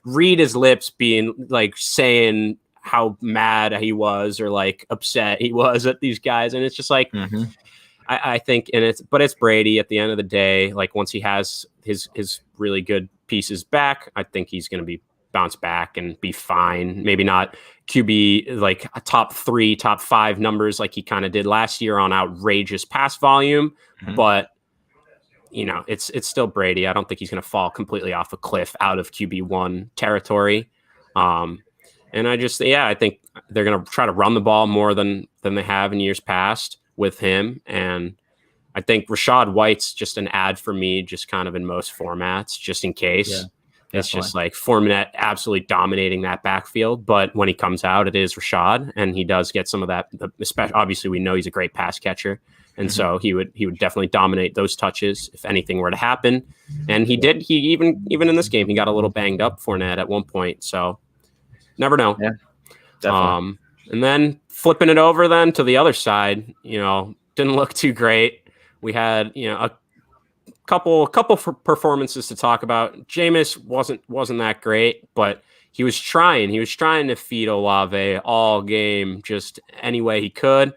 read his lips being saying how mad he was or upset he was at these guys. And it's just I think, and it's Brady at the end of the day. Once he has his really good pieces back, I think he's going to be bounce back and be fine. Maybe not QB a top 3, top 5 numbers like he kind of did last year on outrageous pass volume, but it's still Brady. I don't think he's going to fall completely off a cliff out of QB1 territory. And I think they're going to try to run the ball more than they have in years past with him. And I think Rachaad White's just an ad for me, just kind of in most formats, just in case. Yeah. It's just Fournette absolutely dominating that backfield. But when he comes out, it is Rashad, and he does get some of that. Especially, obviously, we know he's a great pass catcher, and so he would definitely dominate those touches if anything were to happen. And he did. He even in this game, he got a little banged up, Fournette, at one point. So never know. Yeah, definitely. And then flipping it over then to the other side, didn't look too great. We had a couple performances to talk about. Jameis wasn't that great, but he was trying to feed Olave all game, just any way he could.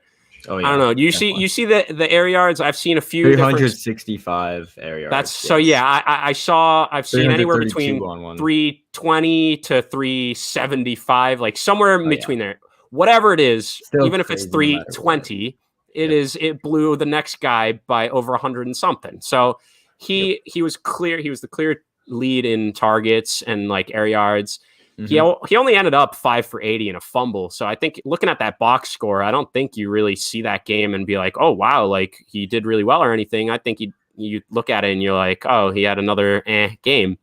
Oh, yeah, I don't know. You see the air yards? I've seen a few 365 air yards. That's so yeah. I've seen anywhere between 320 to 375, somewhere in between there. Whatever it is, still even if it's 320, it blew the next guy by over 100 and something. So he was clear. He was the clear lead in targets and like air yards. He only ended up 5 for 80 and a fumble. So I think looking at that box score, I don't think you really see that game and be like, oh, wow, like he did really well or anything. I think you look at it and you're like, oh, he had another game.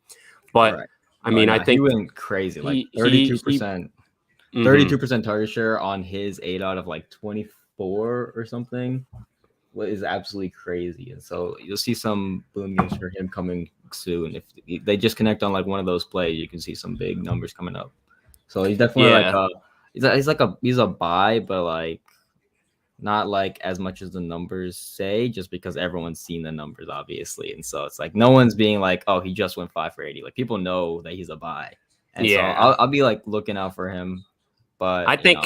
But right. I mean, I think he went crazy, like 32%, 32% target share on his 8 out of like 24 or something. What is absolutely crazy. And so you'll see some boom news for him coming soon. If they just connect on like one of those plays, you can see some big numbers coming up. So he's definitely he's a buy, but like not like as much as the numbers say, just because everyone's seen the numbers, obviously. And so it's like no one's being like, oh, he just went 5 for 80. Like people know that he's a buy. And so I'll be like looking out for him. But I think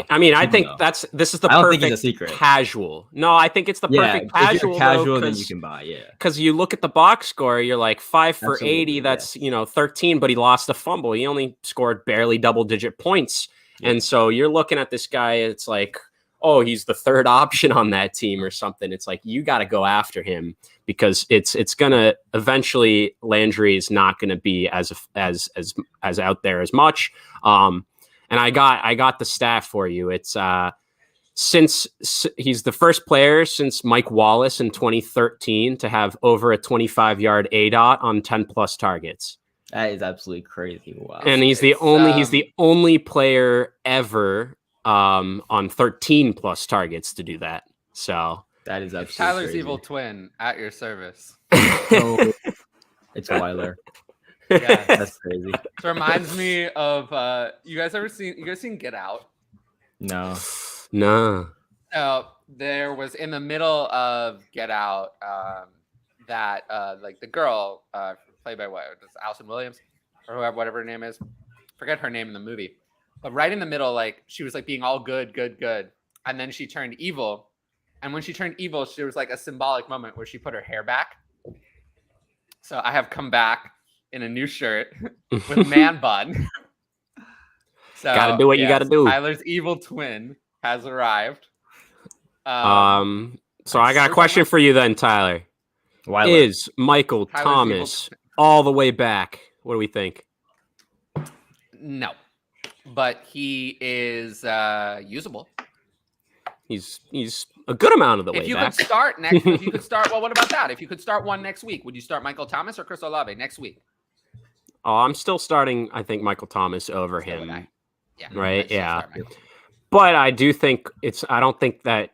this is the perfect casual. No, I think it's the perfect casual. If you're casual, then you can buy, because you look at the box score, you're like 5 for 80. That's 13, but he lost a fumble. He only scored barely double-digit points, and so you're looking at this guy. It's like, oh, he's the third option on that team or something. It's like you got to go after him because it's gonna eventually Landry is not gonna be as out there as much. And I got the stat for you. It's since he's the first player since Mike Wallace in 2013 to have over a 25-yard ADOT on 10+ targets. That is absolutely crazy. Wow. And he's the only player ever on 13+ targets to do that. So that is absolutely Tyler's crazy. evil twin at your service. So, it's Weiler. Yeah, that's crazy. It reminds me of you guys seen Get Out? No. There was in the middle of Get Out that like the girl played by Allison Williams or whatever her name is. Forget her name in the movie. But right in the middle, like she was like being all good, and then she turned evil. And when she turned evil, there was like a symbolic moment where she put her hair back. So I have come back in a new shirt with man bun. So gotta do what you gotta do. Tyler's evil twin has arrived. So I got a question for you then, Tyler. Weiler. Is Michael Thomas all the way back? What do we think? No, but he is usable. He's a good amount of the way back. If you could start, well, what about that? If you could start one next week, would you start Michael Thomas or Chris Olave next week? Oh, I'm still starting, I think, Michael Thomas over him. Yeah. Right? Yeah. But I do think I don't think that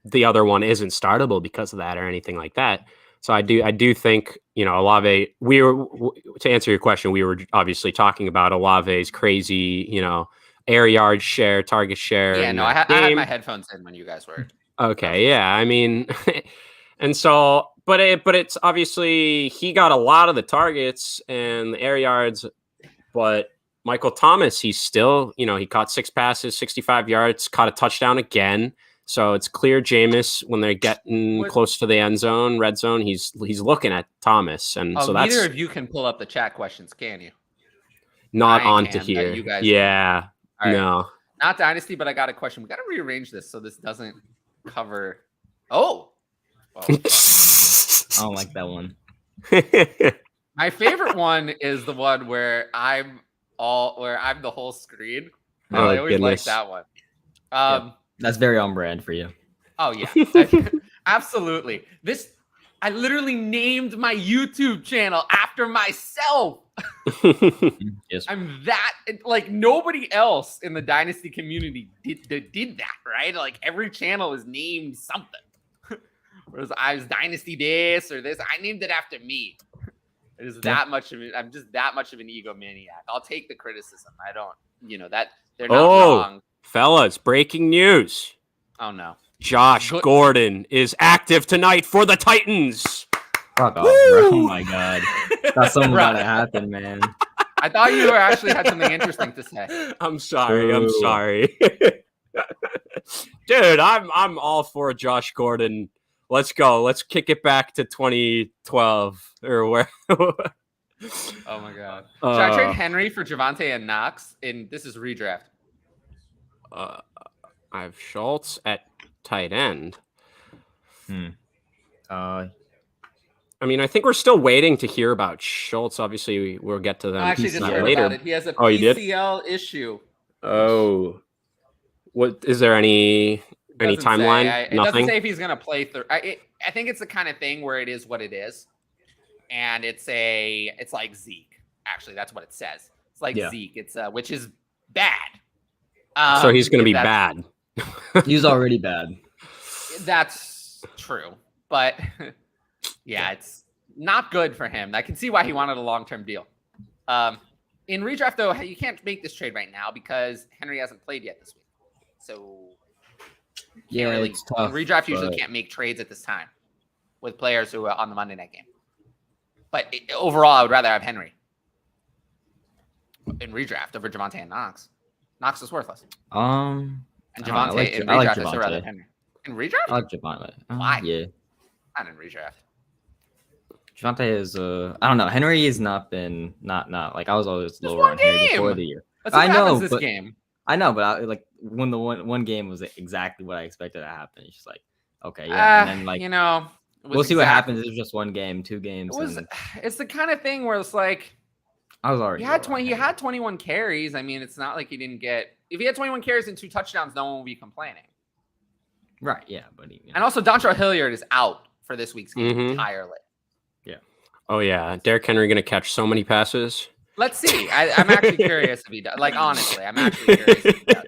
the other one isn't startable because of that or anything like that. So I do think, Olave, to answer your question, we were obviously talking about Olave's crazy, air yard share, target share. Yeah, no, I had my headphones in when you guys were. Okay, yeah. I mean, and so, but it's obviously he got a lot of the targets and the air yards, but Michael Thomas, he's still, he caught 6 passes, 65 yards, caught a touchdown again. So it's clear Jameis, when they're getting close to the end zone, red zone, he's looking at Thomas. And so that's... Neither of you can pull up the chat questions, can you? Not onto here. You guys yeah. Right. No. Not Dynasty, but I got a question. We got to rearrange this so this doesn't cover... Oh! I don't like that one. My favorite one is the one where I'm the whole screen. Oh, I always like that one. That's very on brand for you. Oh yeah, absolutely. I literally named my YouTube channel after myself. Yes. I'm that like nobody else in the Dynasty community did that, right? Like every channel is named something. Whereas I was Dynasty this or this, I named it after me. It is that much of it. I'm just that much of an egomaniac. I'll take the criticism. I don't, that they're not wrong. Fellas, breaking news. Oh no. Josh Gordon is active tonight for the Titans. Fuck off, bro. Oh my god. That's something about to happen, man. I thought you actually had something interesting to say. I'm sorry. Dude, I'm all for Josh Gordon. Let's go. Let's kick it back to 2012 or where. Oh my god. Should I trade Henry for Javonte and Knox? This is redraft. I have Schultz at tight end. I mean, I think we're still waiting to hear about Schultz. Obviously, we'll get to them. I actually just heard later. about it. He has a Oh, you did? PCL issue. Oh, what is there any timeline? It doesn't say if he's going to play through. I think it's the kind of thing where it is what it is, and it's like Zeke. Actually, that's what it says. It's like Zeke. It's which is bad. So he's going to be bad. He's already bad. That's true, but yeah, it's not good for him. I can see why he wanted a long-term deal. In redraft, though, you can't make this trade right now because Henry hasn't played yet this week. So it's tough. In redraft, usually can't make trades at this time with players who are on the Monday night game. But overall, I would rather have Henry in redraft over Javonte and Knox. Knox is worthless. And Javonte in redraft, I still rather have Henry. In redraft? I like Javonte. Why? Yeah. Not in redraft. Javonte is I don't know. Henry has not been not like I was always Just lower on Henry before the year. Let's see what happens this game. I know, but when the one game was exactly what I expected to happen. It's just like, okay, yeah, and then we'll see what happens. It's just 1 game, 2 games. It's the kind of thing where it's like I was already. He had 21 carries. I mean, it's not like he didn't get. If he had 21 carries and 2 touchdowns, no one would be complaining. Right. Yeah, but and also Dontrell Hilliard is out for this week's game entirely. Yeah. Oh yeah, Derrick Henry going to catch so many passes. Let's see. I'm actually curious if he does. Like honestly, I'm actually curious if he does.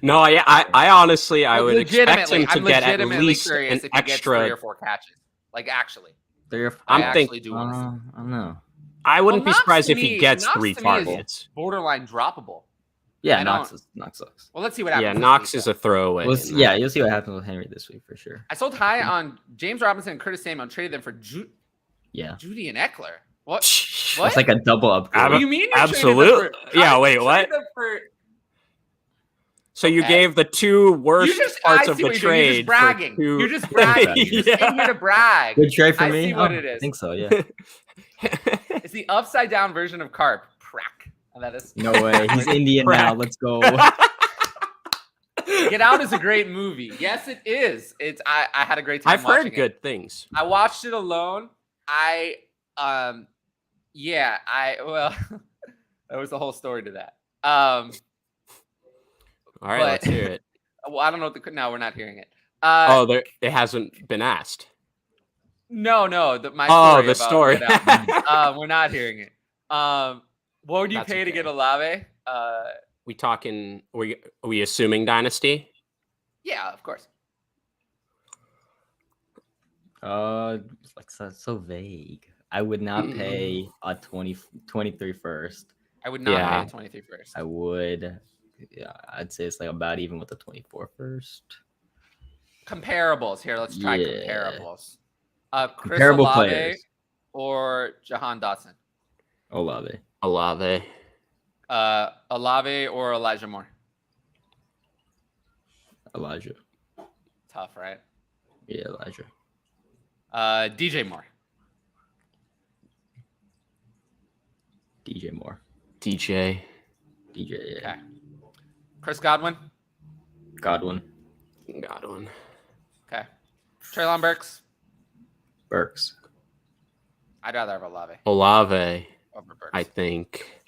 No, yeah, I honestly I would expect him to get at least curious an if he gets extra 3 or 4 catches. Like actually, 3 or 4. I'm thinking. I don't know. I wouldn't be surprised if he gets Knox 3 to me targets. Borderline droppable. Yeah, Knox sucks. Well, let's see what happens. Yeah, Knox is a throwaway. You'll see what happens with Henry this week for sure. I sold high on James Robinson and Curtis Samuel and traded them for Judy and Eckler. What? It's like a double upgrade. What do you mean? Absolutely. Yeah. Wait. What? So you gave the 2 worst parts of the trade. You're just bragging. You're just in here to brag. Good trade for me. I see what it is. I think so. Yeah. It's the upside down version of Carp. Prack. And that is no way. He's Indian now. Let's go. Get Out is a great movie. Yes, it is. I had a great time. I've heard good things. I watched it alone. Well, there was a whole story to that. All right, let's hear it. Well, I don't know no, we're not hearing it. It hasn't been asked. No, the story. We're not hearing it. What would you pay to get Olave? We talking? Are we assuming Dynasty? Yeah, of course. So vague. I would not pay a 23 first. I would not pay a 23 first. I would. Yeah, I'd say it's like about even with the 24 first. Comparables here. Let's try comparables. Chris Comparable Olave players. Or Jahan Dotson? Olave. Olave or Elijah Moore? Elijah. Tough, right? Yeah, Elijah. DJ Moore. DJ Moore. DJ, yeah. Okay. Chris Godwin. Godwin. Okay. Treylon Burks. I'd rather have Olave. Olave. Over Burks. I think.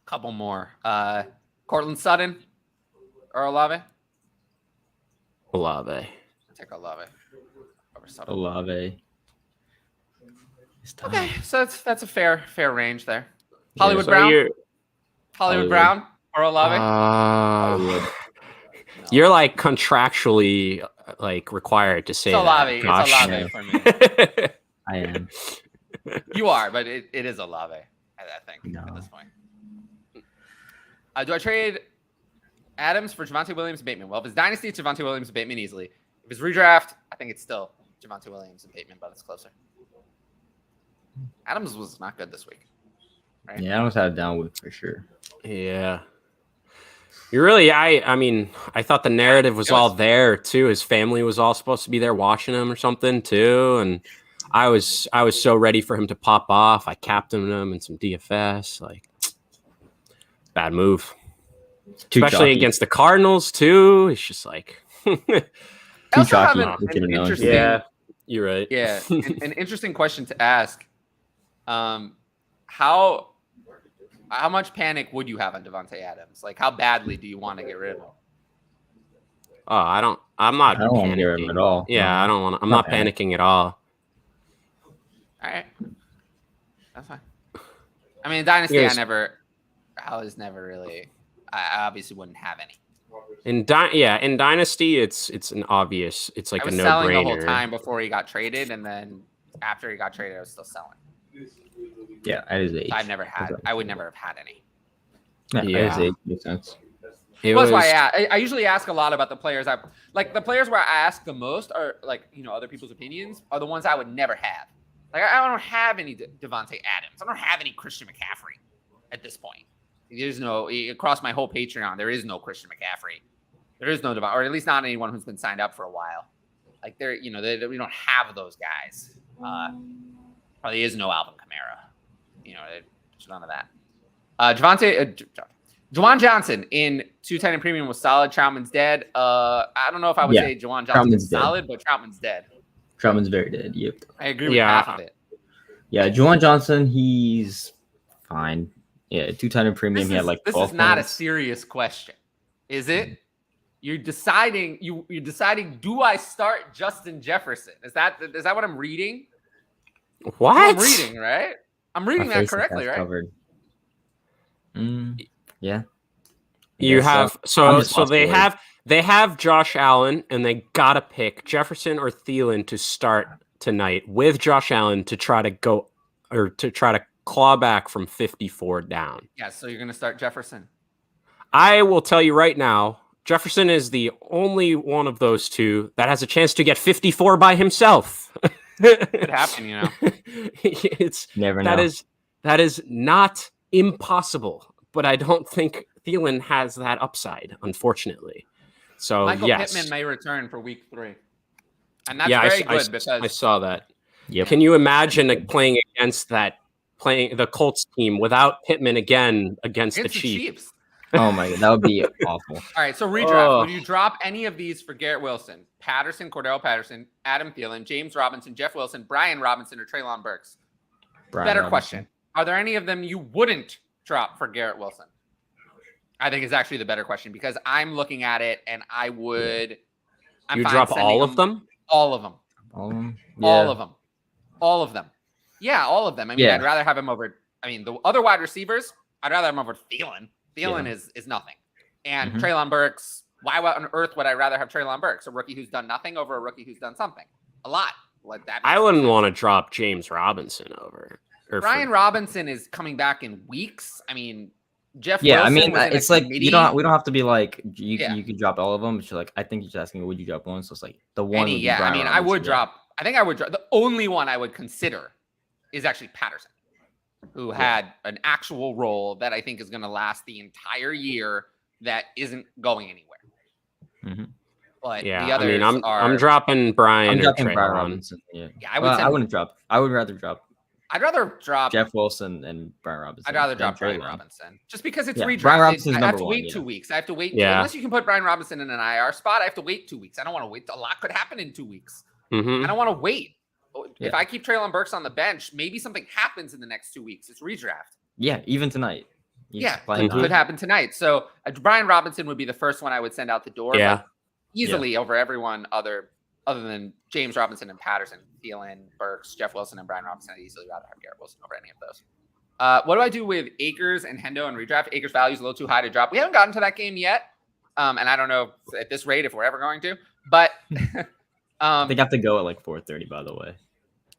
Couple more. Cortland Sutton or Olave? Olave. I'll take Olave over Sutton. Olave. Okay, so that's a fair range there. Hollywood Brown. Hollywood Brown or Olave? Hollywood. You're like contractually required to say it's Olave. That. It's Olave for me. I am. You are, but it is Olave, I think, at this point. Do I trade Adams for Javonte Williams and Bateman? Well, if it's Dynasty, it's Javonte Williams and Bateman easily. If it's redraft, I think it's still Javonte Williams and Bateman, but it's closer. Adams was not good this week. Right? Yeah, Adams had a down week for sure. Yeah. You really, I mean, I thought the narrative was all there too. His family was all supposed to be there watching him or something too, and I was so ready for him to pop off. I captained him in some DFS. Bad move, especially against the Cardinals too. It's just I also have an interesting. Yeah, you're right. Yeah, an interesting question to ask. How much panic would you have on Devontae Adams? Like, how badly do you want to get rid of him? Oh, I'm not. I don't want to get rid of him at all. Yeah, I don't want. I'm not panicking at all. All right, that's fine. I mean, Dynasty, I was never really. I obviously wouldn't have any. In Dynasty, it's an obvious. It's like a no-brainer. I was selling the whole time before he got traded, and then after he got traded, I was still selling. Yeah, at his age. I would never have had any. Yeah, at his age makes sense. That's why I usually ask a lot about the players. The players where I ask the most are other people's opinions are the ones I would never have. Like I don't have any Devontae Adams. I don't have any Christian McCaffrey at this point. There's no across my whole Patreon. There is no Christian McCaffrey. There is no or at least not anyone who's been signed up for a while. Like we don't have those guys. Probably is no Alvin Kamara. There's none of that. Juwan Johnson in 210 premium was solid. Troutman's dead. I don't know if I would say Juwan Johnson is solid, but Troutman's dead. Troutman's very dead. Yep. I agree with half of it. Yeah, Juwan Johnson, he's fine. Yeah, 210 premium. He had like 12 This is not points. a serious question, is it? You're deciding. You're deciding. Do I start Justin Jefferson? Is that what I'm reading? What? I'm reading, right? I'm reading that correctly, right? Covered. Yeah. You have so they have Josh Allen, and they gotta pick Jefferson or Thielen to start tonight with Josh Allen to try to claw back from 54 down. Yeah, so you're gonna start Jefferson. I will tell you right now, Jefferson is the only one of those two that has a chance to get 54 by himself. It could happen, It's never know. That is not impossible, but I don't think Thielen has that upside, unfortunately. So Michael Pittman may return for week 3, and that's very good because I saw that. Yep. Can you imagine playing against the Colts team without Pittman again against the Chiefs? Oh my god, that would be awful. All right, so redraft. Would you drop any of these for Garrett Wilson, Patterson, Cordell Patterson, Adam Thielen, James Robinson, Jeff Wilson, Brian Robinson, or Treylon Burks? Better question. Are there any of them you wouldn't drop for Garrett Wilson? I think is actually the better question because I'm looking at it and I would. You drop all of them? All of them. All of them? Yeah. All of them. All of them. Yeah, all of them. I mean, I'd rather have him over. I mean, the other wide receivers, I'd rather have him over Thielen. Thielen is nothing. And Treylon Burks, why on earth would I rather have Treylon Burks, a rookie who's done nothing over a rookie who's done something? A lot. Like that. I wouldn't want to drop James Robinson over. Brian Robinson is coming back in weeks. I mean, Jeff. Yeah, Wilson I mean, it's like we don't have to be like you could drop all of them. But you're like, I think you're just asking, would you drop one? So it's like the one. I mean, I would drop. I think I would drop. The only one I would consider is actually Patterson, who had an actual role that I think is going to last the entire year. That isn't going anywhere. Mm-hmm. But the others I'm dropping Brian. I'm dropping Brian Robinson. Yeah, I wouldn't drop. I would rather drop. I'd rather drop Jeff Wilson and Brian Robinson. I'd rather drop Brian Robinson just because it's redraft. Brian Robinson's I have to wait 2 weeks. I have to wait. Unless you can put Brian Robinson in an IR spot, I have to wait 2 weeks. I don't want to wait. A lot could happen in 2 weeks. Mm-hmm. I don't want to wait. If I keep Treylon Burks on the bench, maybe something happens in the next 2 weeks. It's redraft. Yeah, even tonight. It could happen tonight. So Brian Robinson would be the first one I would send out the door. Yeah. Easily over everyone other than James Robinson and Patterson, Thielen, Burks, Jeff Wilson, and Brian Robinson. I'd easily rather have Garrett Wilson over any of those. What do I do with Akers and Hendo and redraft? Akers' value is a little too high to drop. We haven't gotten to that game yet. And I don't know at this rate if we're ever going to. But they have to go at like 4:30, by the way.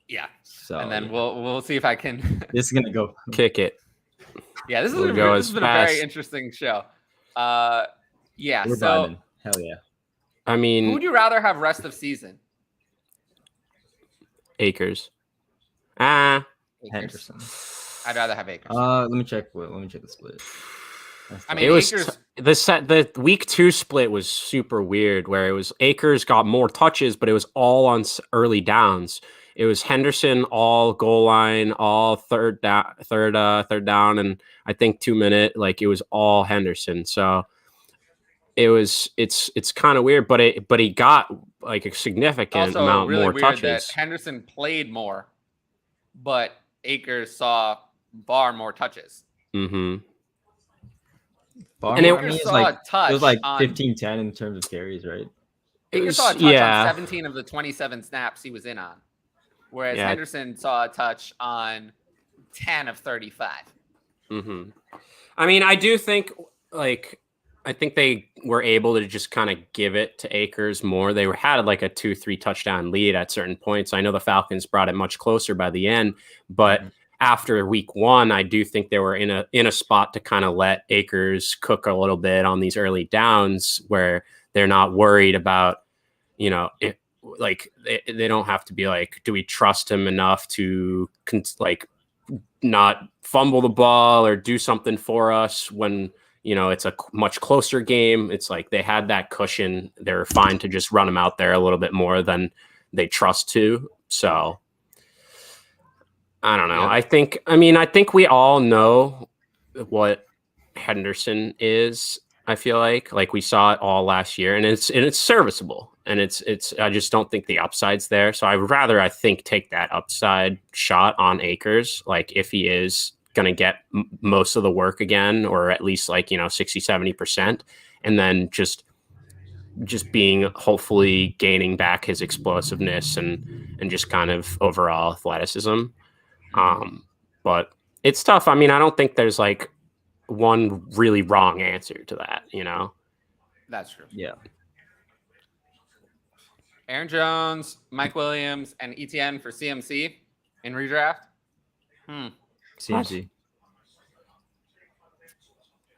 Yeah. So and then we'll see if I can. This is gonna go kick it. Yeah, this has been a very interesting show. We're vibing. Hell yeah. I mean, who would you rather have rest of season? Akers. Henderson. I'd rather have Akers. Let me check the split. I mean, it was Akers... the week 2 split was super weird, where it was Akers got more touches, but it was all on early downs. It was Henderson all goal line, all third down, and I think 2 minute. Like it was all Henderson. So it's kind of weird, but he got like a significant Also, amount really more weird touches. that Henderson played more, but Akers saw far more touches. Mm-hmm. And Akers saw a touch. It was like on 15-10 in terms of carries, right? Akers saw a touch on 17 of the 27 snaps he was in on, whereas Henderson saw a touch on 10 of 35. Mm-hmm. I mean, I do think I think they were able to just kind of give it to Akers more. They had like a 2-3 touchdown lead at certain points. I know the Falcons brought it much closer by the end, but after week 1, I do think they were in a spot to kind of let Akers cook a little bit on these early downs where they're not worried about, they don't have to be like, do we trust him enough to not fumble the ball or do something for us when, it's a much closer game. It's like they had that cushion. They're fine to just run him out there a little bit more than they trust to. So I don't know. Yeah. I think we all know what Henderson is. I feel like we saw it all last year, and it's serviceable, and it's I just don't think the upside's there. So I would rather, I think, take that upside shot on Akers, like if he is going to get most of the work again, or at least 60-70%, and then just being hopefully gaining back his explosiveness and just kind of overall athleticism. But it's tough. I mean, I don't think there's like one really wrong answer to that, That's true. Yeah. Aaron Jones, Mike Williams, and ETN for CMC in redraft. CMC.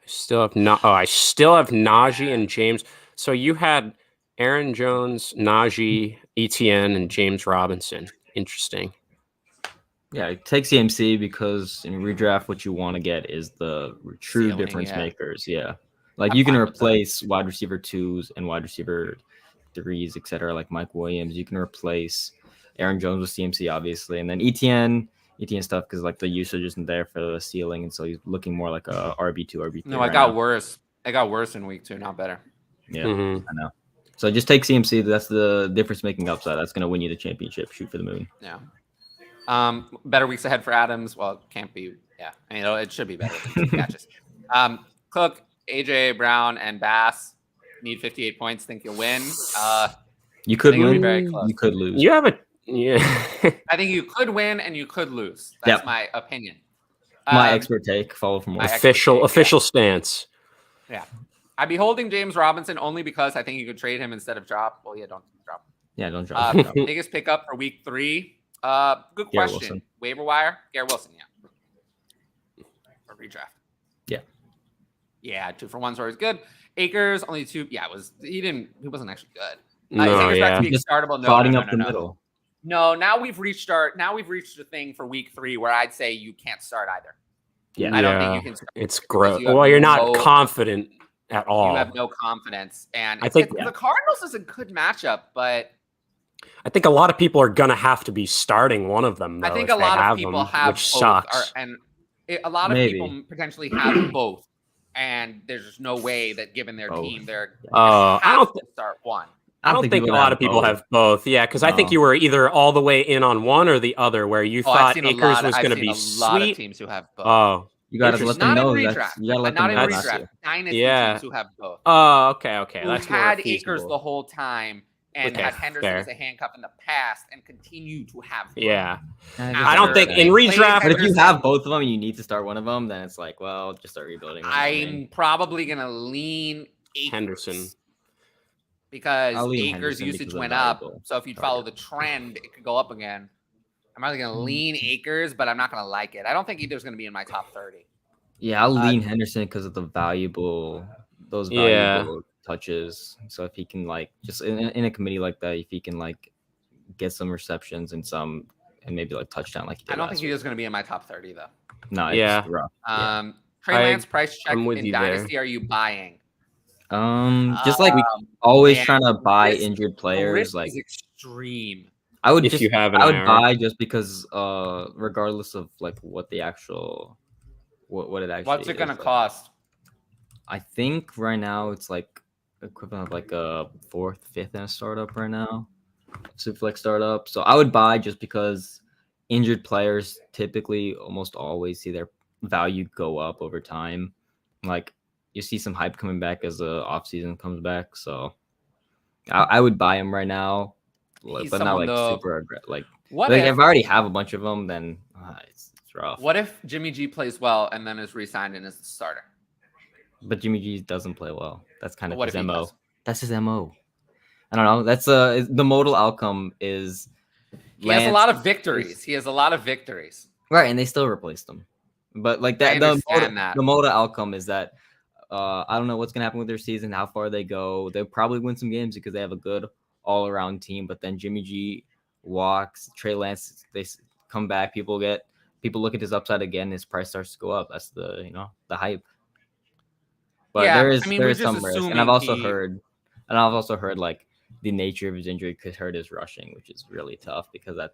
I still have Najee and James. So you had Aaron Jones, Najee, ETN, and James Robinson. Interesting. Yeah, take CMC because in redraft, what you want to get is the true difference makers. Yeah, like you can replace wide receiver 2s and wide receiver 3s, etc. Like Mike Williams, you can replace Aaron Jones with CMC, obviously, and then ETN stuff because like the usage isn't there for the ceiling, and so he's looking more like a RB2, RB3. No, it got worse. It got worse in week 2, not better. Yeah, I know. So just take CMC. That's the difference making upside. That's going to win you the championship. Shoot for the moon. Yeah. Better weeks ahead for Adams. Well, it can't be. Yeah, it should be better than catches. Cook, AJ Brown, and Bass need 58 points. Think you'll win. You could win. You could lose. You have a I think you could win and you could lose. That's my opinion. My expert take. Follow for more. Official stance. Yeah, I'd be holding James Robinson only because I think you could trade him instead of drop. Well, don't drop. Yeah, don't drop. Biggest pickup for week 3. Good question. Waiver wire, Garrett Wilson, for redraft. Yeah, 2 for 1's always good. Akers only 2. Yeah, he wasn't actually good. Akers back to be startable. No, up the middle. No, now we've reached a thing for week 3 where I'd say you can't start either. Yeah, I don't think you can start. It's gross. You're not confident at all. You have no confidence, and I think the Cardinals is a good matchup, but I think a lot of people are going to have to be starting one of them, though, I think a lot of people have which both, sucks. A lot of people potentially have both, and there's just no way that given their team, they're I don't start one. I don't think a lot of people have both. Yeah, because I think you were either all the way in on one or the other, where you thought Akers was going to be sweet. A lot of teams who have both. Oh, you got to let them know. You got to let them know. Not in redraft. Dynasty teams who have both. Oh, okay. Who That's had Akers the whole time and had Henderson as a handcuff in the past and continue to have both. Yeah. I don't think in redraft. But if you have both of them and you need to start one of them, then it's like, well, just start rebuilding. I'm probably going to lean Akers. Henderson. Because Akers' usage went up. So if you follow the trend, it could go up again. I'm either going to lean Akers, but I'm not going to like it. I don't think either's going to be in my top 30. Yeah, I'll lean Henderson because of those valuable touches. So if he can just in a committee like that, if he can get some receptions and maybe touchdown like he did. I don't think either's going to be in my top 30 though. No, it's rough. Trey Lance price check in Dynasty. Are you buying? Just we always trying to buy injured players. Is extreme. I would buy just because regardless of what the actual what it actually what's it gonna cost? I think right now it's equivalent of like a 4th, 5th in a startup right now. Superflex startup. So I would buy just because injured players typically almost always see their value go up over time. Like you see some hype coming back as the offseason comes back. So I would buy him right now, but not like super like. What if I already have a bunch of them? Then it's rough. What if Jimmy G plays well and then is re-signed and is the starter? But Jimmy G doesn't play well. That's kind of his MO. That's his MO. I don't know. That's the modal outcome is he has a lot of victories. Right, and they still replaced him. But like that, the modal outcome is that I don't know what's gonna happen with their season, how far they go. They'll probably win some games because they have a good all-around team. But then Jimmy G walks, Trey Lance, they come back. People look at his upside again. His price starts to go up. That's the hype. But there is some risk, and I've also heard like the nature of his injury could hurt his rushing, which is really tough because that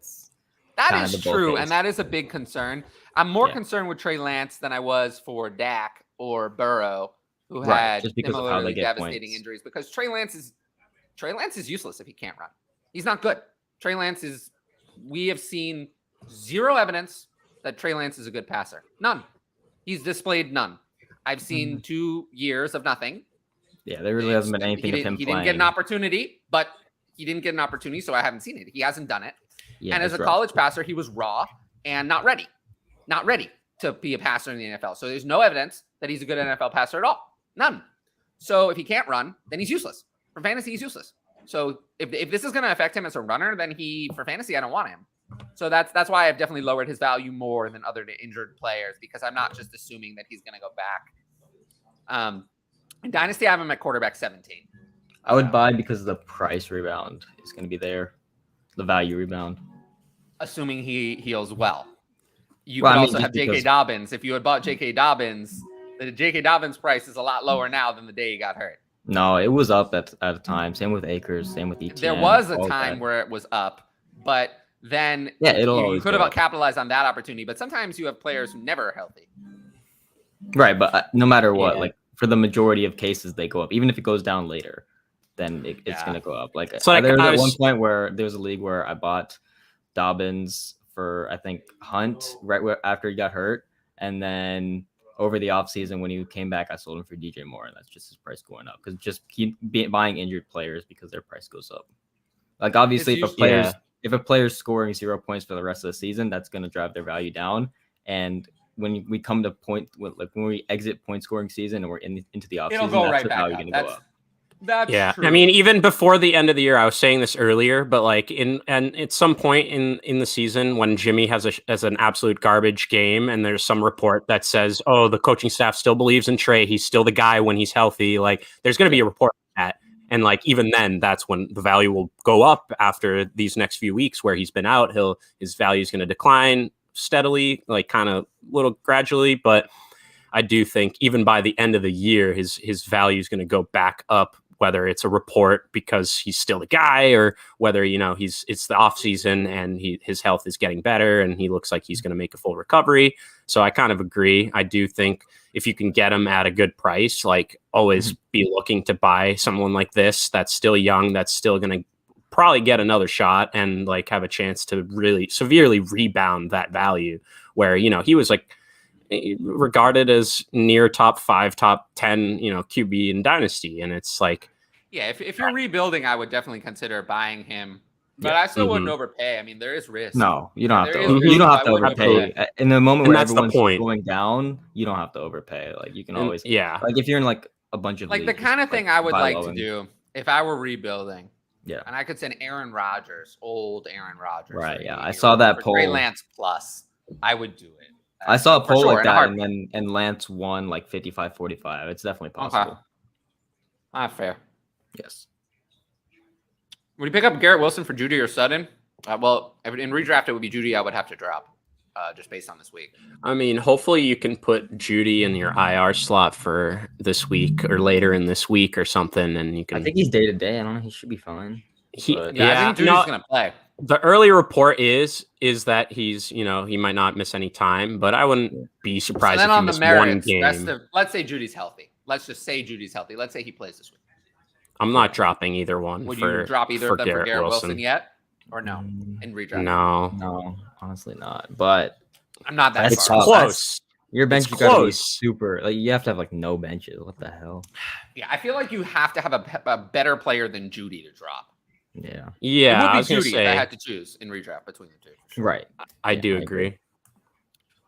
is true, and that is a big concern. I'm more concerned with Trey Lance than I was for Dak or Burrow, who had just because of how they get devastating points. Injuries. Because Trey Lance is useless if he can't run. He's not good. Trey Lance is. We have seen zero evidence that Trey Lance is a good passer. None. He's displayed none. I've seen 2 years of nothing. Yeah, there really hasn't been anything of him playing. He didn't get an opportunity, so I haven't seen it. He hasn't done it. Yeah, and as a college passer, he was raw and not ready to be a passer in the NFL. So there's no evidence that he's a good NFL passer at all. None. So if he can't run, then he's useless. For fantasy, he's useless. So if this is going to affect him as a runner, then for fantasy, I don't want him. So that's why I've definitely lowered his value more than other injured players, because I'm not just assuming that he's going to go back. In Dynasty, I have him at quarterback 17. I would buy because the price rebound is going to be there. The value rebound. Assuming he heals well. You could also have J.K. Dobbins. If you had bought J.K. Dobbins, the J.K. Dobbins price is a lot lower now than the day he got hurt. No, it was up at a time. Same with Akers, same with ETN. There was a time where it was up, but then you could have capitalized on that opportunity. But sometimes you have players who never are healthy. Right, but no matter what, like for the majority of cases, they go up. Even if it goes down later, then it's going to go up. Like there was at one point where there was a league where I bought Dobbins for, I think, Hunt right after he got hurt. And then over the offseason, when he came back, I sold him for DJ Moore. And that's just his price going up. Because just keep buying injured players because their price goes up. Like, obviously, if a player's scoring 0 points for the rest of the season, that's going to drive their value down. And when we come to point, like when we exit point scoring season and we're into the offseason, it'll go that's right back up. Go up. That's true. I mean, even before the end of the year, I was saying this earlier, but like at some point in the season when Jimmy has an absolute garbage game and there's some report that says, oh, the coaching staff still believes in Trey, he's still the guy when he's healthy. Like there's going to be a report on that. And like even then, that's when the value will go up after these next few weeks where he's been out. His value is going to decline steadily, like kind of little gradually. But I do think even by the end of the year, his value is going to go back up, whether it's a report because he's still the guy or whether, it's the off season and his health is getting better and he looks like he's going to make a full recovery. So I kind of agree. I do think if you can get him at a good price, like always be looking to buy someone like this, that's still young, that's still going to probably get another shot and like have a chance to really severely rebound that value where, he was like regarded as near top 5, top 10, QB in Dynasty. And it's like, yeah, if you're rebuilding, I would definitely consider buying him, but I still wouldn't overpay. I mean, there is risk. No, you don't have to. You don't have to overpay. In the moment where everyone's going down, you don't have to overpay. Like you can always, like if you're in like a bunch of like the kind of thing I would like to do if I were rebuilding. Yeah, and I could send Aaron Rodgers, old Aaron Rodgers. Right. Yeah, I saw that poll. Trey Lance plus, I would do it. I saw a poll like that, and Lance won like 55-45. It's definitely possible. Not fair. Yes. Would you pick up Garrett Wilson for Judy or Sutton? Well, in redraft, it would be Judy. I would have to drop just based on this week. I mean, hopefully you can put Judy in your IR slot for this week or later in this week or something, and you can. I think he's day to day. I don't know. He should be fine. I think Judy's going to play. The early report is that he's, he might not miss any time, but I wouldn't be surprised if he missed one game. Let's say Judy's healthy. Let's just say Judy's healthy. Let's say he plays this week. I'm not dropping either one. Would you drop either of them for Garrett Wilson yet? Or no? In redraft? No, honestly not. But I'm not that it's far. close. Your bench is gotta be super. Like you have to have like no benches. What the hell? Yeah, I feel like you have to have a better player than Judy to drop. Yeah. Yeah, it would be Judy if I had to choose in redraft between the two. Sure. Right. I do agree.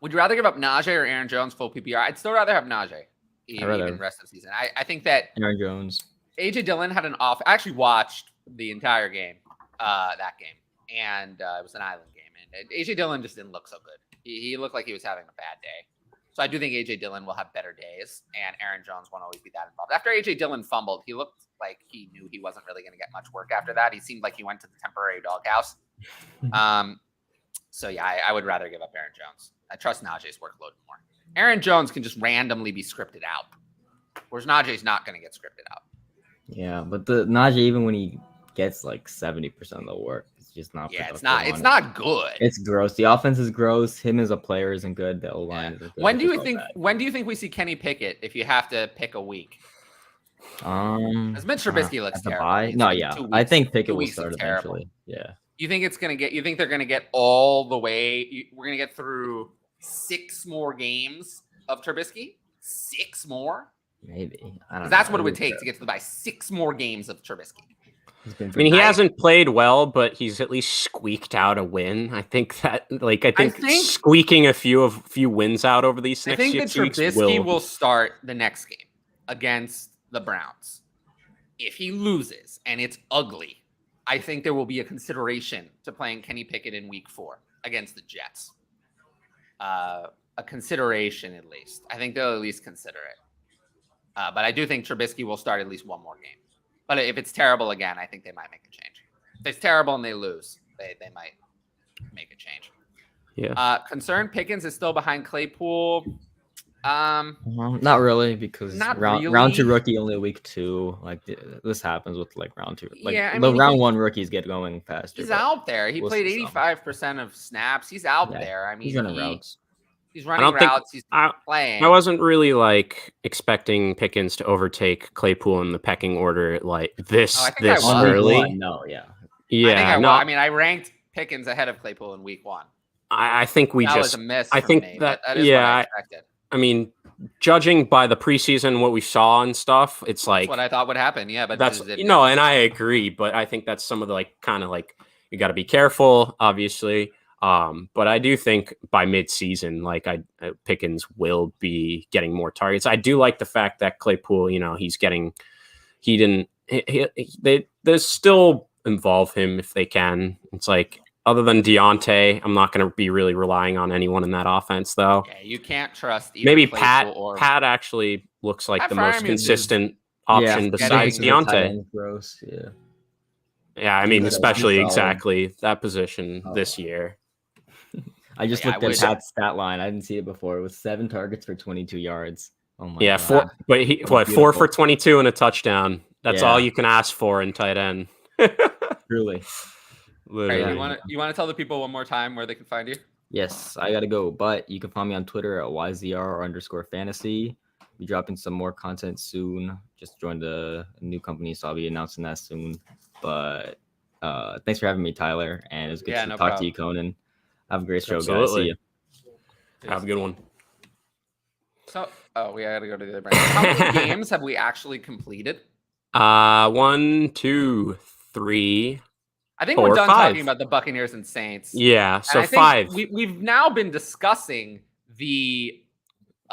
Would you rather give up Najee or Aaron Jones full PPR? I'd still rather have Najee. Even the rest of the season. I think that Aaron Jones. AJ Dillon had an off. I actually watched the entire game, that game, and it was an island game. And AJ Dillon just didn't look so good. He looked like he was having a bad day. So I do think AJ Dillon will have better days, and Aaron Jones won't always be that involved. After AJ Dillon fumbled, he looked like he knew he wasn't really going to get much work after that. He seemed like he went to the temporary doghouse. So yeah, I would rather give up Aaron Jones. I trust Najee's workload more. Aaron Jones can just randomly be scripted out, whereas Najee's not going to get scripted out. Yeah, but the Najee, even when he gets like 70% of the work, it's just not. Yeah, it's not good. It's gross. The offense is gross. Him as a player isn't good. The O-line is good. When do you think we see Kenny Pickett if you have to pick a week? As Mitch Trubisky looks terrible. No, yeah, I think Pickett will start eventually. Yeah. You think they're gonna get all the way? We're gonna get through 6 more games of Trubisky? 6 more? Maybe. I don't know. That's what it would take to get to the bye. 6 more games of Trubisky. I mean, he hasn't played well, but he's at least squeaked out a win. I think that, I think squeaking a few wins out over these next 6 weeks. I think that Trubisky will start the next game against the Browns. If he loses and it's ugly, I think there will be a consideration to playing Kenny Pickett in week 4 against the Jets. A consideration, at least. I think they'll at least consider it. But I do think Trubisky will start at least one more game. But if it's terrible again, I think they might make a change. If it's terrible and they lose, they might make a change. Yeah. Concerned Pickens is still behind Claypool. Not really, because round 2 rookie only week 2. Like this happens with like round 2. Like round 1 rookies get going faster. He's out there. He played 85% of snaps. He's out there. I mean, he's running routes. He's running routes. He's playing. I wasn't really expecting Pickens to overtake Claypool in the pecking order this early. No, yeah. Yeah. I mean, I ranked Pickens ahead of Claypool in week 1. I think that was a miss. I think me, that is what I expected. I mean, judging by the preseason, what we saw and stuff, it's like that's what I thought would happen. Yeah, but that's and I agree. But I think that's some of the you got to be careful, obviously. But I do think by mid-season, Pickens will be getting more targets. I do like the fact that Claypool, they still involve him if they can. It's like, other than Deontay, I'm not going to be really relying on anyone in that offense, though. Yeah, you can't trust either maybe Claypool Pat actually looks like the most consistent option besides Deontay. Gross, yeah. Yeah, I mean, especially exactly that position this year. I just looked at Pat's stat line. I didn't see it before. It was 7 targets for 22 yards. Oh my god. 4 for 22 and a touchdown. That's all you can ask for in tight end. Truly. Literally. Right, you want to tell the people one more time where they can find you? Yes, I gotta go. But you can find me on Twitter at _fantasy. Be dropping some more content soon. Just joined a new company, so I'll be announcing that soon. But thanks for having me, Tyler. And it was good to talk to you, Conan. Have a great show, guys. See you. Have a good one. So, we gotta go to the other branch. How many games have we actually completed? 1, 2, 3. I think we're done talking about the Buccaneers and Saints. Yeah, so 5. We've now been discussing the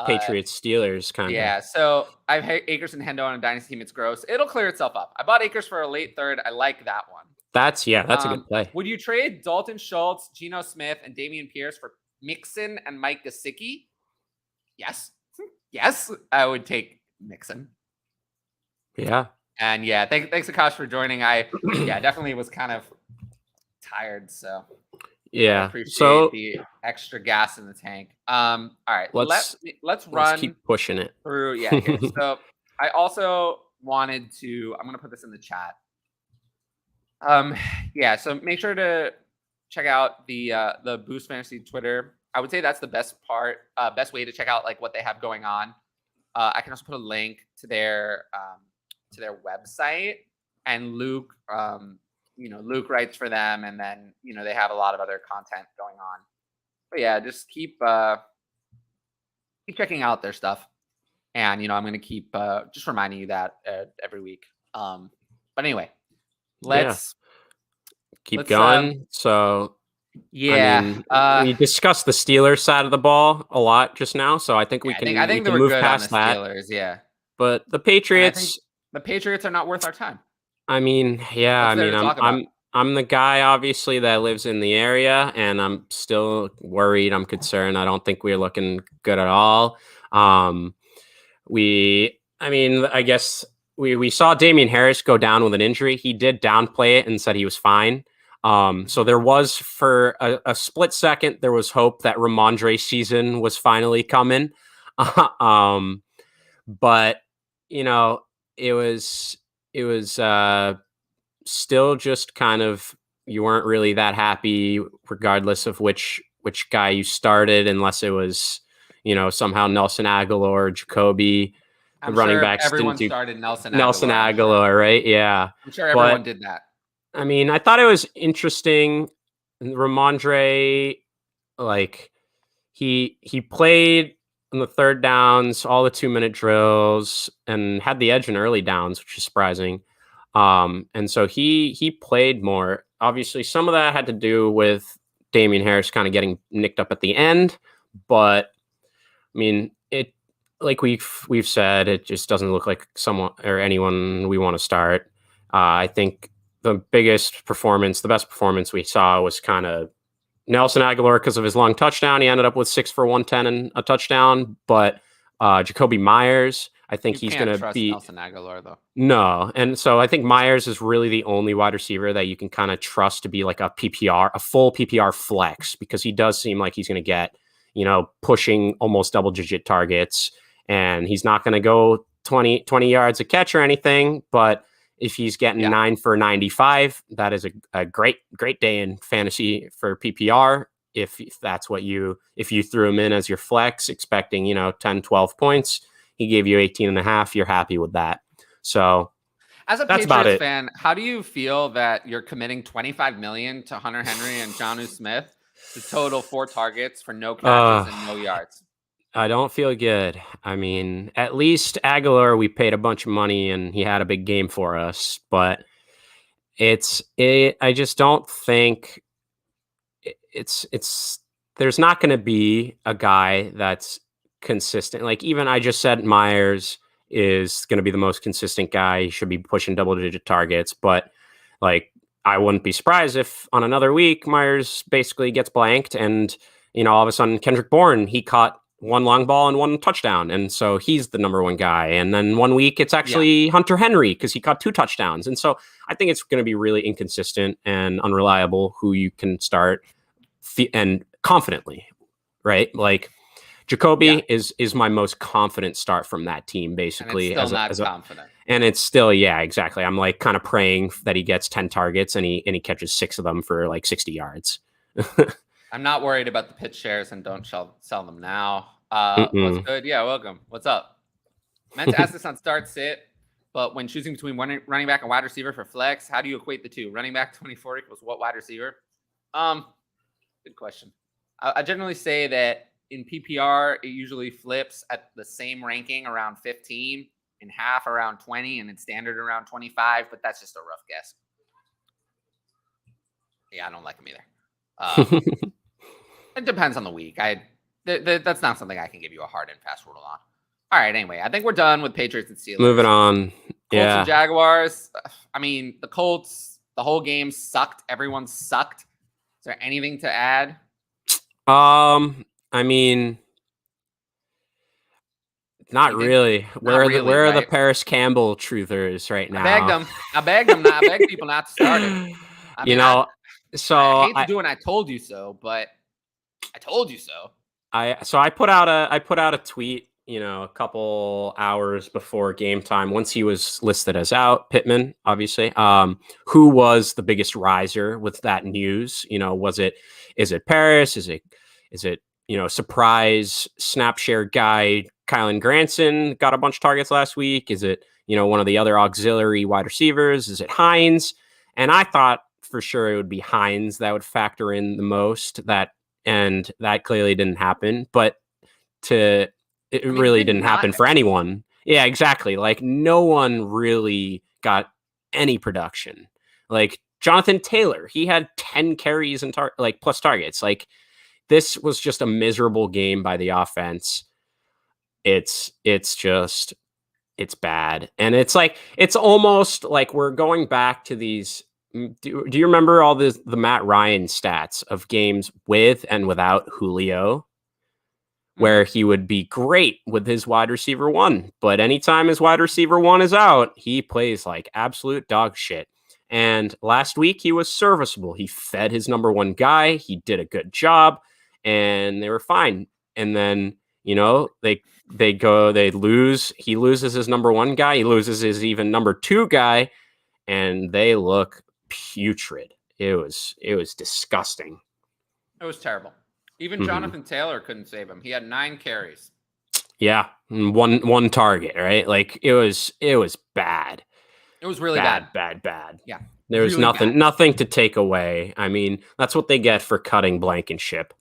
Patriots, Steelers kind of. Yeah, so I have Akers and Hendo on a dynasty team. It's gross. It'll clear itself up. I bought Akers for a late third. I like that one. That's a good play. Would you trade Dalton Schultz, Geno Smith, and Damian Pierce for Mixon and Mike Gesicki? Yes. Yes, I would take Mixon. Yeah. And thanks Akash for joining. I definitely was kind of tired, so yeah. Appreciate the extra gas in the tank. All right, let's keep pushing it through. Yeah. Here. So I also wanted to. I'm gonna put this in the chat. So make sure to check out the Boost Fantasy Twitter. I would say that's the best way to check out what they have going on. I can also put a link to their website and Luke, Luke writes for them, and then they have a lot of other content going on. But yeah, just keep checking out their stuff, and I'm going to keep just reminding you that every week. But anyway, let's keep going. So yeah, we discussed the Steelers side of the ball a lot just now, so I think we can. I think we they can were move good past on the that. Steelers, yeah. But the Patriots, the Patriots are not worth our time. I mean, yeah, I'm the guy obviously that lives in the area, and I'm still worried. I'm concerned. I don't think we're looking good at all. I guess we saw Damian Harris go down with an injury. He did downplay it and said he was fine. So there was, for a split second, there was hope that Ramondre season was finally coming. But it was still just kind of, you weren't really that happy regardless of which guy you started, unless it was somehow Nelson Aguilar or Jacoby. I'm running sure backs everyone didn't do started Nelson Aguilar, right? Yeah, I'm sure everyone did that. I mean, I thought it was interesting. Ramondre, he played on the third downs, all the 2-minute drills, and had the edge in early downs, which is surprising. And so he played more. Obviously, some of that had to do with Damian Harris kind of getting nicked up at the end, but I mean, it, like we've said, it just doesn't look like someone or anyone we want to start. I think the best performance we saw was kind of Nelson Aguilar because of his long touchdown. He ended up with 6 for 110 and a touchdown. But Jacoby Myers, I think he's going to be Nelson Aguilar though. No, and so I think Myers is really the only wide receiver that you can kind of trust to be like a full PPR flex, because he does seem like he's going to get pushing almost double-digit targets, and he's not going to go 20 yards a catch or anything, but if he's getting 9 for 95, that is a great day in fantasy for PPR. If that's what if you threw him in as your flex, expecting 10, 12 points, he gave you 18.5. You're happy with that. So as a Patriots fan, how do you feel that you're committing $25 million to Hunter Henry and Jonnu Smith to total 4 targets for no catches and no yards? I don't feel good. I mean, at least Aguilar, we paid a bunch of money and he had a big game for us, but I just don't think there's not going to be a guy that's consistent. Like, even I just said Myers is going to be the most consistent guy. He should be pushing double-digit targets, but I wouldn't be surprised if on another week Myers basically gets blanked and all of a sudden Kendrick Bourne, he caught 1 long ball and 1 touchdown, and so he's the number 1 guy. And then one week it's actually Hunter Henry because he caught 2 touchdowns. And so I think it's going to be really inconsistent and unreliable who you can start and confidently, right? Like Jacoby is my most confident start from that team, basically. And it's still not confident. And it's still, exactly. I'm kind of praying that he gets 10 targets and he catches 6 of them for 60 yards. I'm not worried about the pitch shares, and don't sell them now. What's good? Yeah, welcome. What's up? Meant to ask this on start sit, but when choosing between running back and wide receiver for flex, how do you equate the two? Running back 24 equals what wide receiver? Good question. I generally say that in PPR, it usually flips at the same ranking around 15, in half around 20, and in standard around 25, but that's just a rough guess. Yeah, I don't like them either. It depends on the week. That's not something I can give you a hard and fast rule on. All right, anyway, I think we're done with Patriots and Steelers. Moving on. Colts and Jaguars. I mean, the Colts, the whole game sucked. Everyone sucked. Is there anything to add? I mean, not really. Where are the Paris Campbell truthers right now? I begged them. I begged people not to start it. I mean, I hate to do it. I told you so, but I told you so. I put out a tweet, a couple hours before game time, once he was listed as out, Pittman, obviously. Who was the biggest riser with that news? Is it Paris? Is it surprise snap share guy Kylan Granson got a bunch of targets last week? Is it, one of the other auxiliary wide receivers? Is it Hines? And I thought for sure it would be Hines that would factor in the most, and that clearly didn't happen. But it really didn't happen for anyone. Yeah, exactly. Like, no one really got any production. Like, Jonathan Taylor, he had 10 carries and plus targets. Like, this was just a miserable game by the offense. It's bad. And it's almost like we're going back to these. Do you remember all the Matt Ryan stats of games with and without Julio, where he would be great with his wide receiver one, but anytime his wide receiver one is out, he plays like absolute dog shit. And last week he was serviceable. He fed his number one guy. He did a good job and they were fine. And then, they lose. He loses his number one guy. He loses his even number two guy, and they look putrid. It was disgusting. It was terrible. Even Jonathan Taylor couldn't save him. He had 9 carries. Yeah, one target, right? Like, it was bad. It was really bad. Bad. Yeah. There was really nothing to take away. I mean, that's what they get for cutting Blankenship.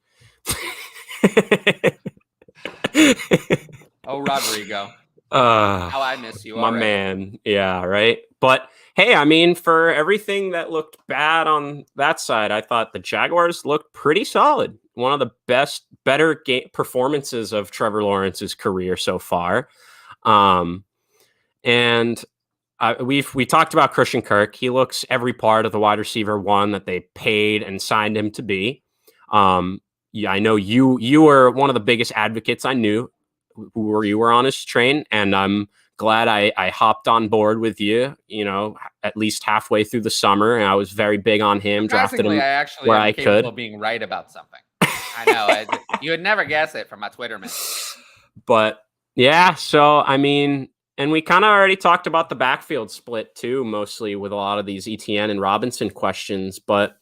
Oh, Rodrigo. How I miss you. My man. Yeah, right. But hey, I mean, for everything that looked bad on that side, I thought the Jaguars looked pretty solid. One of the better game performances of Trevor Lawrence's career so far. And we talked about Christian Kirk. He looks every part of the wide receiver one that they paid and signed him to be. I know you were one of the biggest advocates I knew you were on his train, and I'm glad I hopped on board with you, at least halfway through the summer. And I was very big on him, drafted him where I could. Of being right about something. I know. You would never guess it from my Twitter message. But yeah, so I mean, and we kind of already talked about the backfield split too, mostly with a lot of these ETN and Robinson questions. But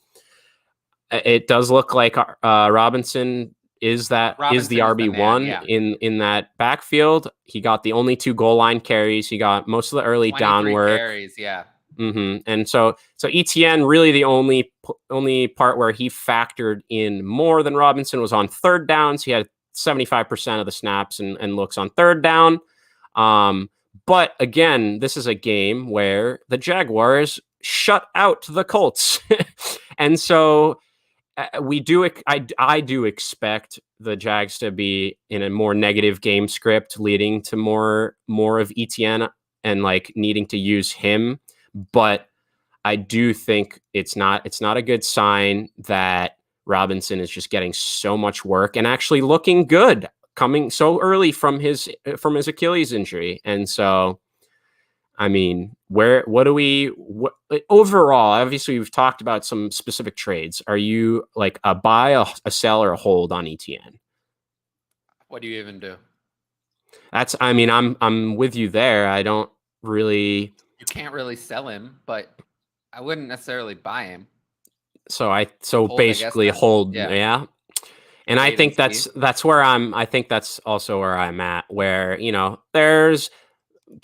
it does look like Robinson is the RB1 in that backfield. He got the only 2 goal line carries. He got most of the early down work. Carries, yeah. And so ETN, really the only part where he factored in more than Robinson was on third downs. He had 75% of the snaps and looks on third down. But again, this is a game where the Jaguars shut out the Colts. And so I do expect the Jags to be in a more negative game script, leading to more of ETN and like needing to use him. But I do think it's not a good sign that Robinson is just getting so much work and actually looking good coming so early from his Achilles injury. And so, I mean, overall, obviously we've talked about some specific trades. Are you like a buy, a sell, or a hold on ETN? What do you even do? I'm with you there. I don't really. You can't really sell him, but I wouldn't necessarily buy him. So basically hold. Yeah. And I think that's where I think that's also where I'm at, where, there's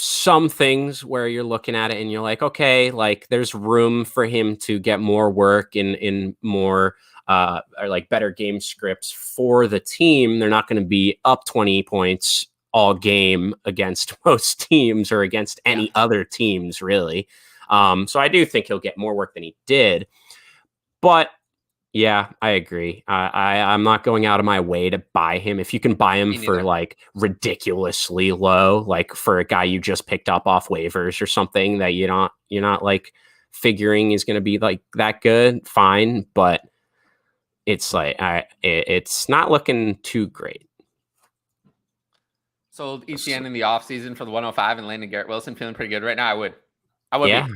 some things where you're looking at it and you're like, okay, like there's room for him to get more work in more or like better game scripts for the team. They're not going to be up 20 points all game against most teams or against any other teams, really. So I do think he'll get more work than he did. But yeah, I agree. I'm not going out of my way to buy him. If you can buy him for like ridiculously low, like for a guy you just picked up off waivers or something that you're not like figuring is going to be like that good, fine. But it's like it's not looking too great. So ETN in the offseason for the 105 and landing Garrett Wilson, feeling pretty good right now. I would. Yeah,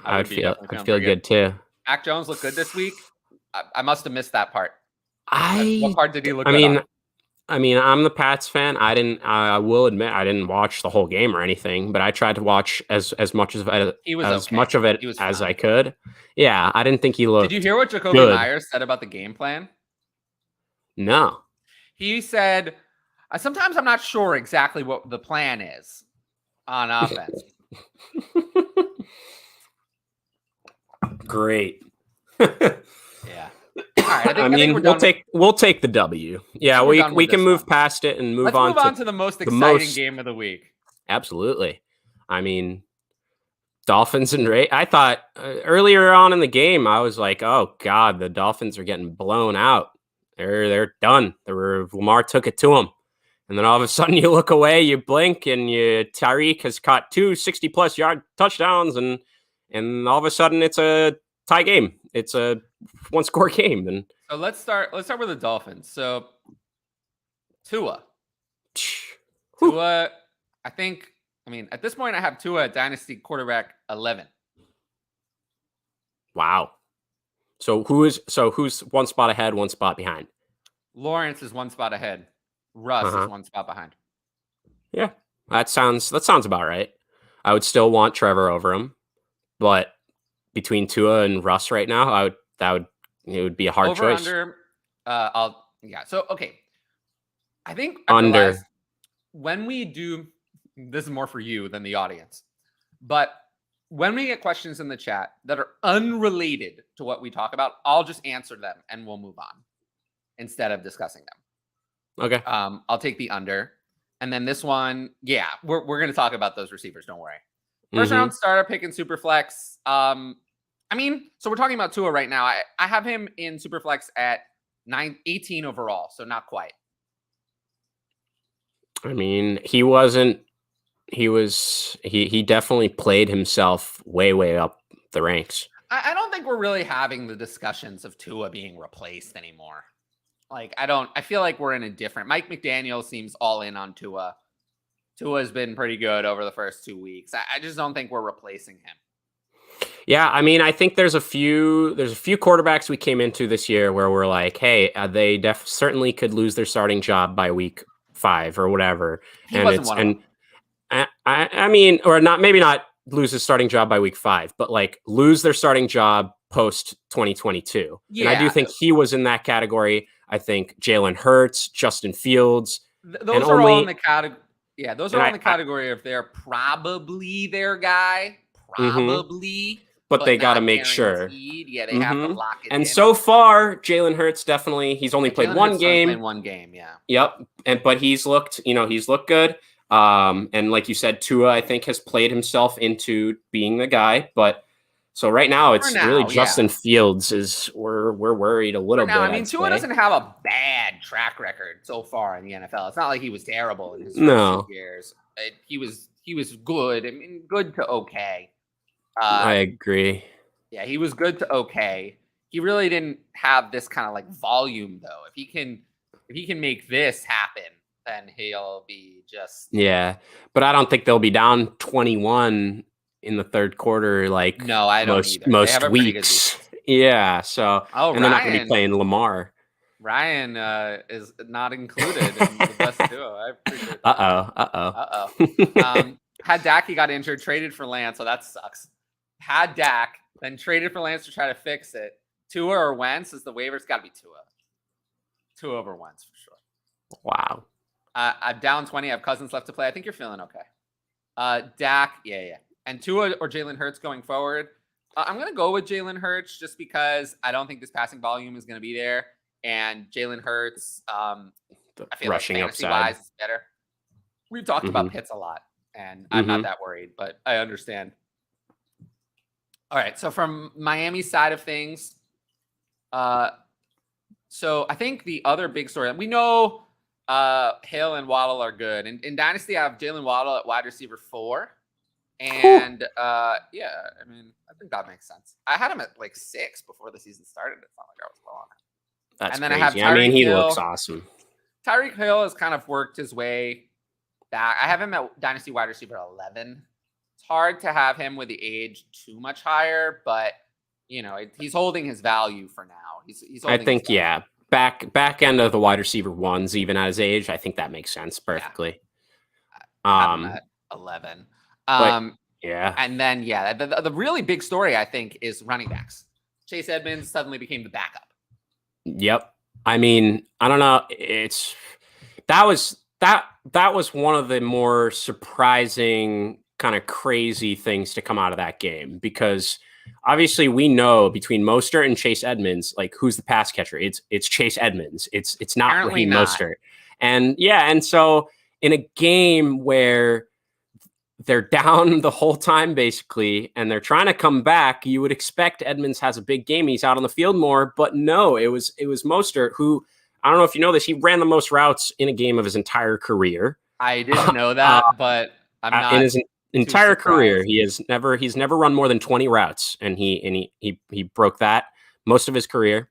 I'd feel good too. Mac Jones looked good this week. I must have missed that part. What part did he look good on? I mean, I'm the Pats fan. I will admit I didn't watch the whole game or anything, but I tried to watch as much of it as I could. Yeah, I didn't think he looked. Did you hear what Jacoby Myers said about the game plan? No. He said, Sometimes I'm not sure exactly what the plan is on offense. Great. Yeah. All right. I mean, we'll take the W. Yeah, we can move past it and move on to the most exciting game of the week. Absolutely. I mean, Dolphins and Ravens. I thought earlier on in the game, I was like, "Oh God, the Dolphins are getting blown out. They're done. Lamar took it to them." And then all of a sudden, you look away, you blink, and Tyreek has caught 2 60-plus yard touchdowns, and all of a sudden, it's a tie game. It's a one-score game. And so let's start with the Dolphins. So Tua, I mean, at this point, I have Tua at Dynasty quarterback 11. Wow. So who's one spot ahead, one spot behind? Lawrence is one spot ahead. Russ is one spot behind. Yeah, that sounds about right. I would still want Trevor over him, but between Tua and Russ right now, it would be a hard choice. Under, So okay, I think under when we do. This is more for you than the audience. But when we get questions in the chat that are unrelated to what we talk about, I'll just answer them and we'll move on instead of discussing them. Okay. I'll take the under. And then this one, we're going to talk about those receivers. Don't worry. First round starter pick in Superflex. I mean, so we're talking about Tua right now. I have him in Superflex at 18 overall, so not quite. I mean, he definitely played himself way up the ranks. I don't think we're really having the discussions of Tua being replaced anymore. Like, I feel like we're in a different. Mike McDaniel seems all in on Tua. Tua's been pretty good over the first 2 weeks. I just don't think we're replacing him. Yeah, I mean, I think there's a few quarterbacks we came into this year where we're like, hey, they certainly could lose their starting job by week 5 or whatever. He wasn't one of them. I mean, or not, maybe not lose his starting job by week 5, but like lose their starting job post 2022. Yeah. And I do think he was in that category. I think Jalen Hurts, Justin Fields. Those are all in the category. Yeah, those are all in the category of they're probably their guy. Probably. But they got to make sure. Yeah, they have to lock it in. And so far, Jalen Hurts definitely, he's only played one game. Yeah. Yep. But he's looked good. And like you said, Tua, I think, has played himself into being the guy. But so right now, it's really Justin Fields we're worried a little bit. I mean, Tua doesn't have a bad track record so far in the NFL. It's not like he was terrible in his first 2 years. He was good. I mean, good to okay. I agree. Yeah, he was good to okay. He really didn't have this kind of like volume though. If he can make this happen, then he'll be just But I don't think they'll be down 21 in the third quarter like no, I don't most weeks. Yeah, so and they're not going to be playing Lamar. Ryan is not included in the best duo. I appreciate that. Had Dak, he got injured, traded for Lance, so that sucks. Had Dak, then traded for Lance to try to fix it. Tua or Wentz is the waivers. Got to be Tua. Tua over Wentz for sure. Wow. I'm down 20. I have Cousins left to play. I think you're feeling okay. Dak, yeah. And Tua or Jalen Hurts going forward. I'm going to go with Jalen Hurts just because I don't think this passing volume is going to be there. And Jalen Hurts, I feel like fantasy-wise is better. We've talked about Pitts a lot, and I'm not that worried, but I understand. All right, so from Miami's side of things, so I think the other big story, we know Hill and Waddle are good. In Dynasty, I have Jalen Waddle at wide receiver 4. And I mean, I think that makes sense. I had him at like 6 before the season started. It's not like I was low on it. That's crazy. I have Tyreek Hill. He looks awesome. Tyreek Hill has kind of worked his way back. I have him at Dynasty wide receiver 11. It's hard to have him with the age too much higher, but you know, he's holding his value for now. He's I think back end of the wide receiver 1s, even at his age, I think that makes sense perfectly. I have him at 11. And then the really big story I think is running backs. Chase Edmonds suddenly became the backup. Yep. I mean, I don't know. That was that was one of the more surprising, kind of crazy things to come out of that game, because obviously we know between Mostert and Chase Edmonds, like, who's the pass catcher? It's Chase Edmonds. It's not Apparently Raheem not. Mostert. And so in a game where they're down the whole time basically, and they're trying to come back, you would expect Edmonds has a big game. He's out on the field more, but no, it was Mostert, who, I don't know if you know this, he ran the most routes in a game of his entire career. I didn't know that, but I'm not in his entire career. surprised. He's never run more than 20 routes, and he broke that most of his career.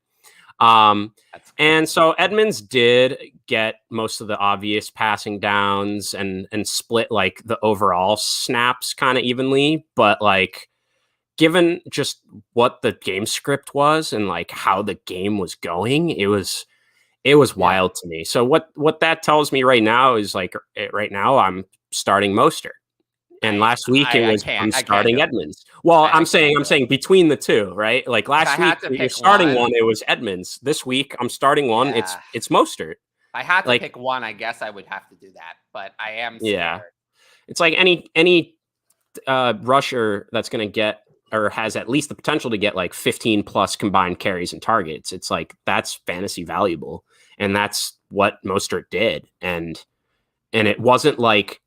And so Edmonds did get most of the obvious passing downs and split like the overall snaps kind of evenly, but like, given just what the game script was and like how the game was going, it was wild to me. So what that tells me right now is, like, right now I'm starting Mostert. And last week I'm starting Edmonds. Well, I'm saying between the two, right? Like, last week you're starting one, it was Edmonds. This week I'm starting one, it's Mostert. If I had to pick one, I guess I would have to do that, but I am scared. Yeah. It's like any rusher that's going to get, or has at least the potential to get, like 15 plus combined carries and targets. It's like, that's fantasy valuable. And that's what Mostert did. And it wasn't like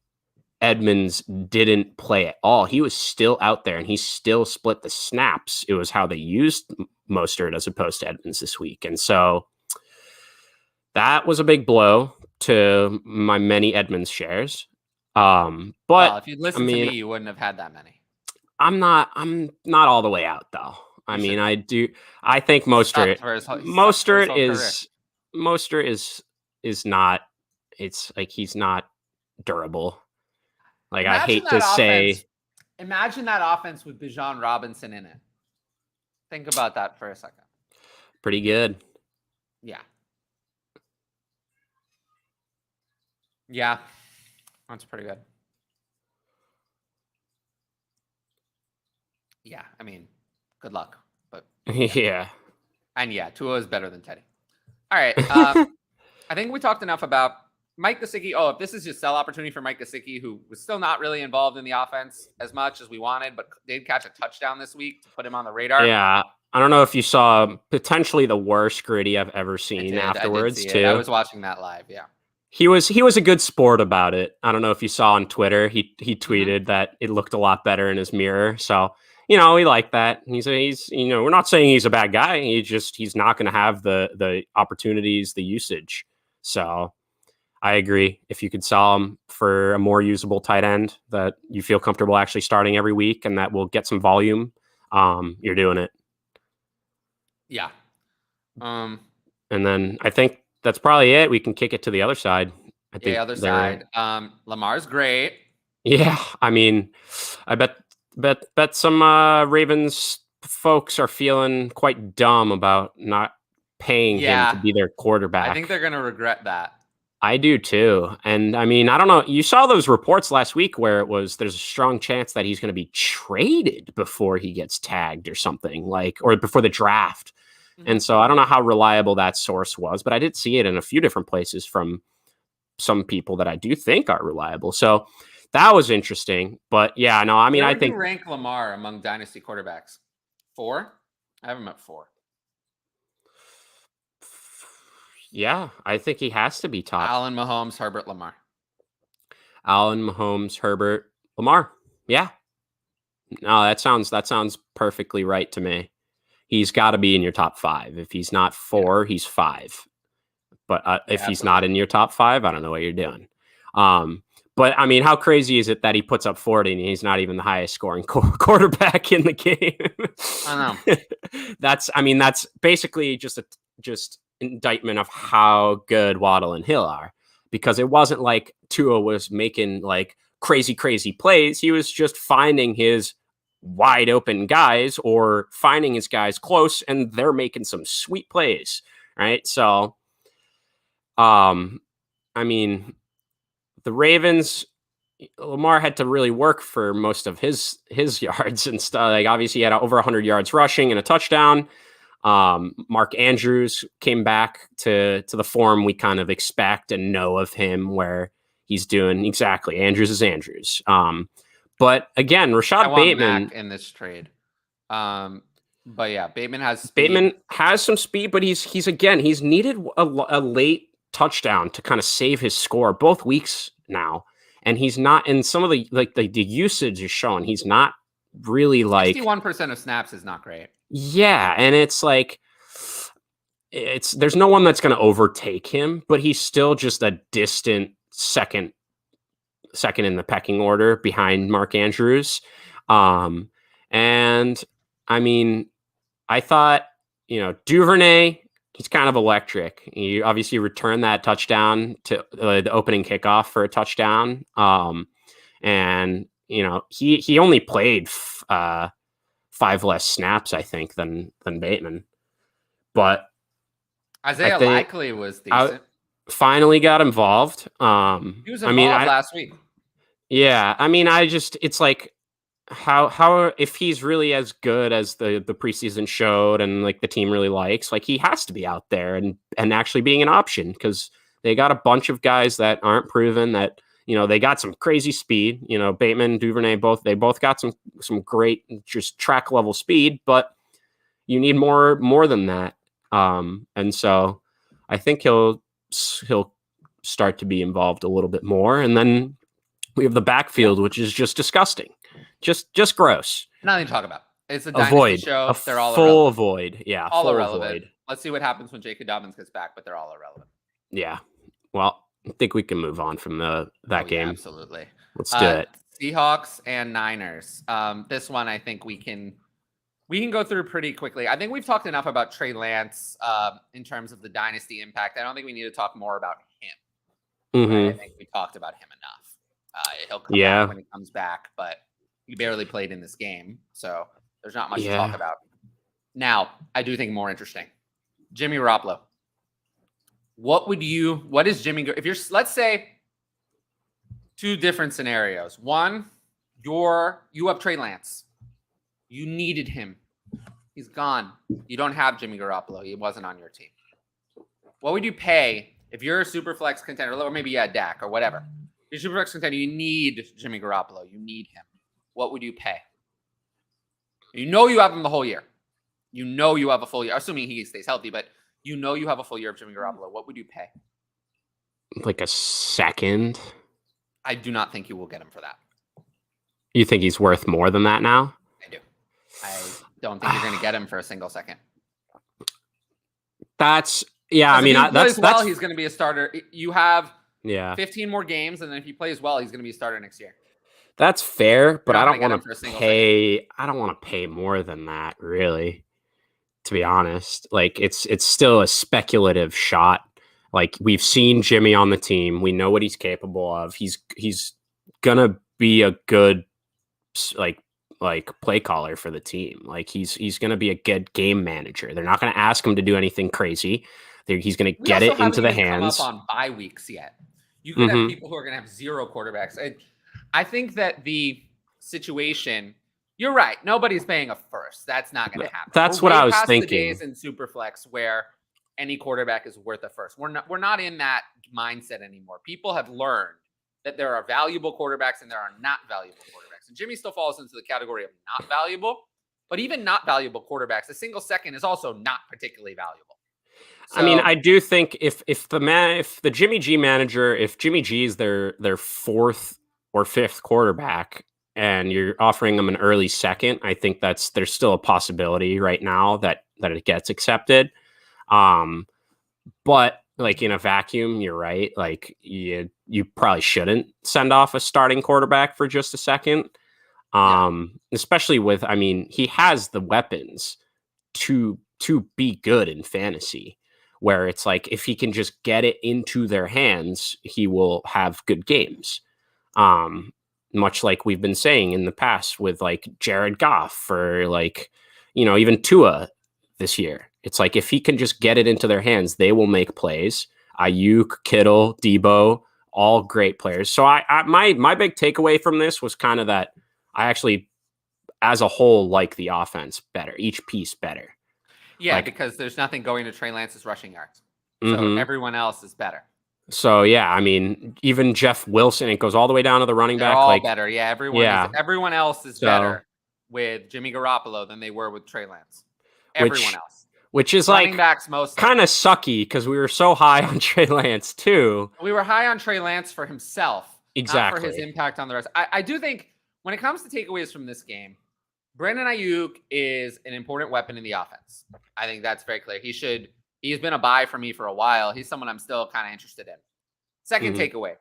Edmonds didn't play at all. He was still out there and he still split the snaps. It was how they used Mostert as opposed to Edmonds this week. And so that was a big blow to my many Edmonds shares. But if you'd listened to me, you wouldn't have had that many. I'm not all the way out though. I think Mostert is not, it's like, he's not durable. Like, I hate to say. Imagine that offense with Bijan Robinson in it. Think about that for a second. Pretty good. Yeah. Yeah. That's pretty good. Yeah. I mean, good luck. But yeah. And yeah, Tua is better than Teddy. All right. I think we talked enough about Mike Gesicki. Oh, if this is just sell opportunity for Mike Gesicki, who was still not really involved in the offense as much as we wanted, but did catch a touchdown this week to put him on the radar. Yeah. I don't know if you saw potentially the worst Gritty I've ever seen afterwards, too. I was watching that live. Yeah. He was a good sport about it. I don't know if you saw on Twitter, he tweeted that it looked a lot better in his mirror. So, we like that. He's we're not saying he's a bad guy. He's not going to have the opportunities, the usage. So I agree. If you could sell him for a more usable tight end that you feel comfortable actually starting every week and that will get some volume, you're doing it. Yeah. And then I think that's probably it. We can kick it to the other side. I think the other side. Lamar's great. Yeah. I mean, I bet some Ravens folks are feeling quite dumb about not paying him to be their quarterback. I think they're going to regret that. I do too. And I mean, I don't know. You saw those reports last week where there's a strong chance that he's going to be traded before he gets tagged or something, or before the draft. Mm-hmm. And so I don't know how reliable that source was, but I did see it in a few different places from some people that I do think are reliable. So that was interesting. But yeah, no, I mean, I think. Where would you rank Lamar among dynasty quarterbacks? 4? I have him at 4. Yeah, I think he has to be top. Allen, Mahomes, Herbert, Lamar. Allen, Mahomes, Herbert, Lamar. Yeah. No, that sounds perfectly right to me. He's got to be in your top 5. If he's not 4, he's 5. But if he's not in your top 5, I don't know what you're doing. But I mean, how crazy is it that he puts up 40 and he's not even the highest scoring quarterback in the game? I don't know. That's basically just indictment of how good Waddle and Hill are, because it wasn't like Tua was making like crazy plays. He was just finding his wide open guys or finding his guys close, and they're making some sweet plays, right? So, I mean, the Ravens, Lamar had to really work for most of his yards and stuff. Like, obviously he had over 100 yards rushing and a touchdown. Mark Andrews came back to the form we kind of expect and know of him, where he's doing exactly Andrews is Andrews. But again, Rashad Bateman Mac in this trade. But yeah, Bateman has speed. Bateman has some speed, but he's needed a late touchdown to kind of save his score both weeks now, and he's not. And some of the usage is showing he's not really 61% of snaps is not great. Yeah, and it's like there's no one that's going to overtake him, but he's still just a distant second in the pecking order behind Mark Andrews. And I mean, I thought, Duvernay, he's kind of electric. He obviously returned that touchdown to the opening kickoff for a touchdown. And he only played 5 less snaps, I think, than Bateman. But Isaiah Likely was decent. Finally got involved. He was involved last week. Yeah, I mean, it's like how if he's really as good as the preseason showed and like the team really likes, like he has to be out there and actually being an option, because they got a bunch of guys that aren't proven, that they got some crazy speed. Bateman, Duvernay, both got some great just track level speed, but you need more than that. And so I think he'll start to be involved a little bit more. And then we have the backfield, which is just disgusting. Just gross. Nothing to talk about. It's a Dynasty show. They're all full avoid. Yeah, all irrelevant. Let's see what happens when J.K. Dobbins gets back, but they're all irrelevant. Yeah. Well, I think we can move on from that game. Yeah, absolutely. Let's do it. Seahawks and Niners. This one, I think we can go through pretty quickly. I think we've talked enough about Trey Lance in terms of the Dynasty impact. I don't think we need to talk more about him. Mm-hmm. Right? I think we talked about him enough. He'll come back when he comes back, but he barely played in this game, so there's not much to talk about. Now, I do think more interesting, Jimmy Garoppolo. What is Jimmy? If you're, let's say, 2 different scenarios. One, you have Trey Lance. You needed him. He's gone. You don't have Jimmy Garoppolo. He wasn't on your team. What would you pay if you're a super flex contender, or maybe Dak or whatever? You're a super flex contender. You need Jimmy Garoppolo. You need him. What would you pay? You have him the whole year. You have a full year, assuming he stays healthy, but you have a full year of Jimmy Garoppolo. What would you pay? Like a second? I do not think you will get him for that. You think he's worth more than that now? I do. I don't think you're going to get him for a single second. That's I mean, that's he's going to be a starter. You have 15 more games, and then if he plays well, he's going to be a starter next year. That's fair, but I don't want to pay. I don't want to pay more than that, really. To be honest, like it's still a speculative shot. Like, we've seen Jimmy on the team, we know what he's capable of. He's gonna be a good like play caller for the team. Like he's gonna be a good game manager. They're not gonna ask him to do anything crazy. He's gonna get it into the hands. Come up on bye weeks yet. You could have people who are gonna have 0 quarterbacks. I think that the situation, you're right. Nobody's paying a first. That's not going to happen. That's what I was thinking. The days in Superflex where any quarterback is worth a first. We're not in that mindset anymore. People have learned that there are valuable quarterbacks and there are not valuable quarterbacks. And Jimmy still falls into the category of not valuable, but even not valuable quarterbacks, a single second is also not particularly valuable. So, I mean, I do think if the Jimmy G manager, if Jimmy G is their 4th or 5th quarterback, and you're offering them an early second, I think there's still a possibility right now that it gets accepted. But like in a vacuum, you're right. Like you probably shouldn't send off a starting quarterback for just a second. Especially with, I mean, he has the weapons to be good in fantasy, where it's like, if he can just get it into their hands, he will have good games. Much like we've been saying in the past with like Jared Goff or like, even Tua this year. It's like, if he can just get it into their hands, they will make plays. Ayuk, Kittle, Debo, all great players. So my big takeaway from this was kind of that I actually, as a whole, like the offense better, each piece better. Yeah, Like, because there's nothing going to Trey Lance's rushing yards. So everyone else is better. So, yeah, I mean, even Jeff Wilson, it goes all the way down to the running They're back. all like, better. Yeah, Yeah. everyone else is better with Jimmy Garoppolo than they were with Trey Lance. Everyone else. Which is running like backs mostly. kind of sucky because we were so high on Trey Lance too. We were high on Trey Lance for himself, Exactly. not for his impact on the rest. I do think when it comes to takeaways from this game, Brandon Ayuk is an important weapon in the offense. I think that's very clear. He's been a buy for me for a while. He's someone I'm still kind of interested in. Second takeaway,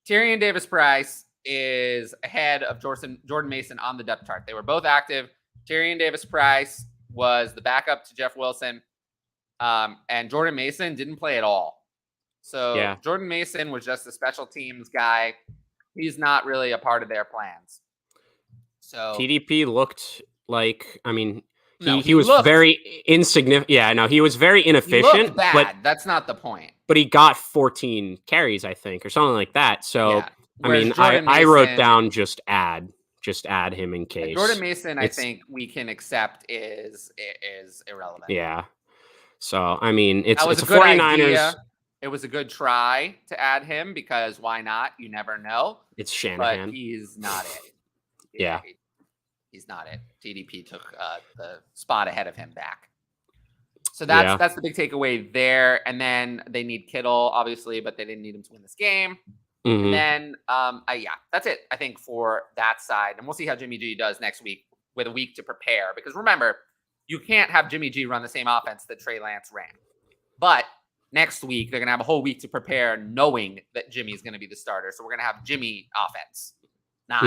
Tyrion Davis-Price is ahead of Jordan Mason on the depth chart. They were both active. Tyrion Davis-Price was the backup to Jeff Wilson, and Jordan Mason didn't play at all. So Jordan Mason was just a special teams guy. He's not really a part of their plans. So TDP looked like, I mean, he was very insignificant. Yeah, no, he was very inefficient. He looked bad. But that's not the point. But he got 14 carries, I think, or something like that. So, I mean, I wrote down just add him in case. Jordan Mason, I think we can accept is irrelevant. Yeah. So, I mean, it's a 49ers. 49ers. Idea. It was a good try to add him because why not? You never know. It's Shanahan. But he's not it. Yeah. He's not it. TDP took the spot ahead of him back. So that's the big takeaway there. And then they need Kittle, obviously, but they didn't need him to win this game. And then, that's it, I think, for that side. And we'll see how Jimmy G does next week with a week to prepare. Because remember, you can't have Jimmy G run the same offense that Trey Lance ran. But next week, they're going to have a whole week to prepare knowing that Jimmy is going to be the starter. So we're going to have Jimmy offense, not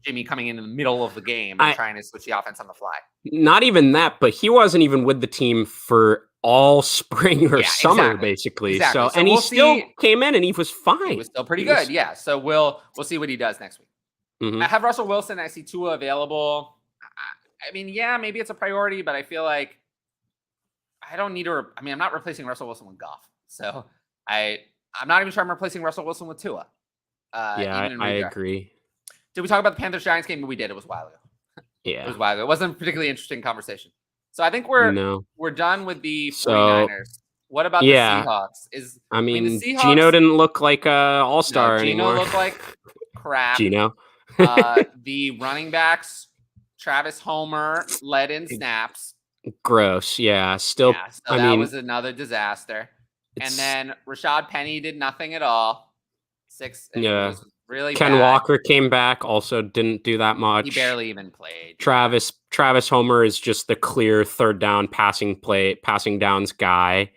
Jimmy coming in the middle of the game and trying to switch the offense on the fly. Not even that, but he wasn't even with the team for all spring or summer, basically. Exactly. So and he still came in and he was fine. He was still pretty good. Yeah. So we'll see what he does next week. I have Russell Wilson. I see Tua available. I mean, yeah, maybe it's a priority, but I feel like I don't need to. I'm not replacing Russell Wilson with Goff. So I'm not even sure I'm replacing Russell Wilson with Tua. I agree. Did we talk about the Panthers-Giants game? We did. It was a while ago. Yeah. It was a while ago. It wasn't a particularly interesting conversation. So I think we're done with the 49ers. What about the Seahawks? The Seahawks, Geno didn't look like an all-star anymore. Geno looked like crap. Geno. The running backs, Travis Homer led in snaps. Gross. Yeah. Still. Yeah, so that was another disaster. And then Rashad Penny did nothing at all. Really Ken bad. Walker came back, also didn't do that much. He barely even played. Travis Homer is just the clear third down passing downs guy.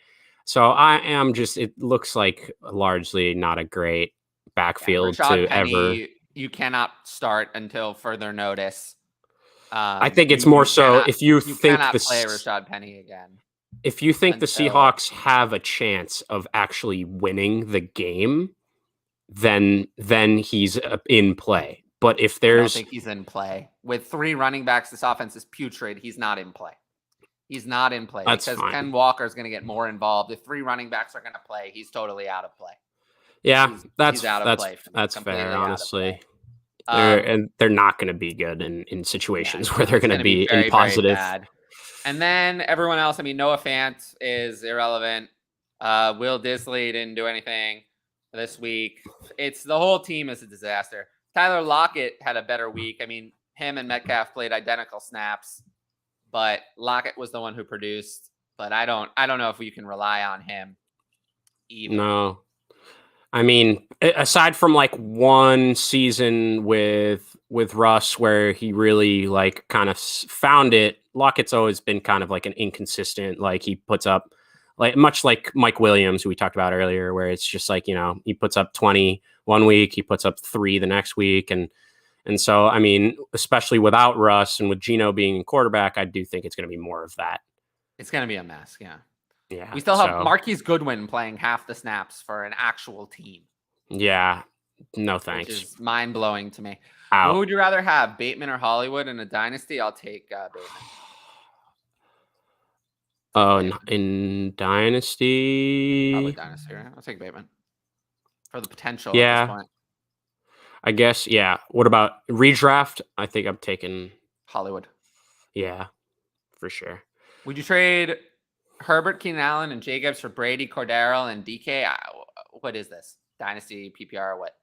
So it looks like largely not a great backfield to Penny, ever. You cannot start until further notice. I think it's more so if you think cannot play Rashad Penny again. If you think the Seahawks have a chance of actually winning the game, then he's in play. But if I don't think he's in play. With 3 running backs, this offense is putrid. He's not in play. He's not in play because Ken Walker is going to get more involved. If 3 running backs are going to play, he's totally out of play. Yeah, he's out of play. That's fair, honestly. They're not going to be good in situations where they're going to be in positive. Very bad. And then everyone else, Noah Fant is irrelevant. Will Dissly didn't do anything this week. The whole team is a disaster. Tyler Lockett had a better week. Him and Metcalf played identical snaps, but Lockett was the one who produced. But I don't know if we can rely on him either. No. Aside from like one season with Russ where he really like kind of found it, Lockett's always been kind of like an inconsistent, like he puts up like much like Mike Williams, who we talked about earlier, where it's just like, he puts up 20 one week, he puts up 3 the next week. And so, especially without Russ and with Geno being quarterback, I do think it's going to be more of that. It's going to be a mess. Yeah. Yeah. We still have Marquise Goodwin playing half the snaps for an actual team. Yeah. No, thanks. Which is mind blowing to me. Out. Who would you rather have, Bateman or Hollywood in a dynasty? I'll take Bateman. Oh, in Dynasty? Probably Dynasty, right? I'll take Bateman. For the potential at this point. I guess, yeah. What about redraft? I think I'm taking Hollywood. Yeah, for sure. Would you trade Herbert, Keenan Allen, and Jacobs for Brady, Cordero, and DK. What is this? Dynasty, PPR, or what?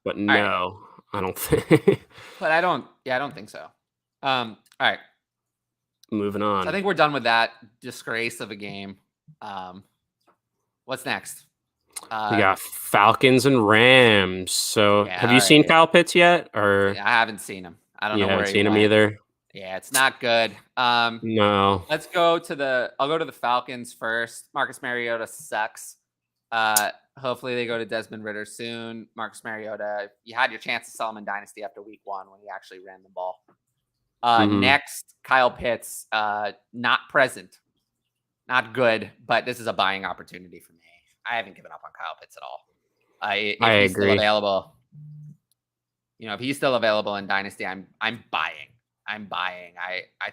But no, right. I don't think. But I don't think so. All right. Moving on. So I think we're done with that disgrace of a game. What's next? We got Falcons and Rams. So have you seen Kyle Pitts yet? Or I haven't seen him. I don't know where haven't seen him either. Yeah, it's not good. No. I'll go to the Falcons first. Marcus Mariota sucks. Hopefully they go to Desmond Ridder soon. Marcus Mariota, you had your chance to sell him in Dynasty after week 1 when he actually ran the ball. Next, Kyle Pitts, not present. Not good, but this is a buying opportunity for me. I haven't given up on Kyle Pitts at all. If he's still available, if he's still available in Dynasty, I'm buying. I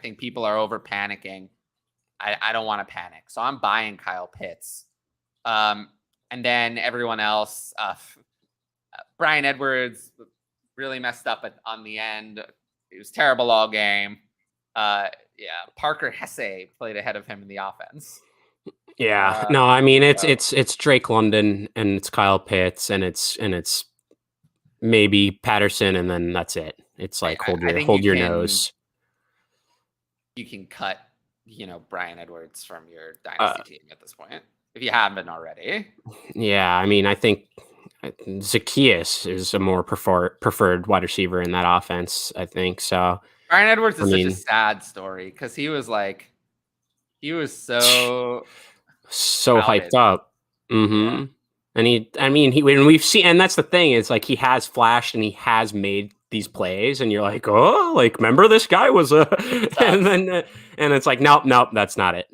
think people are over panicking. I don't want to panic, so I'm buying Kyle Pitts. And then everyone else, Bryan Edwards really messed up on the end. He was terrible all game. Parker Hesse played ahead of him in the offense. Yeah, no, I mean it's Drake London and it's Kyle Pitts and it's maybe Patterson and then that's it. It's like hold your nose. You can cut, Bryan Edwards from your Dynasty team at this point if you haven't already. Yeah, I mean I think Zacchaeus is a more preferred wide receiver in that offense. I think so. Bryan Edwards is such a sad story because he was so hyped up. Mm-hmm. And when we've seen, and that's the thing, it's like he has flashed and he has made these plays, and you're like, oh, like remember this guy was and it's like, nope, that's not it.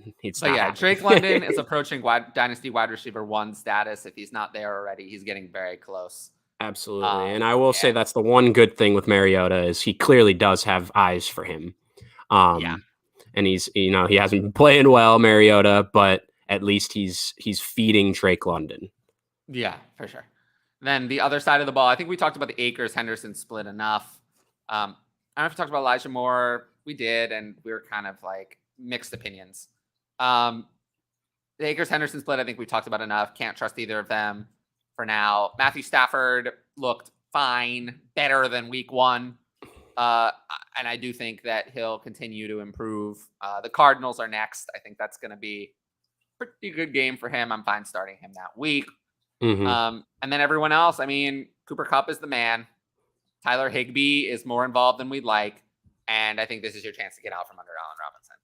Drake London is approaching Dynasty wide receiver 1 status. If he's not there already, he's getting very close. Absolutely, and I will say that's the one good thing with Mariota is he clearly does have eyes for him. And he's he hasn't been playing well, Mariota, but at least he's feeding Drake London. Yeah, for sure. Then the other side of the ball, I think we talked about the Akers-Henderson split enough. I don't know if we talked about Elijah Moore. We did, and we were kind of like mixed opinions. The Akers-Henderson split, I think we talked about enough. Can't trust either of them for now. Matthew Stafford looked fine, better than week 1. And I do think that he'll continue to improve. The Cardinals are next. I think that's going to be a pretty good game for him. I'm fine starting him that week. Mm-hmm. And then everyone else, I mean, Cooper Kupp is the man. Tyler Higbee is more involved than we'd like. And I think this is your chance to get out from under Allen Robinson.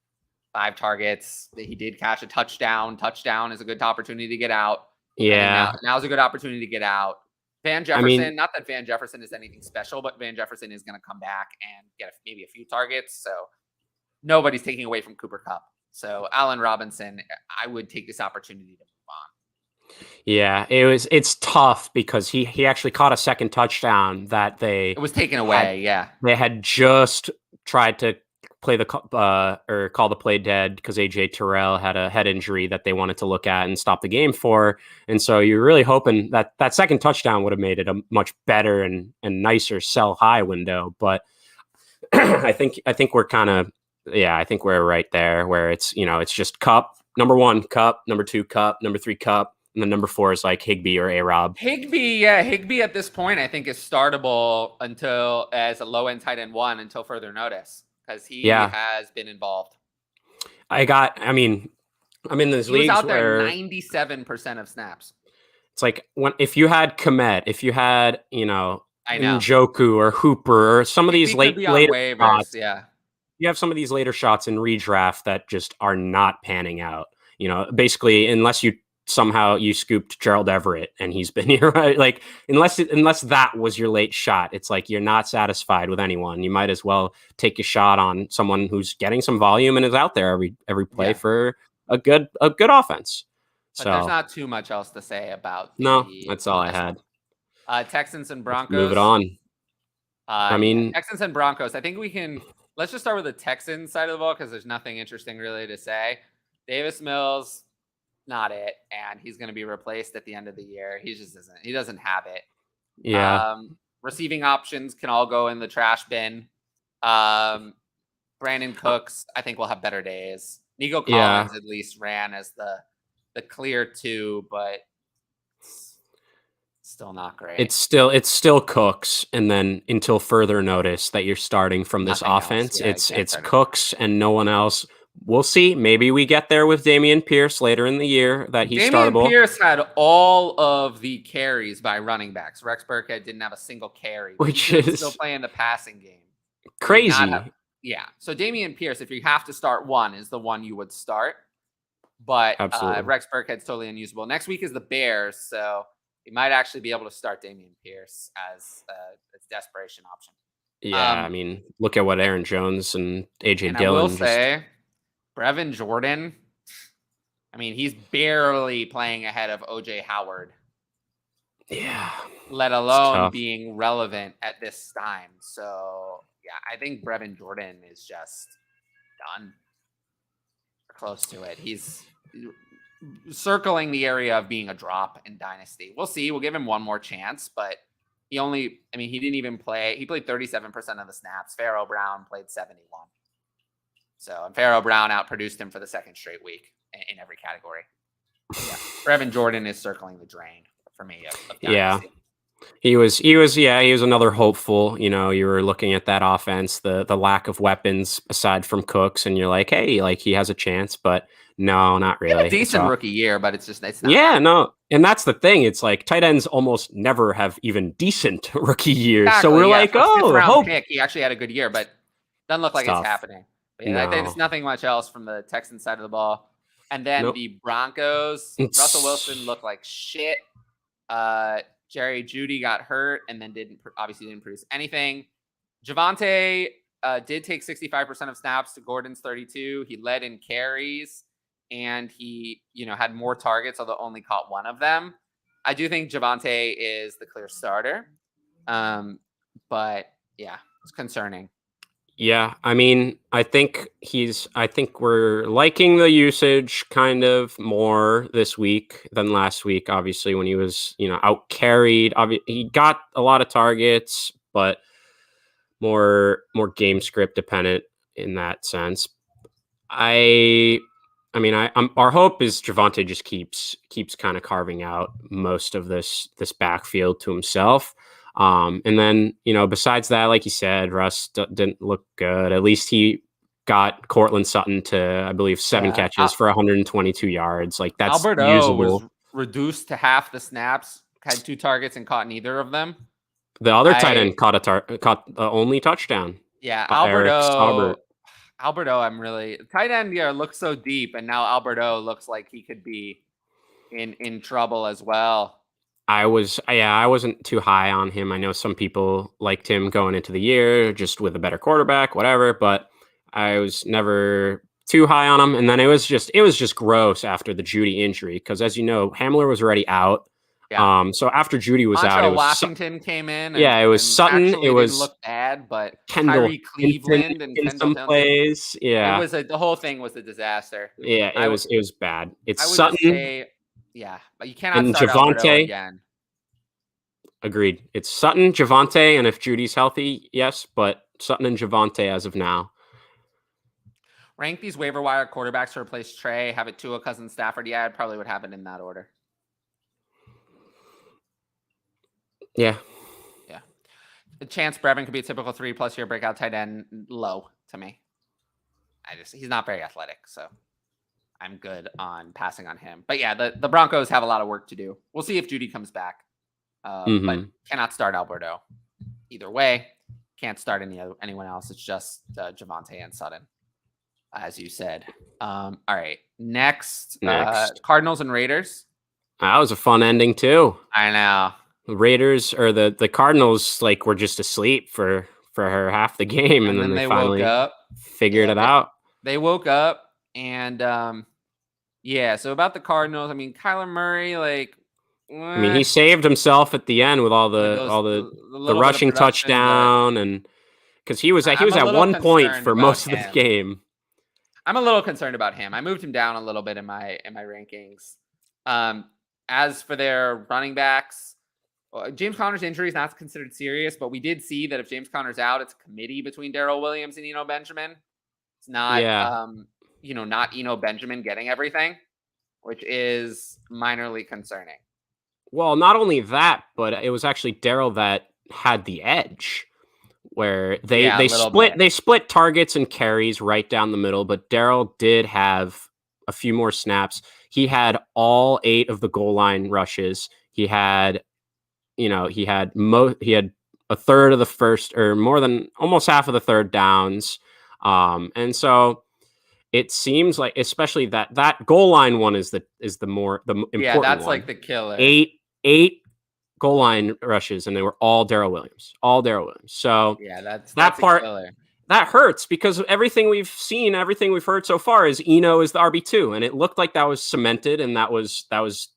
5 targets. He did catch a touchdown. Touchdown is a good opportunity to get out. Yeah. Now's a good opportunity to get out. Van Jefferson, not that Van Jefferson is anything special, but Van Jefferson is going to come back and get maybe a few targets. So nobody's taking away from Cooper Kupp. So Allen Robinson, I would take this opportunity to move on. Yeah, it's tough because he actually caught a second touchdown that it was taken away. They had just tried to play or call the play dead because AJ Terrell had a head injury that they wanted to look at and stop the game for. And so you're really hoping that second touchdown would have made it a much better and nicer sell high window. But I think we're kind of, I think we're right there where it's, it's just Kupp, number 1 Kupp, number 2 Kupp, number 3 Kupp. And then number 4 is like Higbee or A-Rob. Higbee at this point, I think is startable as a low end tight end 1 until further notice. Because he has been involved. I'm in those leagues was out where 97% of snaps. It's like if you had Komet, if you had, Njoku or Hooper or some of these later waivers, shots, you have some of these later shots in redraft that just are not panning out. Basically, unless you somehow you scooped Gerald Everett and he's been here, right? Like unless that was your late shot, it's like you're not satisfied with anyone. You might as well take a shot on someone who's getting some volume and is out there every play for a good offense. But there's not too much else to say about. That's all I had. Texans and Broncos. Move it on. Texans and Broncos. I think let's just start with the Texans side of the ball because there's nothing interesting really to say. Davis Mills. Not it, and he's going to be replaced at the end of the year. He just isn't. He doesn't have it. Yeah. Receiving options can all go in the trash bin. Brandon Cooks, I think, will have better days. Nico Collins at least ran as the clear 2, but still not great. It's still Cooks, and then until further notice that you're starting from this offense, it's Cooks and no one else. We'll see. Maybe we get there with Dameon Pierce later in the year that he's startable. Dameon Pierce had all of the carries by running backs. Rex Burkhead didn't have a single carry, which is still playing the passing game. Crazy. So Dameon Pierce, if you have to start one, is the one you would start. But Rex Burkhead's totally unusable. Next week is the Bears, so you might actually be able to start Dameon Pierce as a desperation option. Yeah, I mean, look at what Aaron Jones and AJ Dillon. I will say, Brevin Jordan, I mean, he's barely playing ahead of OJ Howard. Yeah. Let alone being relevant at this time. So, yeah, I think Brevin Jordan is just done. Close to it. He's circling the area of being a drop in Dynasty. We'll see. We'll give him one more chance, but he didn't even play. He played 37% of the snaps. Pharaoh Brown played 71. So, and Pharaoh Brown outproduced him for the second straight week in every category. Yeah. Brevin Jordan is circling the drain for me. Of Dynasty. He was another hopeful. You know, you were looking at that offense, the lack of weapons aside from Cooks, and you're like, hey, like he has a chance, but no, not really. He had a decent rookie year, but it's not. Yeah, no. And that's the thing. It's like tight ends almost never have even decent rookie years. Exactly, so we're like, hope. Pick, he actually had a good year, but doesn't look like it's happening. But yeah, there's nothing much else from the Texans side of the ball. And then the Broncos, Russell Wilson looked like shit. Jerry Jeudy got hurt and then didn't produce anything. Javonte did take 65% of snaps to Gordon's 32. He led in carries and he, had more targets, although only caught one of them. I do think Javonte is the clear starter. But yeah, it's concerning. Yeah, I mean, I think we're liking the usage kind of more this week than last week, obviously, when he was, out carried. He got a lot of targets, but more game script dependent in that sense. Our hope is Javonte just keeps kind of carving out most of this backfield to himself. And then, besides that, like you said, Russ didn't look good. At least he got Cortland Sutton to, I believe, 7 catches for 122 yards. Like that's Alberto usable. Was reduced to half the snaps, had 2 targets and caught neither of them. The other tight end caught the only touchdown. Yeah, Alberto, tight end looks so deep, and now Alberto looks like he could be in trouble as well. I wasn't too high on him. I know some people liked him going into the year just with a better quarterback, whatever, but I was never too high on him. And then it was just gross after the Jeudy injury because, as you know, Hamler was already out. Yeah. So after Jeudy was out, it was Washington came in. It was Sutton. It was didn't look bad, but Kendall Tyree Cleveland and in some plays. Yeah, the whole thing was a disaster. Yeah, it was bad. It's Sutton. Yeah, but you cannot start Javonte again. Agreed. It's Sutton, Javonte, and if Judy's healthy, yes, but Sutton and Javonte as of now. Rank these waiver wire quarterbacks to replace Trey. Have it Tua, Cousins, Stafford. Yeah, it probably would happen in that order. Yeah. The chance Brevin could be a typical 3+ year breakout tight end, low to me. He's not very athletic, so I'm good on passing on him. But yeah, the Broncos have a lot of work to do. We'll see if Jeudy comes back. But cannot start Alberto. Either way, can't start anyone else. It's just Javonte and Sutton, as you said. All right, next. Cardinals and Raiders. That was a fun ending too. I know. The Raiders or the Cardinals were just asleep for half the game, and then they finally woke up, figured it out. They woke up. And so about the Cardinals, Kyler Murray, he saved himself at the end with all the rushing touchdown, and because he was at 1 point for most of the game. I'm a little concerned about him. I moved him down a little bit in my rankings. As for their running backs, James Conner's injury is not considered serious, but we did see that if James Conner's out, it's a committee between Darrell Williams and Benjamin. It's not. not Eno Benjamin getting everything, which is minorly concerning. Well, not only that, but it was actually Darrell that had the edge, where they split targets and carries right down the middle, but Darrell did have a few more snaps. He had all 8 of the goal line rushes. He had a third of the first, or more than almost half of the third downs. And so it seems like, especially that goal line one is the important that's one. like the killer. 8 goal line rushes, and they were all Darrell Williams. So that's that part. Killer. That hurts because everything we've heard so far is Eno is the RB2, and it looked like that was cemented, and that was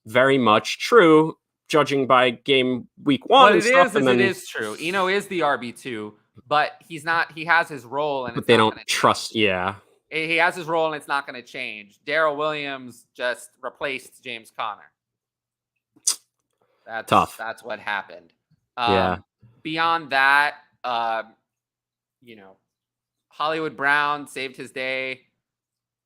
very much true, judging by game week 1. What it is true. Eno is the RB2, but he's not. He has his role, and but they don't trust. Yeah, he has his role, and it's not going to change. Darrell Williams just replaced James Conner. That's tough. That's what happened. Beyond that, Hollywood Brown saved his day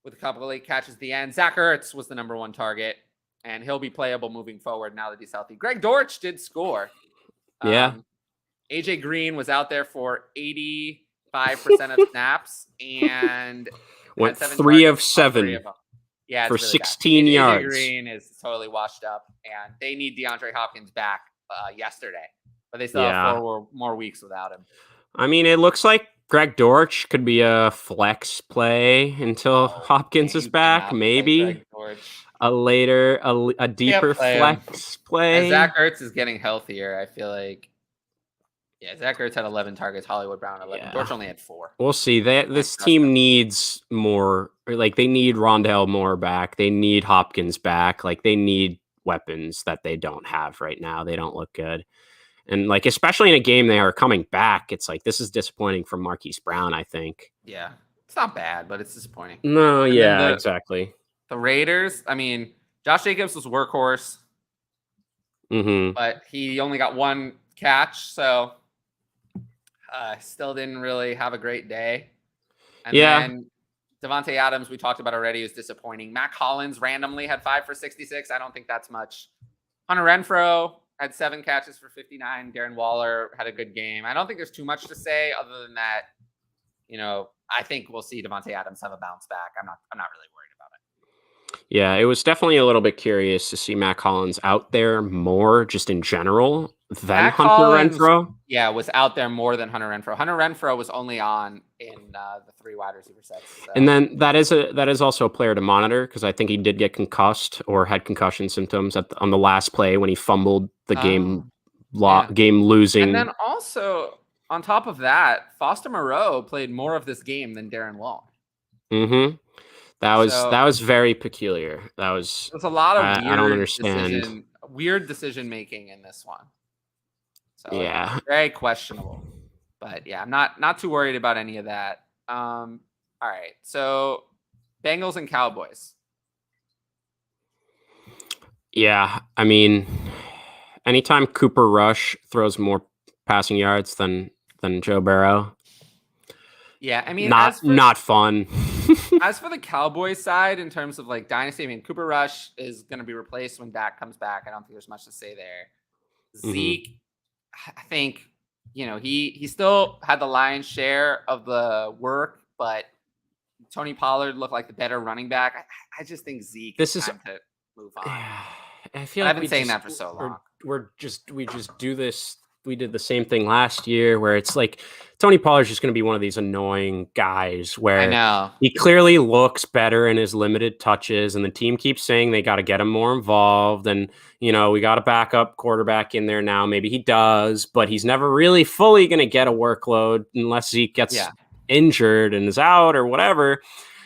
with a couple of late catches at the end. Zach Ertz was the number 1 target, and he'll be playable moving forward now that he's healthy. Greg Dortch did score. AJ Green was out there for 85% of snaps and went 3 of 7 for really 16 yards. AJ Green is totally washed up, and they need DeAndre Hopkins back yesterday, but they still have 4 more weeks without him. I mean, it looks like Greg Dortch could be a flex play until Hopkins is back. Maybe a deeper flex play. As Zach Ertz is getting healthier, I feel like. Yeah, Zach Ertz had 11 targets. Hollywood Brown 11. Dortch only had 4. We'll see. This team needs more. Like, they need Rondale Moore back. They need Hopkins back. Like, they need weapons that they don't have right now. They don't look good. And, like, especially in a game they are coming back, it's like, this is disappointing from Marquise Brown, I think. Yeah. It's not bad, but it's disappointing. No, exactly. The Raiders, I mean, Josh Jacobs was workhorse. But he only got 1 catch, so still didn't really have a great day. And then Devontae Adams, we talked about already, was disappointing. Mac Hollins randomly had 5 for 66. I don't think that's much. Hunter Renfrow had 7 catches for 59. Darren Waller had a good game. I don't think there's too much to say other than that. I think we'll see Devontae Adams have a bounce back. I'm not really worried about it. Yeah, it was definitely a little bit curious to see Mac Hollins out there more, just in general, than Hunter Renfrow. Yeah, was out there more than Hunter Renfrow. Hunter Renfrow was only on in the 3 wide receiver sets. So. And then that is also a player to monitor, because I think he did get concussed or had concussion symptoms on the last play when he fumbled the game losing. And then also on top of that, Foster Moreau played more of this game than Darren Waller. That was very peculiar. There's a lot of I don't understand weird decision making in this one. So yeah, very questionable. But yeah, I'm not too worried about any of that. All right, so Bengals and Cowboys. Yeah, I mean, anytime Cooper Rush throws more passing yards than Joe Burrow. Yeah, I mean, not fun. As for the Cowboys side, in terms of like Dynasty, I mean, Cooper Rush is going to be replaced when Dak comes back. I don't think there's much to say there. Zeke, I think, he still had the lion's share of the work, but Tony Pollard looked like the better running back. I just think Zeke is time to move on. I feel like I've been saying that for so long. We just do this. We did the same thing last year where it's like Tony Pollard's just going to be one of these annoying guys where I know he clearly looks better in his limited touches, and the team keeps saying they got to get him more involved. And, we got a backup quarterback in there now. Maybe he does, but he's never really fully going to get a workload unless Zeke gets injured and is out or whatever.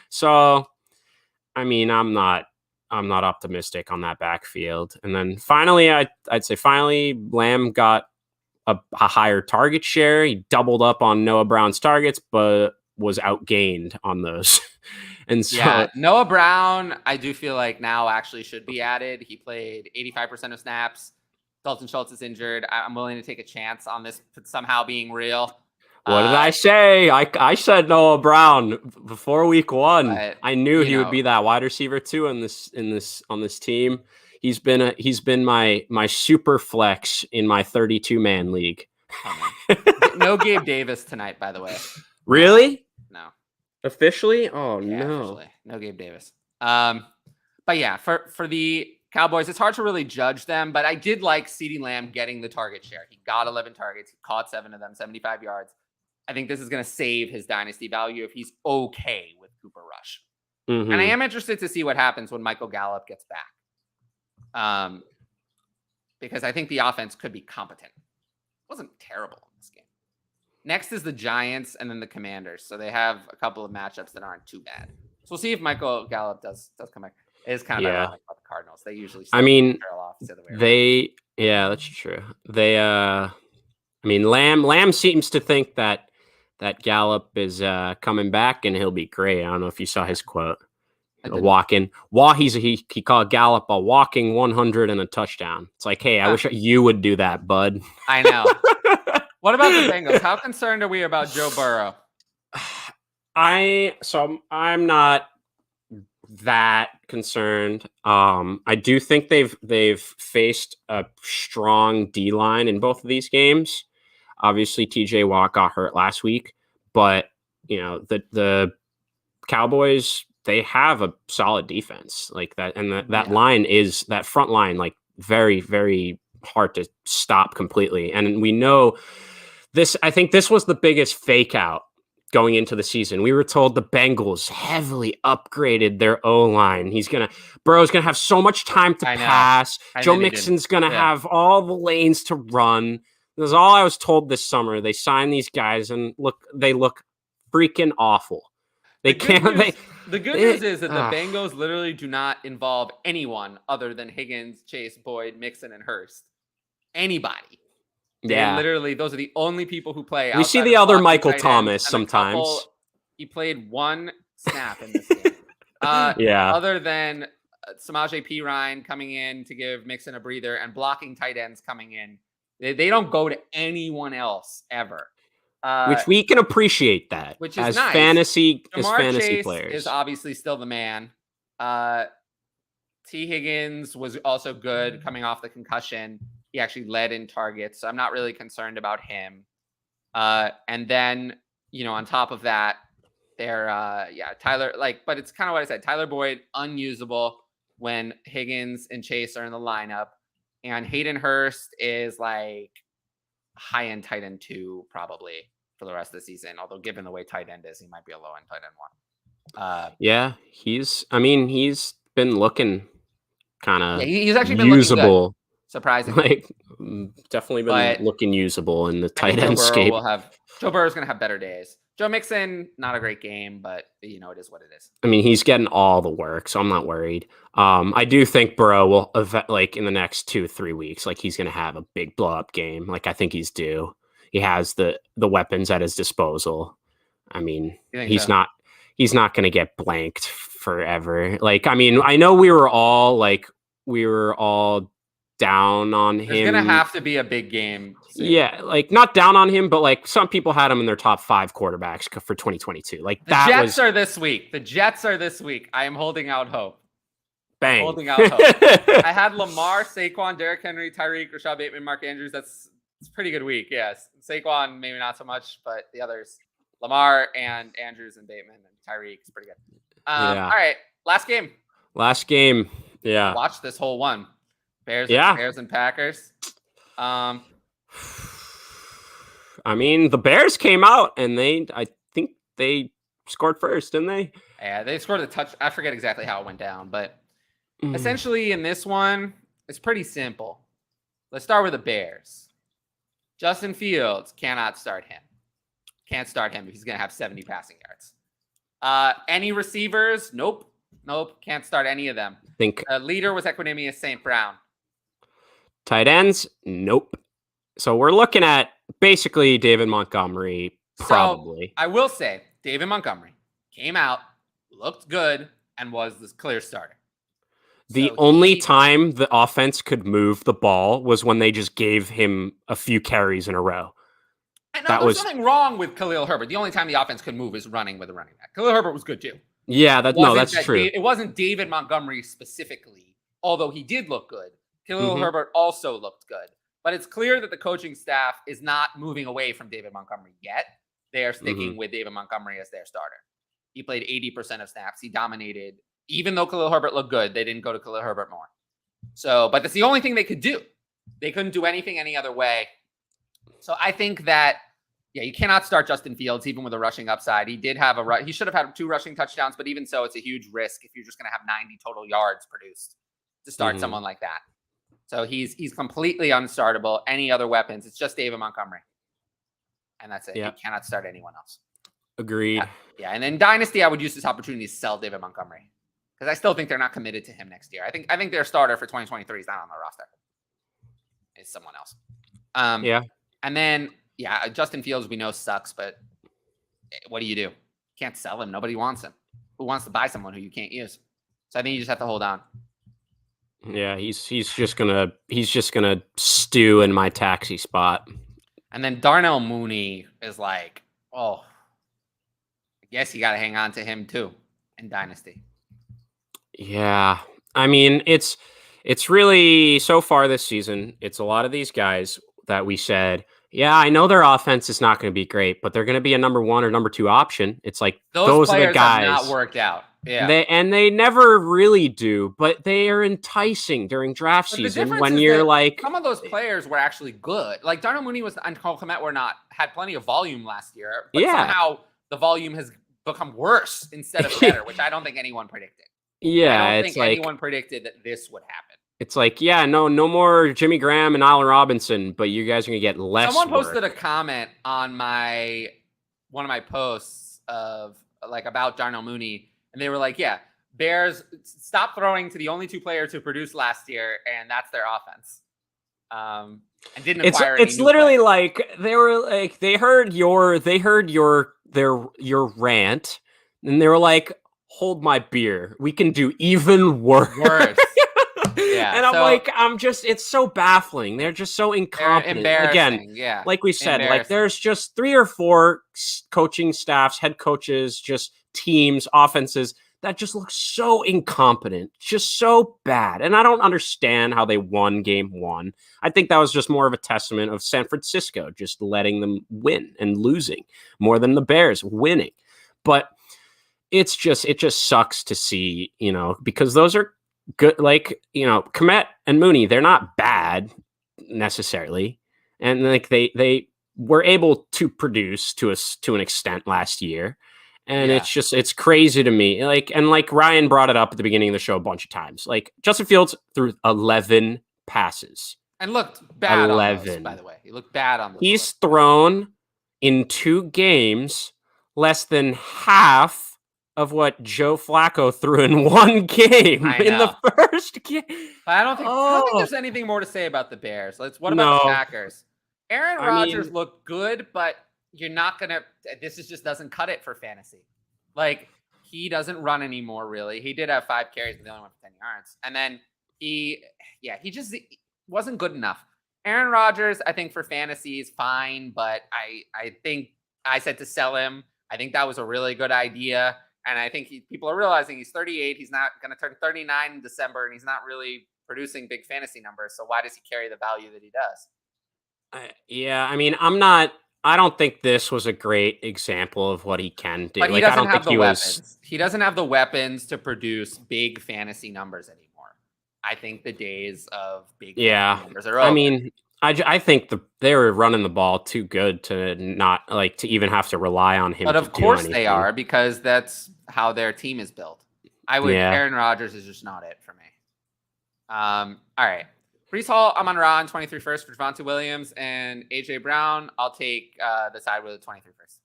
So, I mean, I'm not optimistic on that backfield. And then finally, I'd say Lamb got a higher target share. He doubled up on Noah Brown's targets, but was outgained on those. And so Noah Brown, I do feel like now actually should be added. He played 85% of snaps. Dalton Schultz is injured. I'm willing to take a chance on this somehow being real. What did I say? I said Noah Brown before week 1. I knew he would be that wide receiver too on this team. He's been my super flex in my 32-man league. No Gabe Davis tonight, by the way. Really? No. Officially? Oh yeah, no. Officially. No Gabe Davis. But yeah, for the Cowboys, it's hard to really judge them, but I did like CeeDee Lamb getting the target share. He got 11 targets. He caught 7 of them, 75 yards. I think this is going to save his dynasty value if he's okay with Cooper Rush. Mm-hmm. And I am interested to see what happens when Michael Gallup gets back. Because I think the offense could be competent. It wasn't terrible in this game. Next is the Giants and then the Commanders. So they have a couple of matchups that aren't too bad. So we'll see if Michael Gallup does come back. It is kind of ironic about the Cardinals. They usually trail off the other way around. That's true. Lamb seems to think that Gallup is coming back and he'll be great. I don't know if you saw his quote. He called Gallup a walking 100 and a touchdown. It's like, hey, I wish you would do that, bud. I know. What about the Bengals? How concerned are we about Joe Burrow? I'm not that concerned. I do think they've faced a strong D line in both of these games. Obviously, TJ Watt got hurt last week, but the Cowboys, they have a solid defense like that, and that front line like very, very hard to stop completely. And we know this. I think this was the biggest fake out going into the season. We were told the Bengals heavily upgraded their O-line. Burrow's gonna have so much time to pass. Joe Mixon's gonna have all the lanes to run. That's all I was told this summer. They signed these guys and they look freaking awful. The good news is that the Bengals literally do not involve anyone other than Higgins, Chase, Boyd, Mixon, and Hurst. Anybody. Literally, those are the only people who play. We see the other Michael Thomas sometimes. He played one snap in this game. Other than Samaje Perine coming in to give Mixon a breather and blocking tight ends coming in. They don't go to anyone else ever. Which we can appreciate that. Which is as nice. Fantasy Chase players. Is obviously still the man. T. Higgins was also good coming off the concussion. He actually led in targets, so I'm not really concerned about him. And then, on top of that, they're Tyler, but it's kind of what I said. Tyler Boyd, unusable when Higgins and Chase are in the lineup. And Hayden Hurst is like high-end tight end 2 probably for the rest of the season. Although given the way tight end is, he might be a low-end tight end 1. He's been looking kind of he's actually been usable. Looking good, surprisingly. Definitely been looking usable in the tight end scape. Joe Burrow's going to have better days. Joe Mixon, not a great game, but it is what it is. He's getting all the work, so I'm not worried. I do think Burrow will, in the next 2-3 weeks, he's going to have a big blow-up game. I think he's due. He has the weapons at his disposal. He's not going to get blanked forever. I know we were all down on him. There's gonna have to be a big game soon. Yeah, not down on him, but some people had him in their top 5 quarterbacks for 2022. The Jets are this week. I am holding out hope. Bang. Holding out hope. I had Lamar, Saquon, Derrick Henry, Tyreek, Rashad Bateman, Mark Andrews. It's a pretty good week. Yes, Saquon maybe not so much, but the others, Lamar and Andrews and Bateman and Tyreek is pretty good. All right, last game. Yeah. Watch this whole one. Bears and Packers. The Bears came out and I think they scored first, didn't they? Yeah, they scored a touch. I forget exactly how it went down, but essentially in this one, it's pretty simple. Let's start with the Bears. Justin Fields cannot start him. Can't start him if he's going to have 70 passing yards. Any receivers? Nope. Can't start any of them. Leader was Equinemius St. Brown. Tight ends? Nope. So we're looking at basically David Montgomery, probably. So I will say David Montgomery came out, looked good, and was the clear starter. The only time the offense could move the ball was when they just gave him a few carries in a row. And no, there's nothing wrong with Khalil Herbert. The only time the offense could move is running with a running back. Khalil Herbert was good too. Yeah, that's true. It wasn't David Montgomery specifically, although he did look good. Khalil Herbert also looked good. But it's clear that the coaching staff is not moving away from David Montgomery yet. They are sticking with David Montgomery as their starter. He played 80% of snaps. He dominated. Even though Khalil Herbert looked good, they didn't go to Khalil Herbert more. So, but that's the only thing they could do. They couldn't do anything any other way. So I think that, you cannot start Justin Fields even with a rushing upside. He did have he should have had 2 rushing touchdowns, but even so, it's a huge risk if you're just going to have 90 total yards produced to start someone like that. So he's completely unstartable. Any other weapons? It's just David Montgomery, and that's it. You cannot start anyone else. Agreed. Yeah, and in Dynasty, I would use this opportunity to sell David Montgomery because I still think they're not committed to him next year. I think their starter for 2023 is not on the roster. It's someone else. And then. Yeah, Justin Fields we know sucks, but what do? You can't sell him. Nobody wants him. Who wants to buy someone who you can't use? So I think you just have to hold on. Yeah, he's just gonna stew in my taxi spot. And then Darnell Mooney is like, I guess you got to hang on to him too in Dynasty. Yeah, I mean it's really so far this season. It's a lot of these guys that we said. Yeah, I know their offense is not going to be great, but they're going to be a number 1 or number 2 option. It's like those are the guys have not worked out. Yeah, they never really do, but they are enticing during draft season when you're like some of those players were actually good. Like Darnell Mooney and Cole Kmet had plenty of volume last year, but somehow the volume has become worse instead of better, which I don't think anyone predicted. Yeah, I don't think anyone predicted that this would happen. It's like, no more Jimmy Graham and Allen Robinson, but you guys are going to get less. Someone posted a comment on one of my posts of about Darnell Mooney, and they were like, Bears stop throwing to the only 2 players who produced last year, and that's their offense. And didn't acquire it's literally players. Like they were like they heard your rant, and they were like, hold my beer. We can do even worse. Yeah, and it's so baffling. They're just so incompetent. Again, like we said, like there's just 3 or 4 coaching staffs, head coaches, just teams, offenses that just look so incompetent, just so bad. And I don't understand how they won game 1. I think that was just more of a testament of San Francisco just letting them win and losing more than the Bears winning. But it just sucks to see, because those are good, like, Kmet and Mooney, they're not bad necessarily. And like they were able to produce to an extent last year. And it's crazy to me. Like Ryan brought it up at the beginning of the show a bunch of times. Like Justin Fields threw 11 passes. And looked bad 11. On those, by the way. He looked bad on those. He's thrown in 2 games less than half of what Joe Flacco threw in 1 game in the first game. But I don't think there's anything more to say about the Bears. What about the Packers? Aaron Rodgers looked good, but you're not going to – this just doesn't cut it for fantasy. Like, he doesn't run anymore, really. He did have 5 carries, but they only went for 10 yards. And then he just wasn't good enough. Aaron Rodgers, I think for fantasy is fine, but I think I said to sell him. I think that was a really good idea. And I think people are realizing he's 38. He's not going to turn 39 in December, and he's not really producing big fantasy numbers. So why does he carry the value that he does? I don't think this was a great example of what he can do. But he doesn't have the weapons. He doesn't have the weapons to produce big fantasy numbers anymore. I think the days of big fantasy numbers are over. I think they were running the ball too good to not to even have to rely on him. But of course they are, because that's how their team is built. Aaron Rodgers is just not it for me. All right. Breece Hall, Amon-Ra and 23 first for Javonte Williams and AJ Brown. I'll take the side with the 23 first.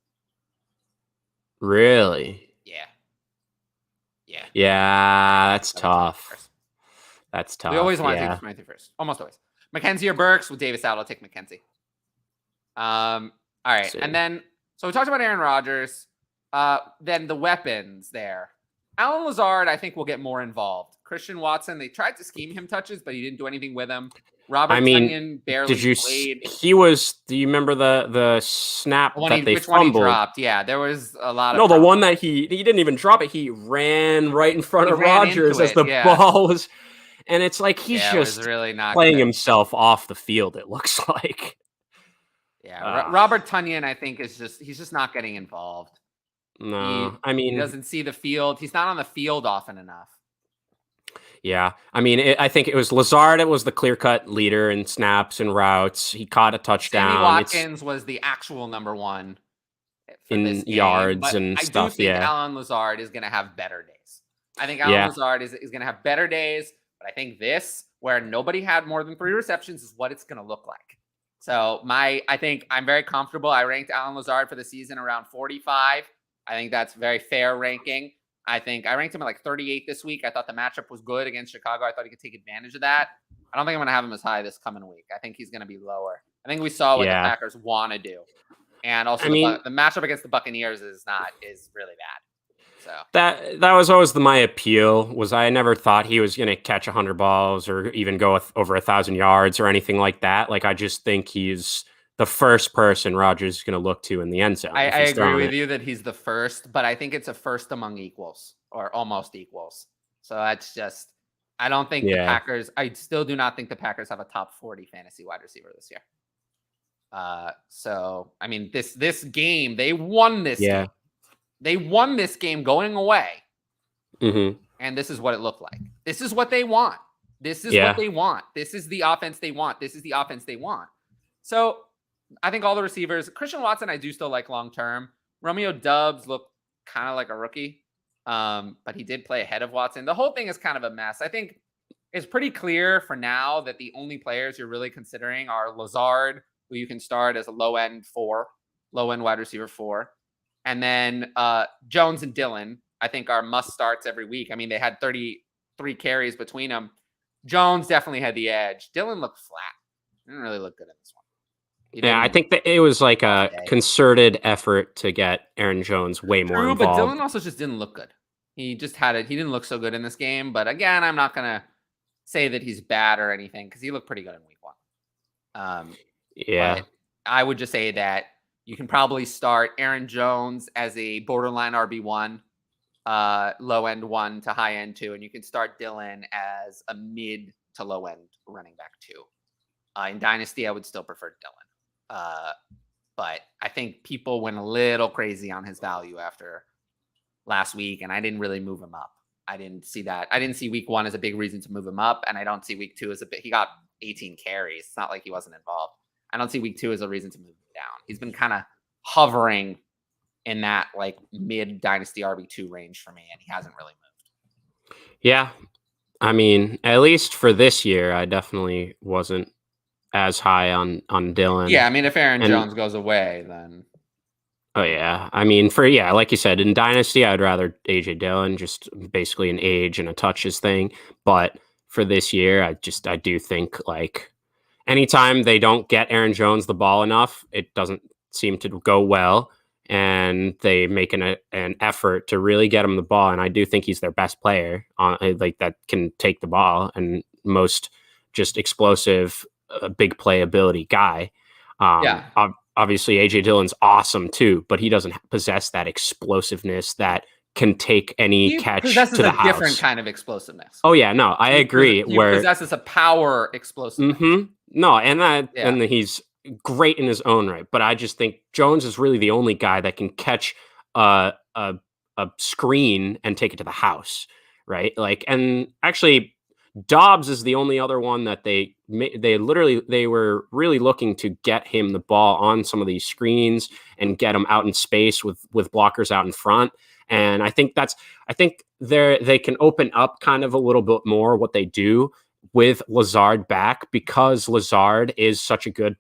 Really? Yeah. Yeah, that's tough. That's tough. We always want to take the 23 first. Almost always. McKenzie or Burks? With Davis out, I'll take McKenzie. All right. And then, so we talked about Aaron Rodgers. Then the weapons there. Allen Lazard, I think, will get more involved. Christian Watson, they tried to scheme him touches, but he didn't do anything with him. Robert Tonyan barely played. Do you remember the snap that they which fumbled? One he dropped? Yeah, there was a lot of. No, the one that he didn't even drop it. He ran right in front of Rodgers as the ball was, and it's like he's just really not playing himself off the field. It looks like. Yeah, Robert Tonyan, I think he's just not getting involved. No, he doesn't see the field. He's not on the field often enough. Yeah, I mean, I think it was Lazard. It was the clear-cut leader in snaps and routes. He caught a touchdown. Sammy Watkins was the actual number one in yards and stuff. I do think Allen Lazard is going to have better days. I think Allen Lazard is going to have better days, but I think this, where nobody had more than 3 receptions, is what it's going to look like. So I think I'm very comfortable. I ranked Allen Lazard for the season around 45. I think that's very fair ranking. I think I ranked him at like 38 this week. I thought the matchup was good against Chicago. I thought he could take advantage of that. I don't think I'm going to have him as high this coming week. I think he's going to be lower. I think we saw what the Packers want to do. And also the matchup against the Buccaneers is really bad. So that was always my appeal. Was I never thought he was going to catch 100 balls or even go over 1,000 yards or anything like that. Like, I just think he's the first person Rodgers is going to look to in the end zone. I agree with you that he's the first, but I think it's a first among equals or almost equals. So that's just, I don't think the Packers, I still do not think the Packers have a top 40 fantasy wide receiver this year. So, I mean, this game, they won this game. They won this game going away. Mm-hmm. And this is what it looked like. This is what they want. This is what they want. This is the offense they want. This is the offense they want. So I think all the receivers, Christian Watson, I do still like long-term. Romeo Doubs looked kind of like a rookie, but he did play ahead of Watson. The whole thing is kind of a mess. I think it's pretty clear for now that the only players you're really considering are Lazard, who you can start as a low-end wide receiver 4. And then Jones and Dillon, I think, are must-starts every week. I mean, they had 33 carries between them. Jones definitely had the edge. Dillon looked flat. Didn't really look good in this one. I think that it was like a concerted effort to get Aaron Jones way more involved. But Dillon also just didn't look good. He just had it. He didn't look so good in this game. But again, I'm not going to say that he's bad or anything because he looked pretty good in week 1. But I would just say that you can probably start Aaron Jones as a borderline RB1, low-end 1 to high-end 2, and you can start Dillon as a mid to low-end running back 2. In Dynasty, I would still prefer Dillon. But I think people went a little crazy on his value after last week, and I didn't really move him up. I didn't see that. I didn't see week 1 as a big reason to move him up, and I don't see week 2 as he got 18 carries. It's not like he wasn't involved. I don't see week 2 as a reason to move him down. He's been kind of hovering in that like mid Dynasty RB2 range for me, and he hasn't really moved. Yeah. I mean, at least for this year, I definitely wasn't as high on Dillon. Yeah, I mean, if Aaron Jones goes away, then. Oh, yeah. I mean, like you said, in Dynasty, I'd rather A.J. Dillon, just basically an age and a touches thing. But for this year, I do think, like, anytime they don't get Aaron Jones the ball enough, it doesn't seem to go well. And they make an effort to really get him the ball. And I do think he's their best player like that can take the ball and most just explosive, big playability guy. Obviously AJ Dillon's awesome too, but he doesn't possess that explosiveness that can take any catch to the house. Different kind of explosiveness. Oh yeah, no, I agree. He possesses a power explosiveness. Mm-hmm. No, and he's great in his own right, but I just think Jones is really the only guy that can catch a screen and take it to the house, right? Like, and actually Dobbs is the only other one that they were really looking to get him the ball on some of these screens and get him out in space with blockers out in front. And I think they can open up kind of a little bit more what they do with Lazard back, because Lazard is such a good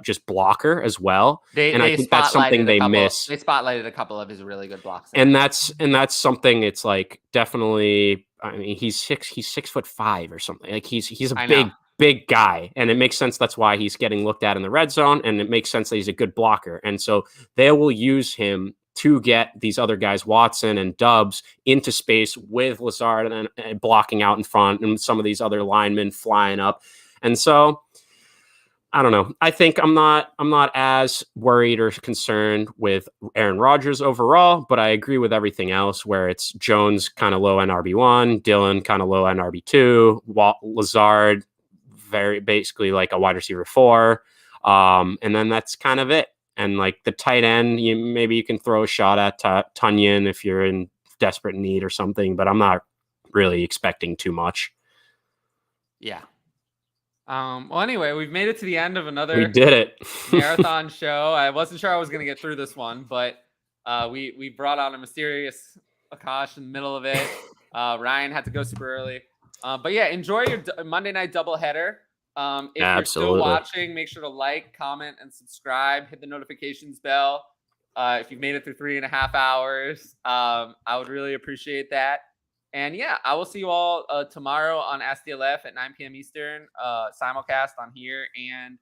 just blocker as well. I think that's something they miss. They spotlighted a couple of his really good blocks. And that's something it's like definitely, I mean, he's 6'5" or something. Like he's a big guy, and it makes sense. That's why he's getting looked at in the red zone, and it makes sense that he's a good blocker. And so they will use him to get these other guys, Watson and Doubs, into space with Lazard and blocking out in front, and some of these other linemen flying up. And so I don't know. I think I'm not as worried or concerned with Aaron Rodgers overall, but I agree with everything else where it's Jones kind of low end RB1, Dillon kind of low end RB2, Lazard very basically like a wide receiver 4. And then that's kind of it. And like the tight end, maybe you can throw a shot at Tunyon if you're in desperate need or something, but I'm not really expecting too much. Yeah. Well, anyway, we've made it to the end of another we did it. marathon show. I wasn't sure I was going to get through this one, but we brought on a mysterious Akash in the middle of it. Ryan had to go super early. But yeah, enjoy your Monday night doubleheader. If you're still watching, make sure to like, comment, and subscribe. Hit the notifications bell. If you've made it through 3.5 hours, I would really appreciate that. And yeah, I will see you all tomorrow on Ask DLF at 9 p.m. Eastern, simulcast on here and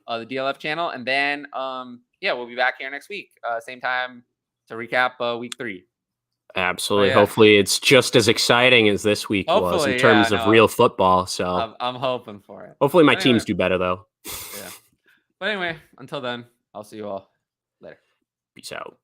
the DLF channel. And then, we'll be back here next week, same time to recap week 3. Absolutely. Yeah. Hopefully it's just as exciting as this week was in terms of real football. So I'm hoping for it. Hopefully my teams do better, though. Yeah. But anyway, until then, I'll see you all later. Peace out.